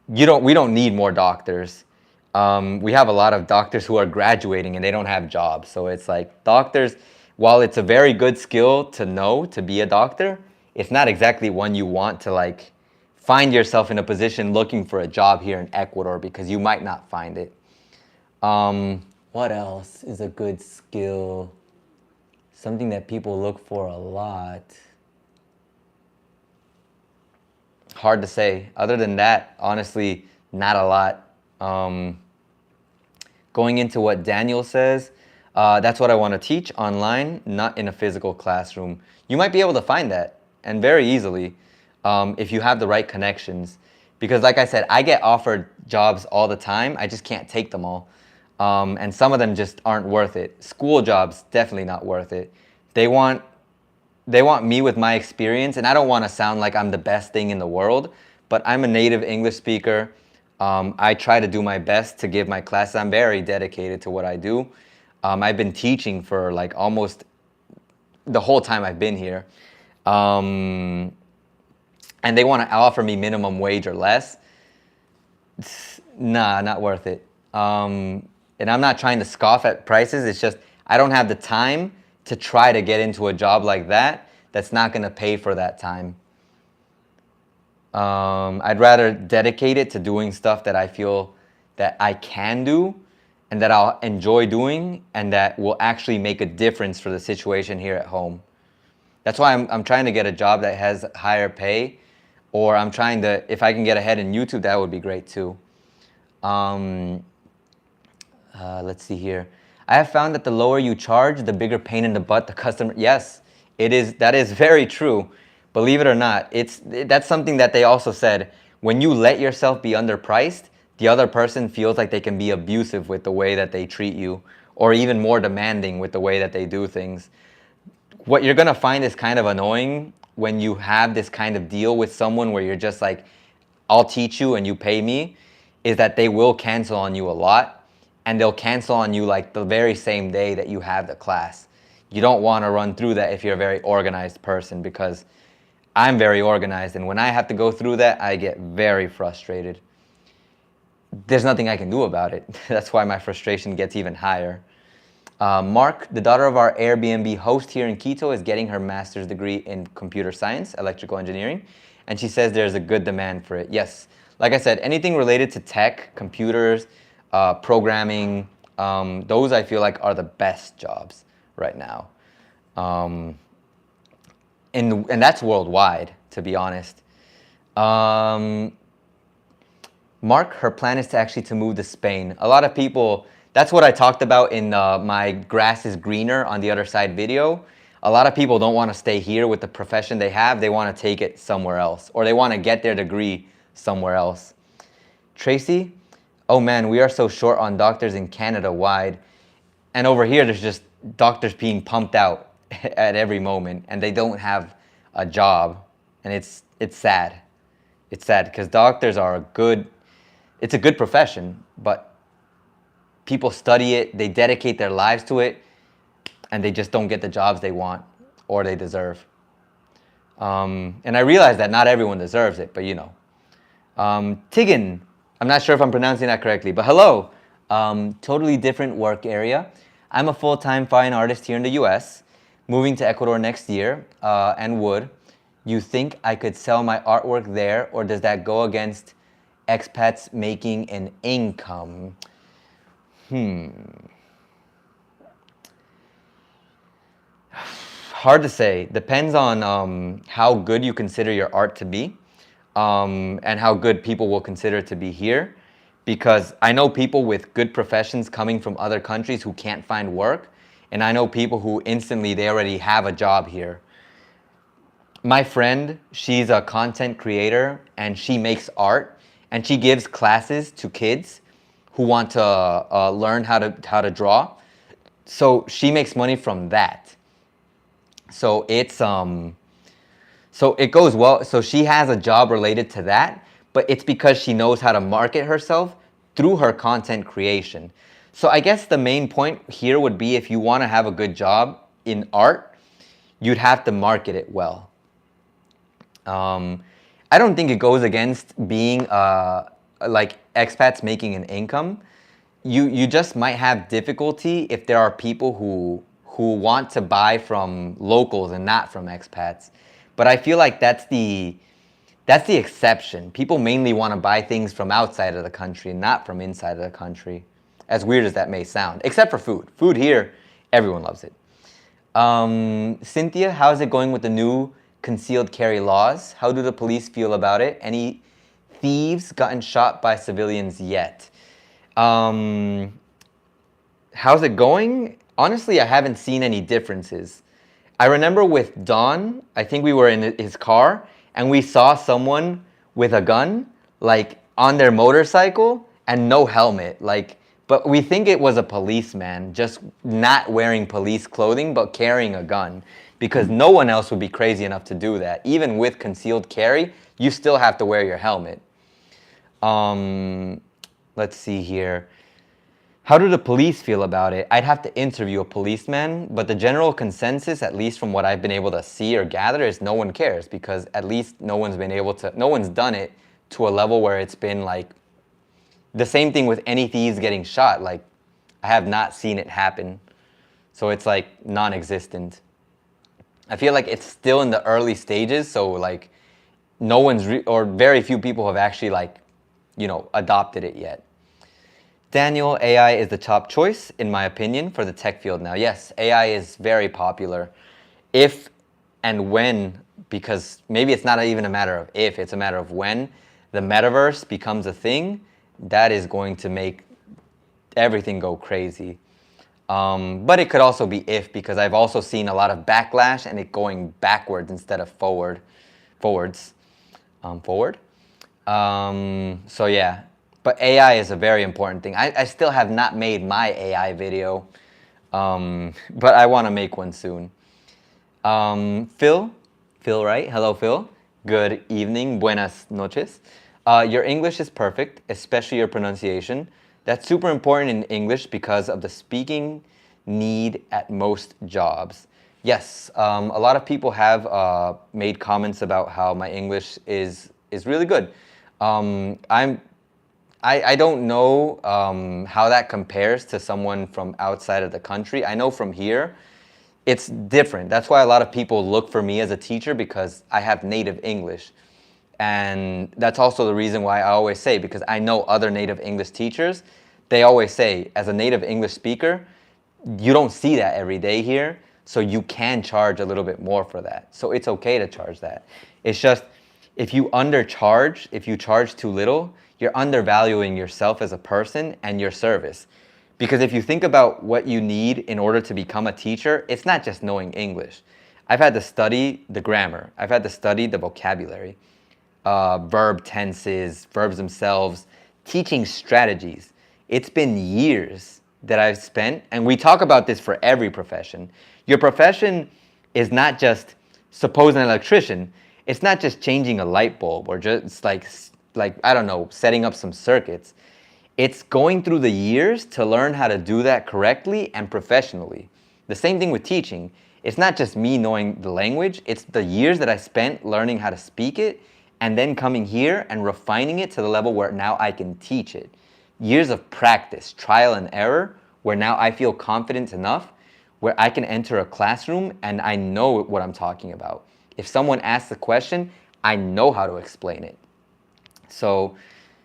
We don't need more doctors. We have a lot of doctors who are graduating and they don't have jobs. So it's like doctors, while it's a very good skill to know to be a doctor, it's not exactly one you want to like find yourself in a position looking for a job here in Ecuador, because you might not find it. What else is a good skill? Something that people look for a lot. Hard to say. Other than that, honestly, not a lot. Going into what Daniel says, that's what I want to teach online, not in a physical classroom. You might be able to find that, and very easily, if you have the right connections. Because like I said, I get offered jobs all the time. I just can't take them all. And some of them just aren't worth it. School jobs, definitely not worth it. They want me with my experience, and I don't want to sound like I'm the best thing in the world, but I'm a native English speaker. I try to do my best to give my classes. I'm very dedicated to what I do. I've been teaching for like almost the whole time I've been here. And they want to offer me minimum wage or less. Nah, not worth it. And I'm not trying to scoff at prices. It's just I don't have the time to try to get into a job like that that's not going to pay for that time. I'd rather dedicate it to doing stuff that I feel that I can do and that I'll enjoy doing and that will actually make a difference for the situation here at home. That's why I'm trying to get a job that has higher pay, or I'm trying to, if I can get ahead in YouTube, that would be great too. Let's see here. I have found that the lower you charge, the bigger pain in the butt the customer. Yes, it is. That is very true. Believe it or not, that's something that they also said. When you let yourself be underpriced, the other person feels like they can be abusive with the way that they treat you, or even more demanding with the way that they do things. What you're gonna find is kind of annoying when you have this kind of deal with someone where you're just like, I'll teach you and you pay me, is that they will cancel on you a lot, and they'll cancel on you like the very same day that you have the class. You don't want to run through that if you're a very organized person, because I'm very organized, and when I have to go through that, I get very frustrated. There's nothing I can do about it. That's why my frustration gets even higher. Mark, the daughter of our Airbnb host here in Quito, is getting her master's degree in computer science, electrical engineering, and she says there's a good demand for it. Yes, like I said, anything related to tech, computers, programming, those I feel like are the best jobs right now. And that's worldwide, to be honest. Mark, her plan is to actually to move to Spain. A lot of people, that's what I talked about in my grass is greener on the other side video. A lot of people don't want to stay here with the profession they have. They want to take it somewhere else, or they want to get their degree somewhere else. Tracy, oh man, we are so short on doctors in Canada wide. And over here, there's just doctors being pumped out at every moment, and they don't have a job. And it's sad. It's sad because doctors are it's a good profession, but people study it, they dedicate their lives to it, and they just don't get the jobs they want or they deserve. And I realize that not everyone deserves it, but you know. Tigan, I'm not sure if I'm pronouncing that correctly, but hello. Totally different work area. I'm a full-time fine artist here in the US, moving to Ecuador next year, and would you think I could sell my artwork there, or does that go against expats making an income? Hard to say. Depends on how good you consider your art to be, and how good people will consider it to be here. Because I know people with good professions coming from other countries who can't find work, and I know people who instantly, they already have a job here. My friend, she's a content creator and she makes art, and she gives classes to kids who want to learn how to draw. So she makes money from that. So so it goes well. So she has a job related to that, but it's because she knows how to market herself through her content creation. So I guess the main point here would be, if you want to have a good job in art, you'd have to market it well. I don't think it goes against being like expats making an income. You just might have difficulty if there are people who want to buy from locals and not from expats. But I feel like that's the exception. People mainly want to buy things from outside of the country, not from inside of the country. As weird as that may sound, except for food. Food here, everyone loves it. Cynthia, how's it going with the new concealed carry laws? How do the police feel about it? Any thieves gotten shot by civilians yet? How's it going? Honestly, I haven't seen any differences. I remember with Don, I think we were in his car and we saw someone with a gun, like on their motorcycle and no helmet. But we think it was a policeman, just not wearing police clothing, but carrying a gun, because no one else would be crazy enough to do that. Even with concealed carry, you still have to wear your helmet. Let's see here. How do the police feel about it? I'd have to interview a policeman, but the general consensus, at least from what I've been able to see or gather, is no one cares, because at least no one's done it to a level where it's been like the same thing with any thieves getting shot. Like, I have not seen it happen. So it's like non-existent. I feel like it's still in the early stages, so like no one's or very few people have actually adopted it yet. Daniel, AI is the top choice, in my opinion, for the tech field now. Yes, AI is very popular. If and when, because maybe it's not even a matter of if, it's a matter of when the metaverse becomes a thing, that is going to make everything go crazy. But it could also be if, because I've also seen a lot of backlash and it going backwards instead of forwards. So yeah. But AI is a very important thing. I still have not made my AI video, but I want to make one soon. Phil, right? Hello, Phil. Good evening. Buenas noches. Your English is perfect, especially your pronunciation. That's super important in English because of the speaking need at most jobs. Yes, a lot of people have made comments about how my English is really good. I don't know how that compares to someone from outside of the country. I know from here, it's different. That's why a lot of people look for me as a teacher, because I have native English. And that's also the reason why I always say, because I know other native English teachers, they always say, as a native English speaker, you don't see that every day here, so you can charge a little bit more for that. So it's okay to charge that. It's just, if you undercharge, if you charge too little, you're undervaluing yourself as a person and your service. Because if you think about what you need in order to become a teacher, it's not just knowing English. I've had to study the grammar. I've had to study the vocabulary, verb tenses, verbs themselves, teaching strategies. It's been years that I've spent, and we talk about this for every profession. Your profession is not just, suppose an electrician, it's not just changing a light bulb or just like I don't know, setting up some circuits. It's going through the years to learn how to do that correctly and professionally. The same thing with teaching. It's not just me knowing the language, it's the years that I spent learning how to speak it and then coming here and refining it to the level where now I can teach it. Years of practice, trial and error, where now I feel confident enough where I can enter a classroom and I know what I'm talking about. If someone asks a question, I know how to explain it. So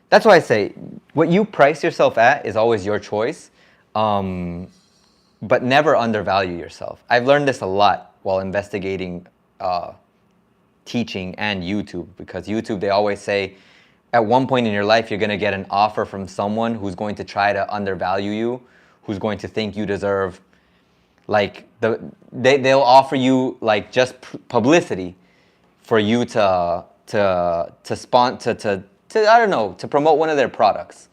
that's why I say what you price yourself at is always your choice, but never undervalue yourself. I've learned this a lot while investigating teaching and YouTube, because YouTube, they always say at one point in your life you're going to get an offer from someone who's going to try to undervalue you, who's going to think you deserve, like, they'll offer you like just publicity for you to I don't know, to promote one of their products,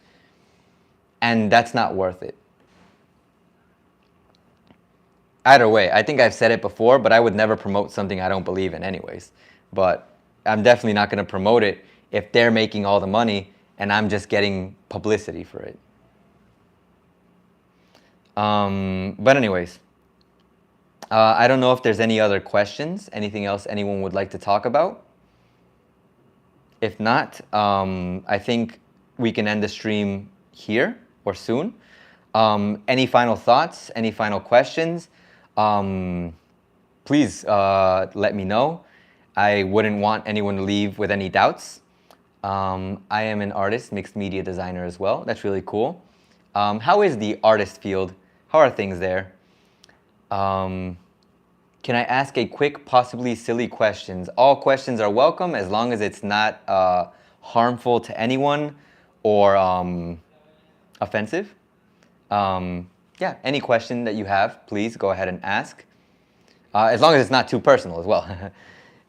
and that's not worth it. Either way, I think I've said it before, but I would never promote something I don't believe in anyways. But I'm definitely not going to promote it if they're making all the money and I'm just getting publicity for it. But anyways, I don't know if there's any other questions, anything else anyone would like to talk about. If not, I think we can end the stream here or soon. Any final thoughts, any final questions? Please let me know. I wouldn't want anyone to leave with any doubts. I am an artist, mixed media designer as well. That's really cool. How is the artist field? How are things there? Can I ask a quick, possibly silly questions? All questions are welcome as long as it's not harmful to anyone or offensive. Yeah, any question that you have, please go ahead and ask. As long as it's not too personal as well,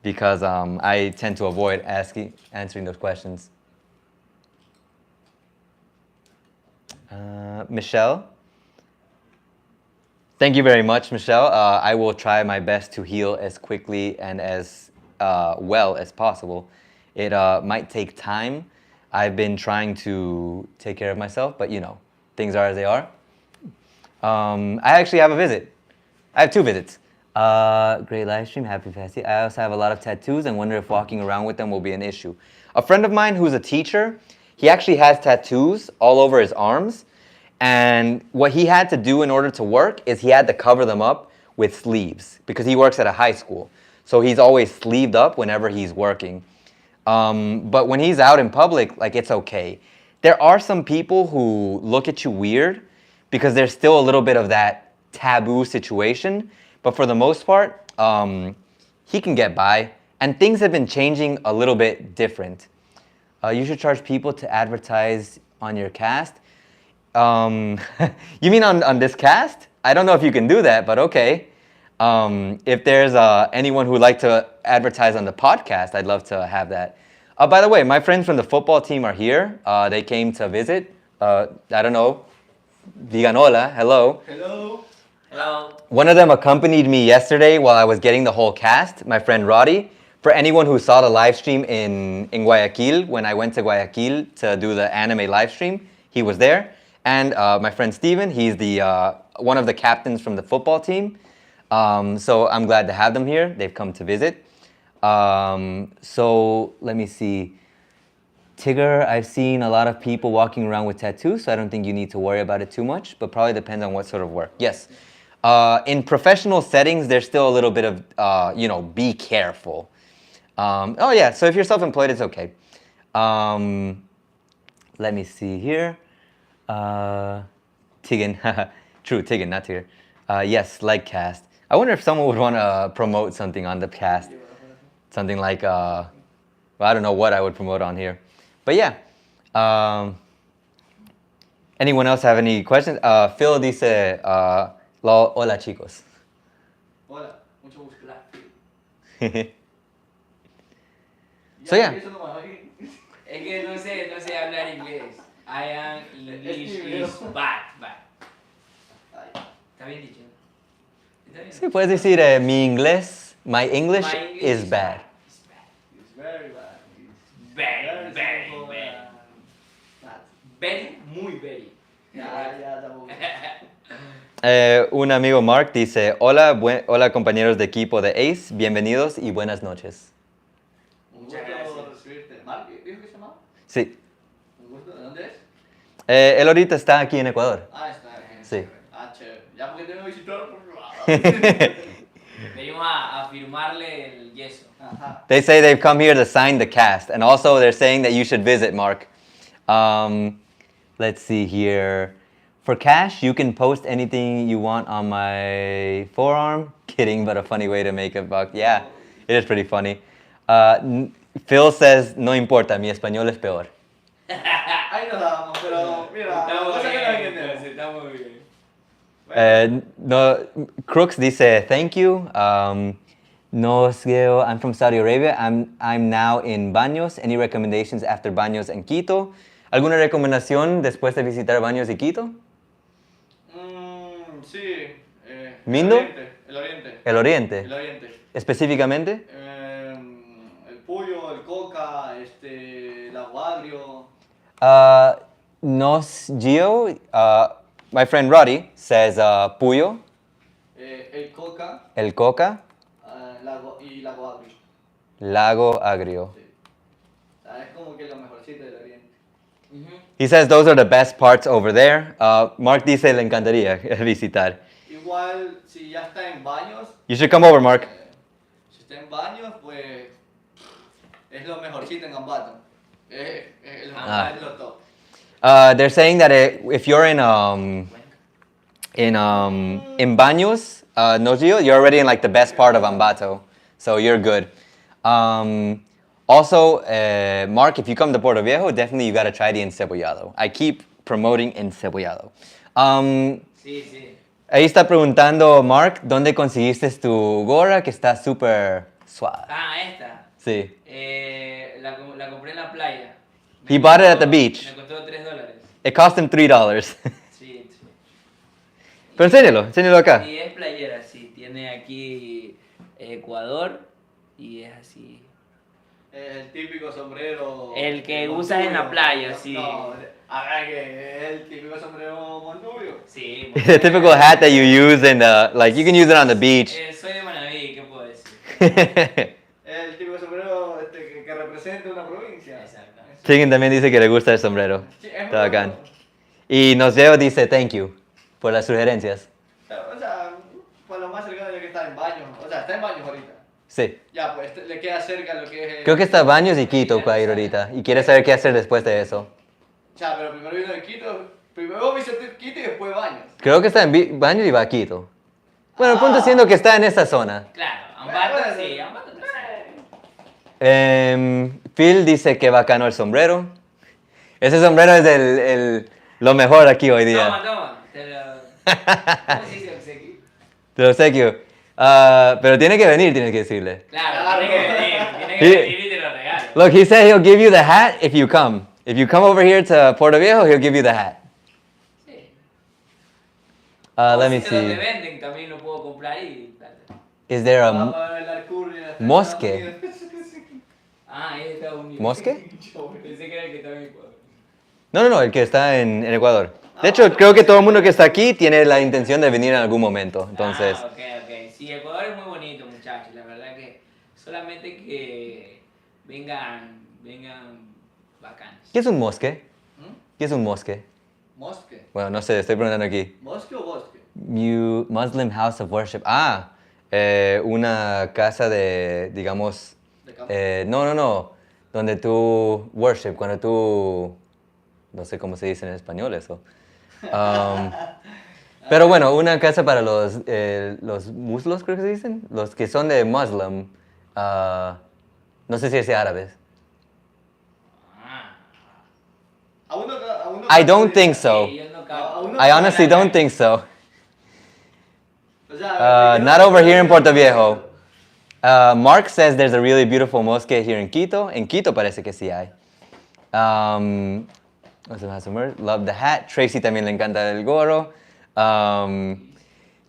because I tend to avoid answering those questions. Michelle? Thank you very much, Michelle. I will try my best to heal as quickly and as well as possible. It might take time. I've been trying to take care of myself, but you know, things are as they are. I actually have a visit. I have 2 visits. Great live stream, happy fasting. I also have a lot of tattoos and wonder if walking around with them will be an issue. A friend of mine who's a teacher, he actually has tattoos all over his arms. And what he had to do in order to work is he had to cover them up with sleeves because he works at a high school. So he's always sleeved up whenever he's working. But when he's out in public, like, it's okay. There are some people who look at you weird because there's still a little bit of that taboo situation. But for the most part, he can get by. And things have been changing a little bit different. You should charge people to advertise on your cast. You mean on this cast? I don't know if you can do that, but okay. If there's anyone who would like to advertise on the podcast, I'd love to have that. By the way, my friends from the football team are here. They came to visit. I don't know. Digan hola. Hello. Hello. Hello. One of them accompanied me yesterday while I was getting the whole cast, my friend Roddy. For anyone who saw the live stream in Guayaquil, when I went to Guayaquil to do the anime live stream, he was there. And my friend Steven, he's the one of the captains from the football team. So I'm glad to have them here. They've come to visit. So let me see. Tigger, I've seen a lot of people walking around with tattoos, so I don't think you need to worry about it too much, but probably depends on what sort of work. Yes. In professional settings, there's still a little bit of, be careful. Oh yeah, so if you're self-employed, it's okay. Let me see here. Tigan, true, Tigan, not Tigger. Yes, like cast. I wonder if someone would want to promote something on the cast. Something like, well, I don't know what I would promote on here. But yeah. Anyone else have any questions? Phil dice, hola chicos. Hola, mucho gusto. So yeah. Es que no sé hablar inglés. I am English is bad. ¿Está bien dicho? Sí, puedes decir mi inglés, my English is bad. It's very bad. Very. Very, muy very. Ya, tampoco. Un amigo Mark dice, hola compañeros de equipo de ACE, bienvenidos y buenas noches. Un gusto recibirte. ¿Mark, dijo que se llamaba? Sí. Un gusto. ¿De dónde es? Él ahorita está aquí en Ecuador. Ah, está. Sí. Ya porque tengo que visitar por Venimos a firmarle el yeso. Ajá. They say they've come here to sign the cast, and also they're saying that you should visit, Mark. Let's see here. For cash, you can post anything you want on my forearm. Kidding, but a funny way to make a buck. Yeah, it is pretty funny. Phil says, no importa, mi español es peor. Ahí nos damos, pero mira, la Estamos cosa que nos bien, entendemos. estamos bien. No, Crooks dice, thank you. No, Geo, I'm from Saudi Arabia. I'm now in Baños. Any recommendations after Baños and Quito? ¿Alguna recomendación después de visitar Baños y Quito? Sí. ¿Mindo? El Oriente. El Oriente. El Oriente. Específicamente? El Puyo, el Coca, el Aguagrio. Nos Geo, my friend Roddy says Puyo, El Coca el Coca, y la Aguagrio. Lago Agrio. Sí. O sea, es como que lo mejorcito del Oriente. He says those are the best parts over there. Mark dice le encantaría visitar. Igual, si ya está en Baños. You should come over, Mark. Si está en Baños, pues es lo mejorcito en Ambato. Es lo top. They're saying that if you're in Baños, no Gio, you're already in like the best part of Ambato, so you're good. Also, Mark, if you come to Puerto Viejo, definitely you gotta try the encebollado. I keep promoting encebollado. Sí, sí. Ahí está preguntando Mark, ¿dónde conseguiste tu gorra que está súper suave? Ah, esta. Sí. La compré en la playa. He bought it at the beach. Me costó $3. It cost him $3. Sí, sí. Pero enséñalo acá. Y es playera, sí. Tiene aquí Ecuador y es así. El típico sombrero. El que usas en la playa, sí. No, habrá que es el típico sombrero monturio. Sí. The typical hat that you use in like you can use it on the beach. Soy de Manaví, ¿qué puedo decir? El típico sombrero que representa una provincia. Exacto. Chicken también dice que le gusta el sombrero. Sí, es Está bacán. bueno. Y Noseo dice thank you por las sugerencias. O sea, por lo más cercano de que está en Baños. O sea, está en Baños ahorita. Sí. Ya, pues le queda cerca lo que es. Creo que está Baños y Quito para ir ahorita. Y quiere saber qué hacer después de eso. Ya, pero primero vino de Quito. Primero visité Quito y después Baños. Creo que está en Baños y va a Quito. Bueno, el punto es siendo que está en esa zona. Claro, Ambato sí, Ambato no sé. Phil dice que bacano el sombrero. Ese sombrero es lo mejor aquí hoy día. Toma, ¿cómo se dice obsequio? Te lo obsequio. Pero tiene que venir, tienes que decirle. Claro, tiene que venir y te lo regalo. Look, he said he'll give you the hat if you come. If you come over here to Puerto Viejo, he'll give you the hat. Sí. Let me Si donde see. venden también lo puedo comprar y... Is there Vamos a a ver la alcurnia. mosque? Ah, es de Estados Unidos. ¿Mosque? Pensé que era el que estaba en Ecuador. No, el que está en Ecuador. De hecho, creo que todo el mundo que está aquí tiene la intención de venir en algún momento. Entonces, Ah, ok. Sí, Ecuador es muy bonito, muchachos. La verdad que solamente que vengan bacanos. ¿qué es un mosque? ¿Mm? ¿Qué es un mosque? ¿Mosque? Bueno, no sé, estoy preguntando aquí. ¿Mosque o bosque? Muslim House of Worship. Una casa de, digamos... De campo. No. Donde tú worship, cuando tú... No sé cómo se dice en español eso. Pero bueno, una casa para los muslos, creo que se dicen. Los que son de Muslim. No sé si es árabes. I don't think so. Sí, yo no cago. I honestly don't think so. O sea, Not over here in Puerto Viejo. Mark says there's a really beautiful mosque here in Quito. En Quito parece que sí hay. Love the hat. Tracy también le encanta el gorro.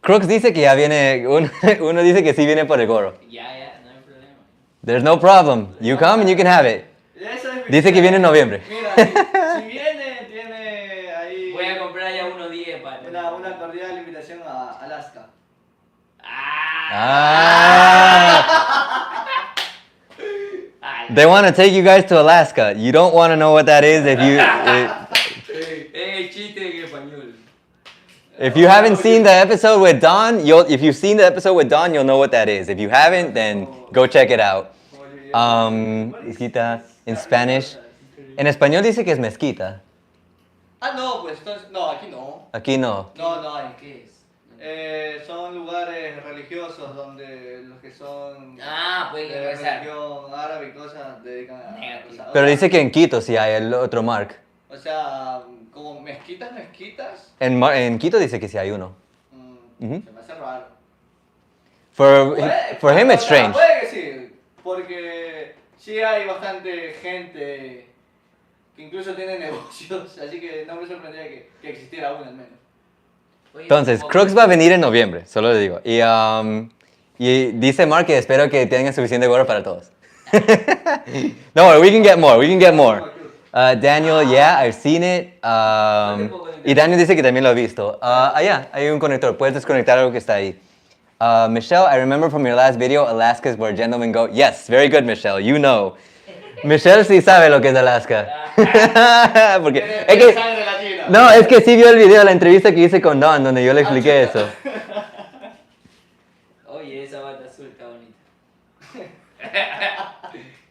Crooks dice que ya viene, uno dice que sí viene por el gorro. Ya, no hay problema. There's no problem. You come and you can have it. Dice que viene en noviembre. Mira, si viene, tiene ahí. Voy a comprar ya unos 10 para... Una cordial invitación a Alaska. They want to take you guys to Alaska. You don't want to know what that is if you... chiste en español. If you haven't seen the episode with Don, if you've seen the episode with Don, you'll know what that is. If you haven't, then go check it out. Mezquita in Spanish. En español dice que es mezquita. Ah, no, pues entonces, no, aquí no. Aquí no. No, no hay. ¿Qué es? Son lugares religiosos donde los que son Pueden de rezar. religión árabe y cosas dedican a Negativo. rezar. Pero dice que en Quito sí hay el otro Mark. O sea, como mezquitas. En Quito dice que sí hay uno. Ujú. Se me hace raro. For him, it's O sea, strange. puede que sí, porque sí hay bastante gente que incluso tiene negocios, así que no me sorprendería que existiera uno al menos. Oye, Entonces, ¿cómo? Crooks va a venir en noviembre, solo le digo. Y dice Mark que espero que tengan suficiente gorra para todos. No, we can get more. Daniel, yeah, I've seen it. Y Daniel dice que también lo ha visto. Allá, hay un conector. Puedes desconectar algo que está ahí. Michelle, I remember from your last video, Alaska is where gentlemen go. Yes, very good, Michelle. You know. Michelle sí sabe lo que es Alaska. Porque es que, Sangre latina. no, es que sí vio el video, la entrevista que hice con Don, donde yo le expliqué eso. Oye, esa bata azul está bonita.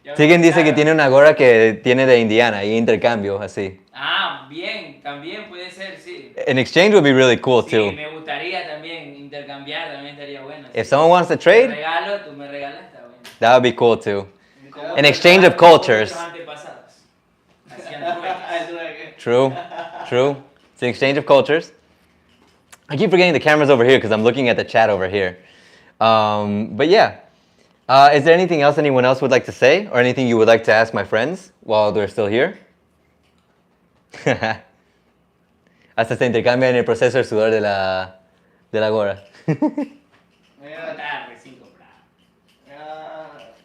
Ya me Siguen dice que gustaron. tiene una gorra que tiene de Indiana y intercambio, así. Bien, también puede ser, sí. An exchange would be really cool Sí, too. me gustaría también intercambiar, también estaría bueno. If someone wants to trade, Tú me regalas, está bueno. that would be cool too. Como An exchange of cultures. nuestros antepasados. Hacían Ah, trueques. eso era que- True. It's an exchange of cultures. I keep forgetting the camera's over here because I'm looking at the chat over here. But yeah. Is there anything else anyone else would like to say? Or anything you would like to ask my friends while they're still here? Hasta se intercambia en el proceso el sudor de la gorra. Mira, Está recién comprada.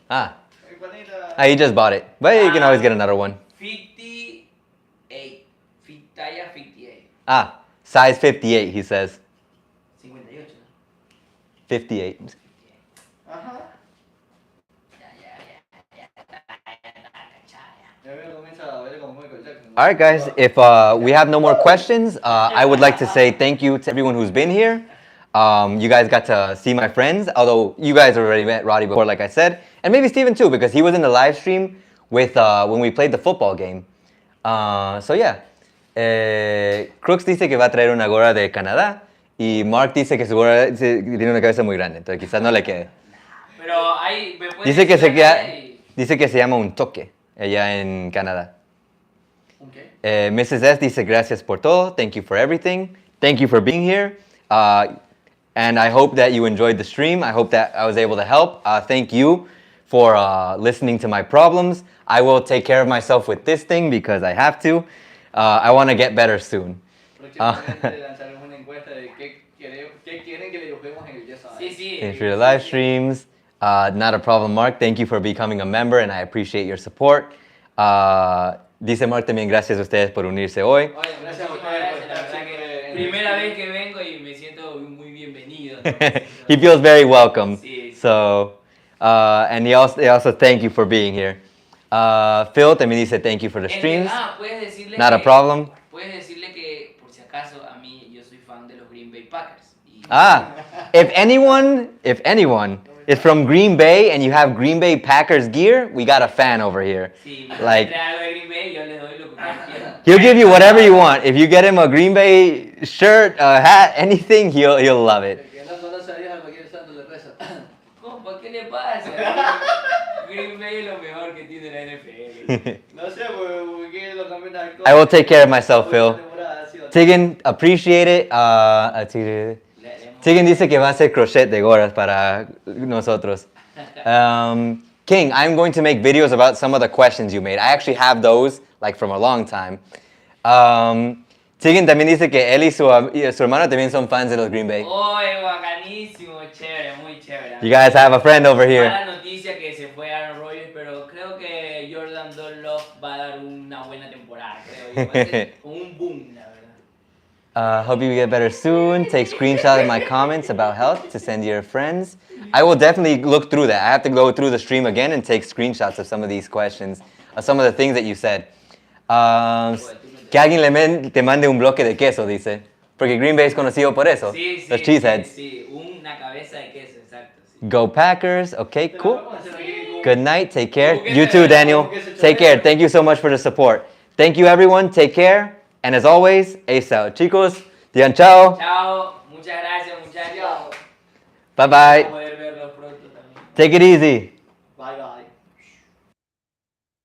Ah, Juanita. he just bought it. But you can always get another one. 58. Talla 58. Ah, size 58, he says. 58, ¿no? 58. Ajá. Ya. Ya veo que comienza a ver como Michael Jackson. All right, guys. If we have no more questions, I would like to say thank you to everyone who's been here. You guys got to see my friends, although you guys already met Roddy before, like I said, and maybe Steven too, because he was in the live stream with when we played the football game. So yeah, Crooks dice que va a traer una gorra de Canadá y Mark dice que su gorra tiene una cabeza muy grande, entonces quizás no le quede. Pero ahí me puedes Dice que decir dice que se llama un toque allá en Canadá. ¿Un qué? Mrs. S dice gracias por todo. Thank you for everything. Thank you for being here. And I hope that you enjoyed the stream. I hope that I was able to help. Thank you for listening to my problems. I will take care of myself with this thing because I have to. I want to get better soon. Próximamente lanzaremos una encuesta de qué quieren que le dibujemos en el Yes I. Sí. Thanks for your live streams. Not a problem, Mark. Thank you for becoming a member and I appreciate your support. Dice Mark también gracias a ustedes por unirse hoy. Oye, gracias a Muchísimas ustedes por gracias, la estar verdad siempre que en primera el- vez que vengo y me siento muy bienvenido. He feels very welcome. Sí. So, and they also thank you for being here. Phil también dice thank you for the streams. Puedes decirle Not a que- problem. Puedes decirle que, por si acaso, a mí yo soy fan de los Green Bay Packers. Y- If anyone is from Green Bay and you have Green Bay Packers gear, we got a fan over here. Sí, Like, trae algo de Green Bay, yo les doy lo que ustedes quieran. he'll give you whatever you want. If you get him a Green Bay shirt, a hat, anything, he'll love it. El que no conoce a Dios al cualquier santo le reza. Compa, ¿qué le pasa? Green Bay es lo mejor que tiene la NFL. No sé, porque los campeones actuales. I will take care of myself, Phil. Temporada ha sido- Tigan, appreciate it. Tigan dice que va a hacer crochet de gorras para nosotros. King, I'm going to make videos about some of the questions you made. I actually have those, like from a long time. Tigan también dice que él y su hermano también son fans de los Green Bay. Oye, bacanísimo, chévere, muy chévere. You guys have a friend over here. Mala noticia que se fue Aaron Rodgers, pero creo que Jordan Love va a dar una buena temporada, creo. Y va a ser un boom, la verdad. Hope you get better soon. Take screenshots of my comments about health to send to your friends. I will definitely look through that. I have to go through the stream again and take screenshots of some of these questions, of some of the things that you said. Que alguien te mande un bloque de queso, dice. Porque Green Bay es conocido por eso. Sí, sí, Los sí, cheeseheads. sí, una cabeza de queso, exacto. Sí. Go Packers. Okay, Te lo cool. podemos hacer aquí con- Good night. Take care. Como que You se too, ve, Daniel. como que se Take care. chorrea. Thank you so much for the support. Thank you, everyone. Take care. And as always, ace out. Chicos, digan chao. Chao, muchas gracias muchachos. Chao. Bye bye. Poder verlos pronto también. Take it easy.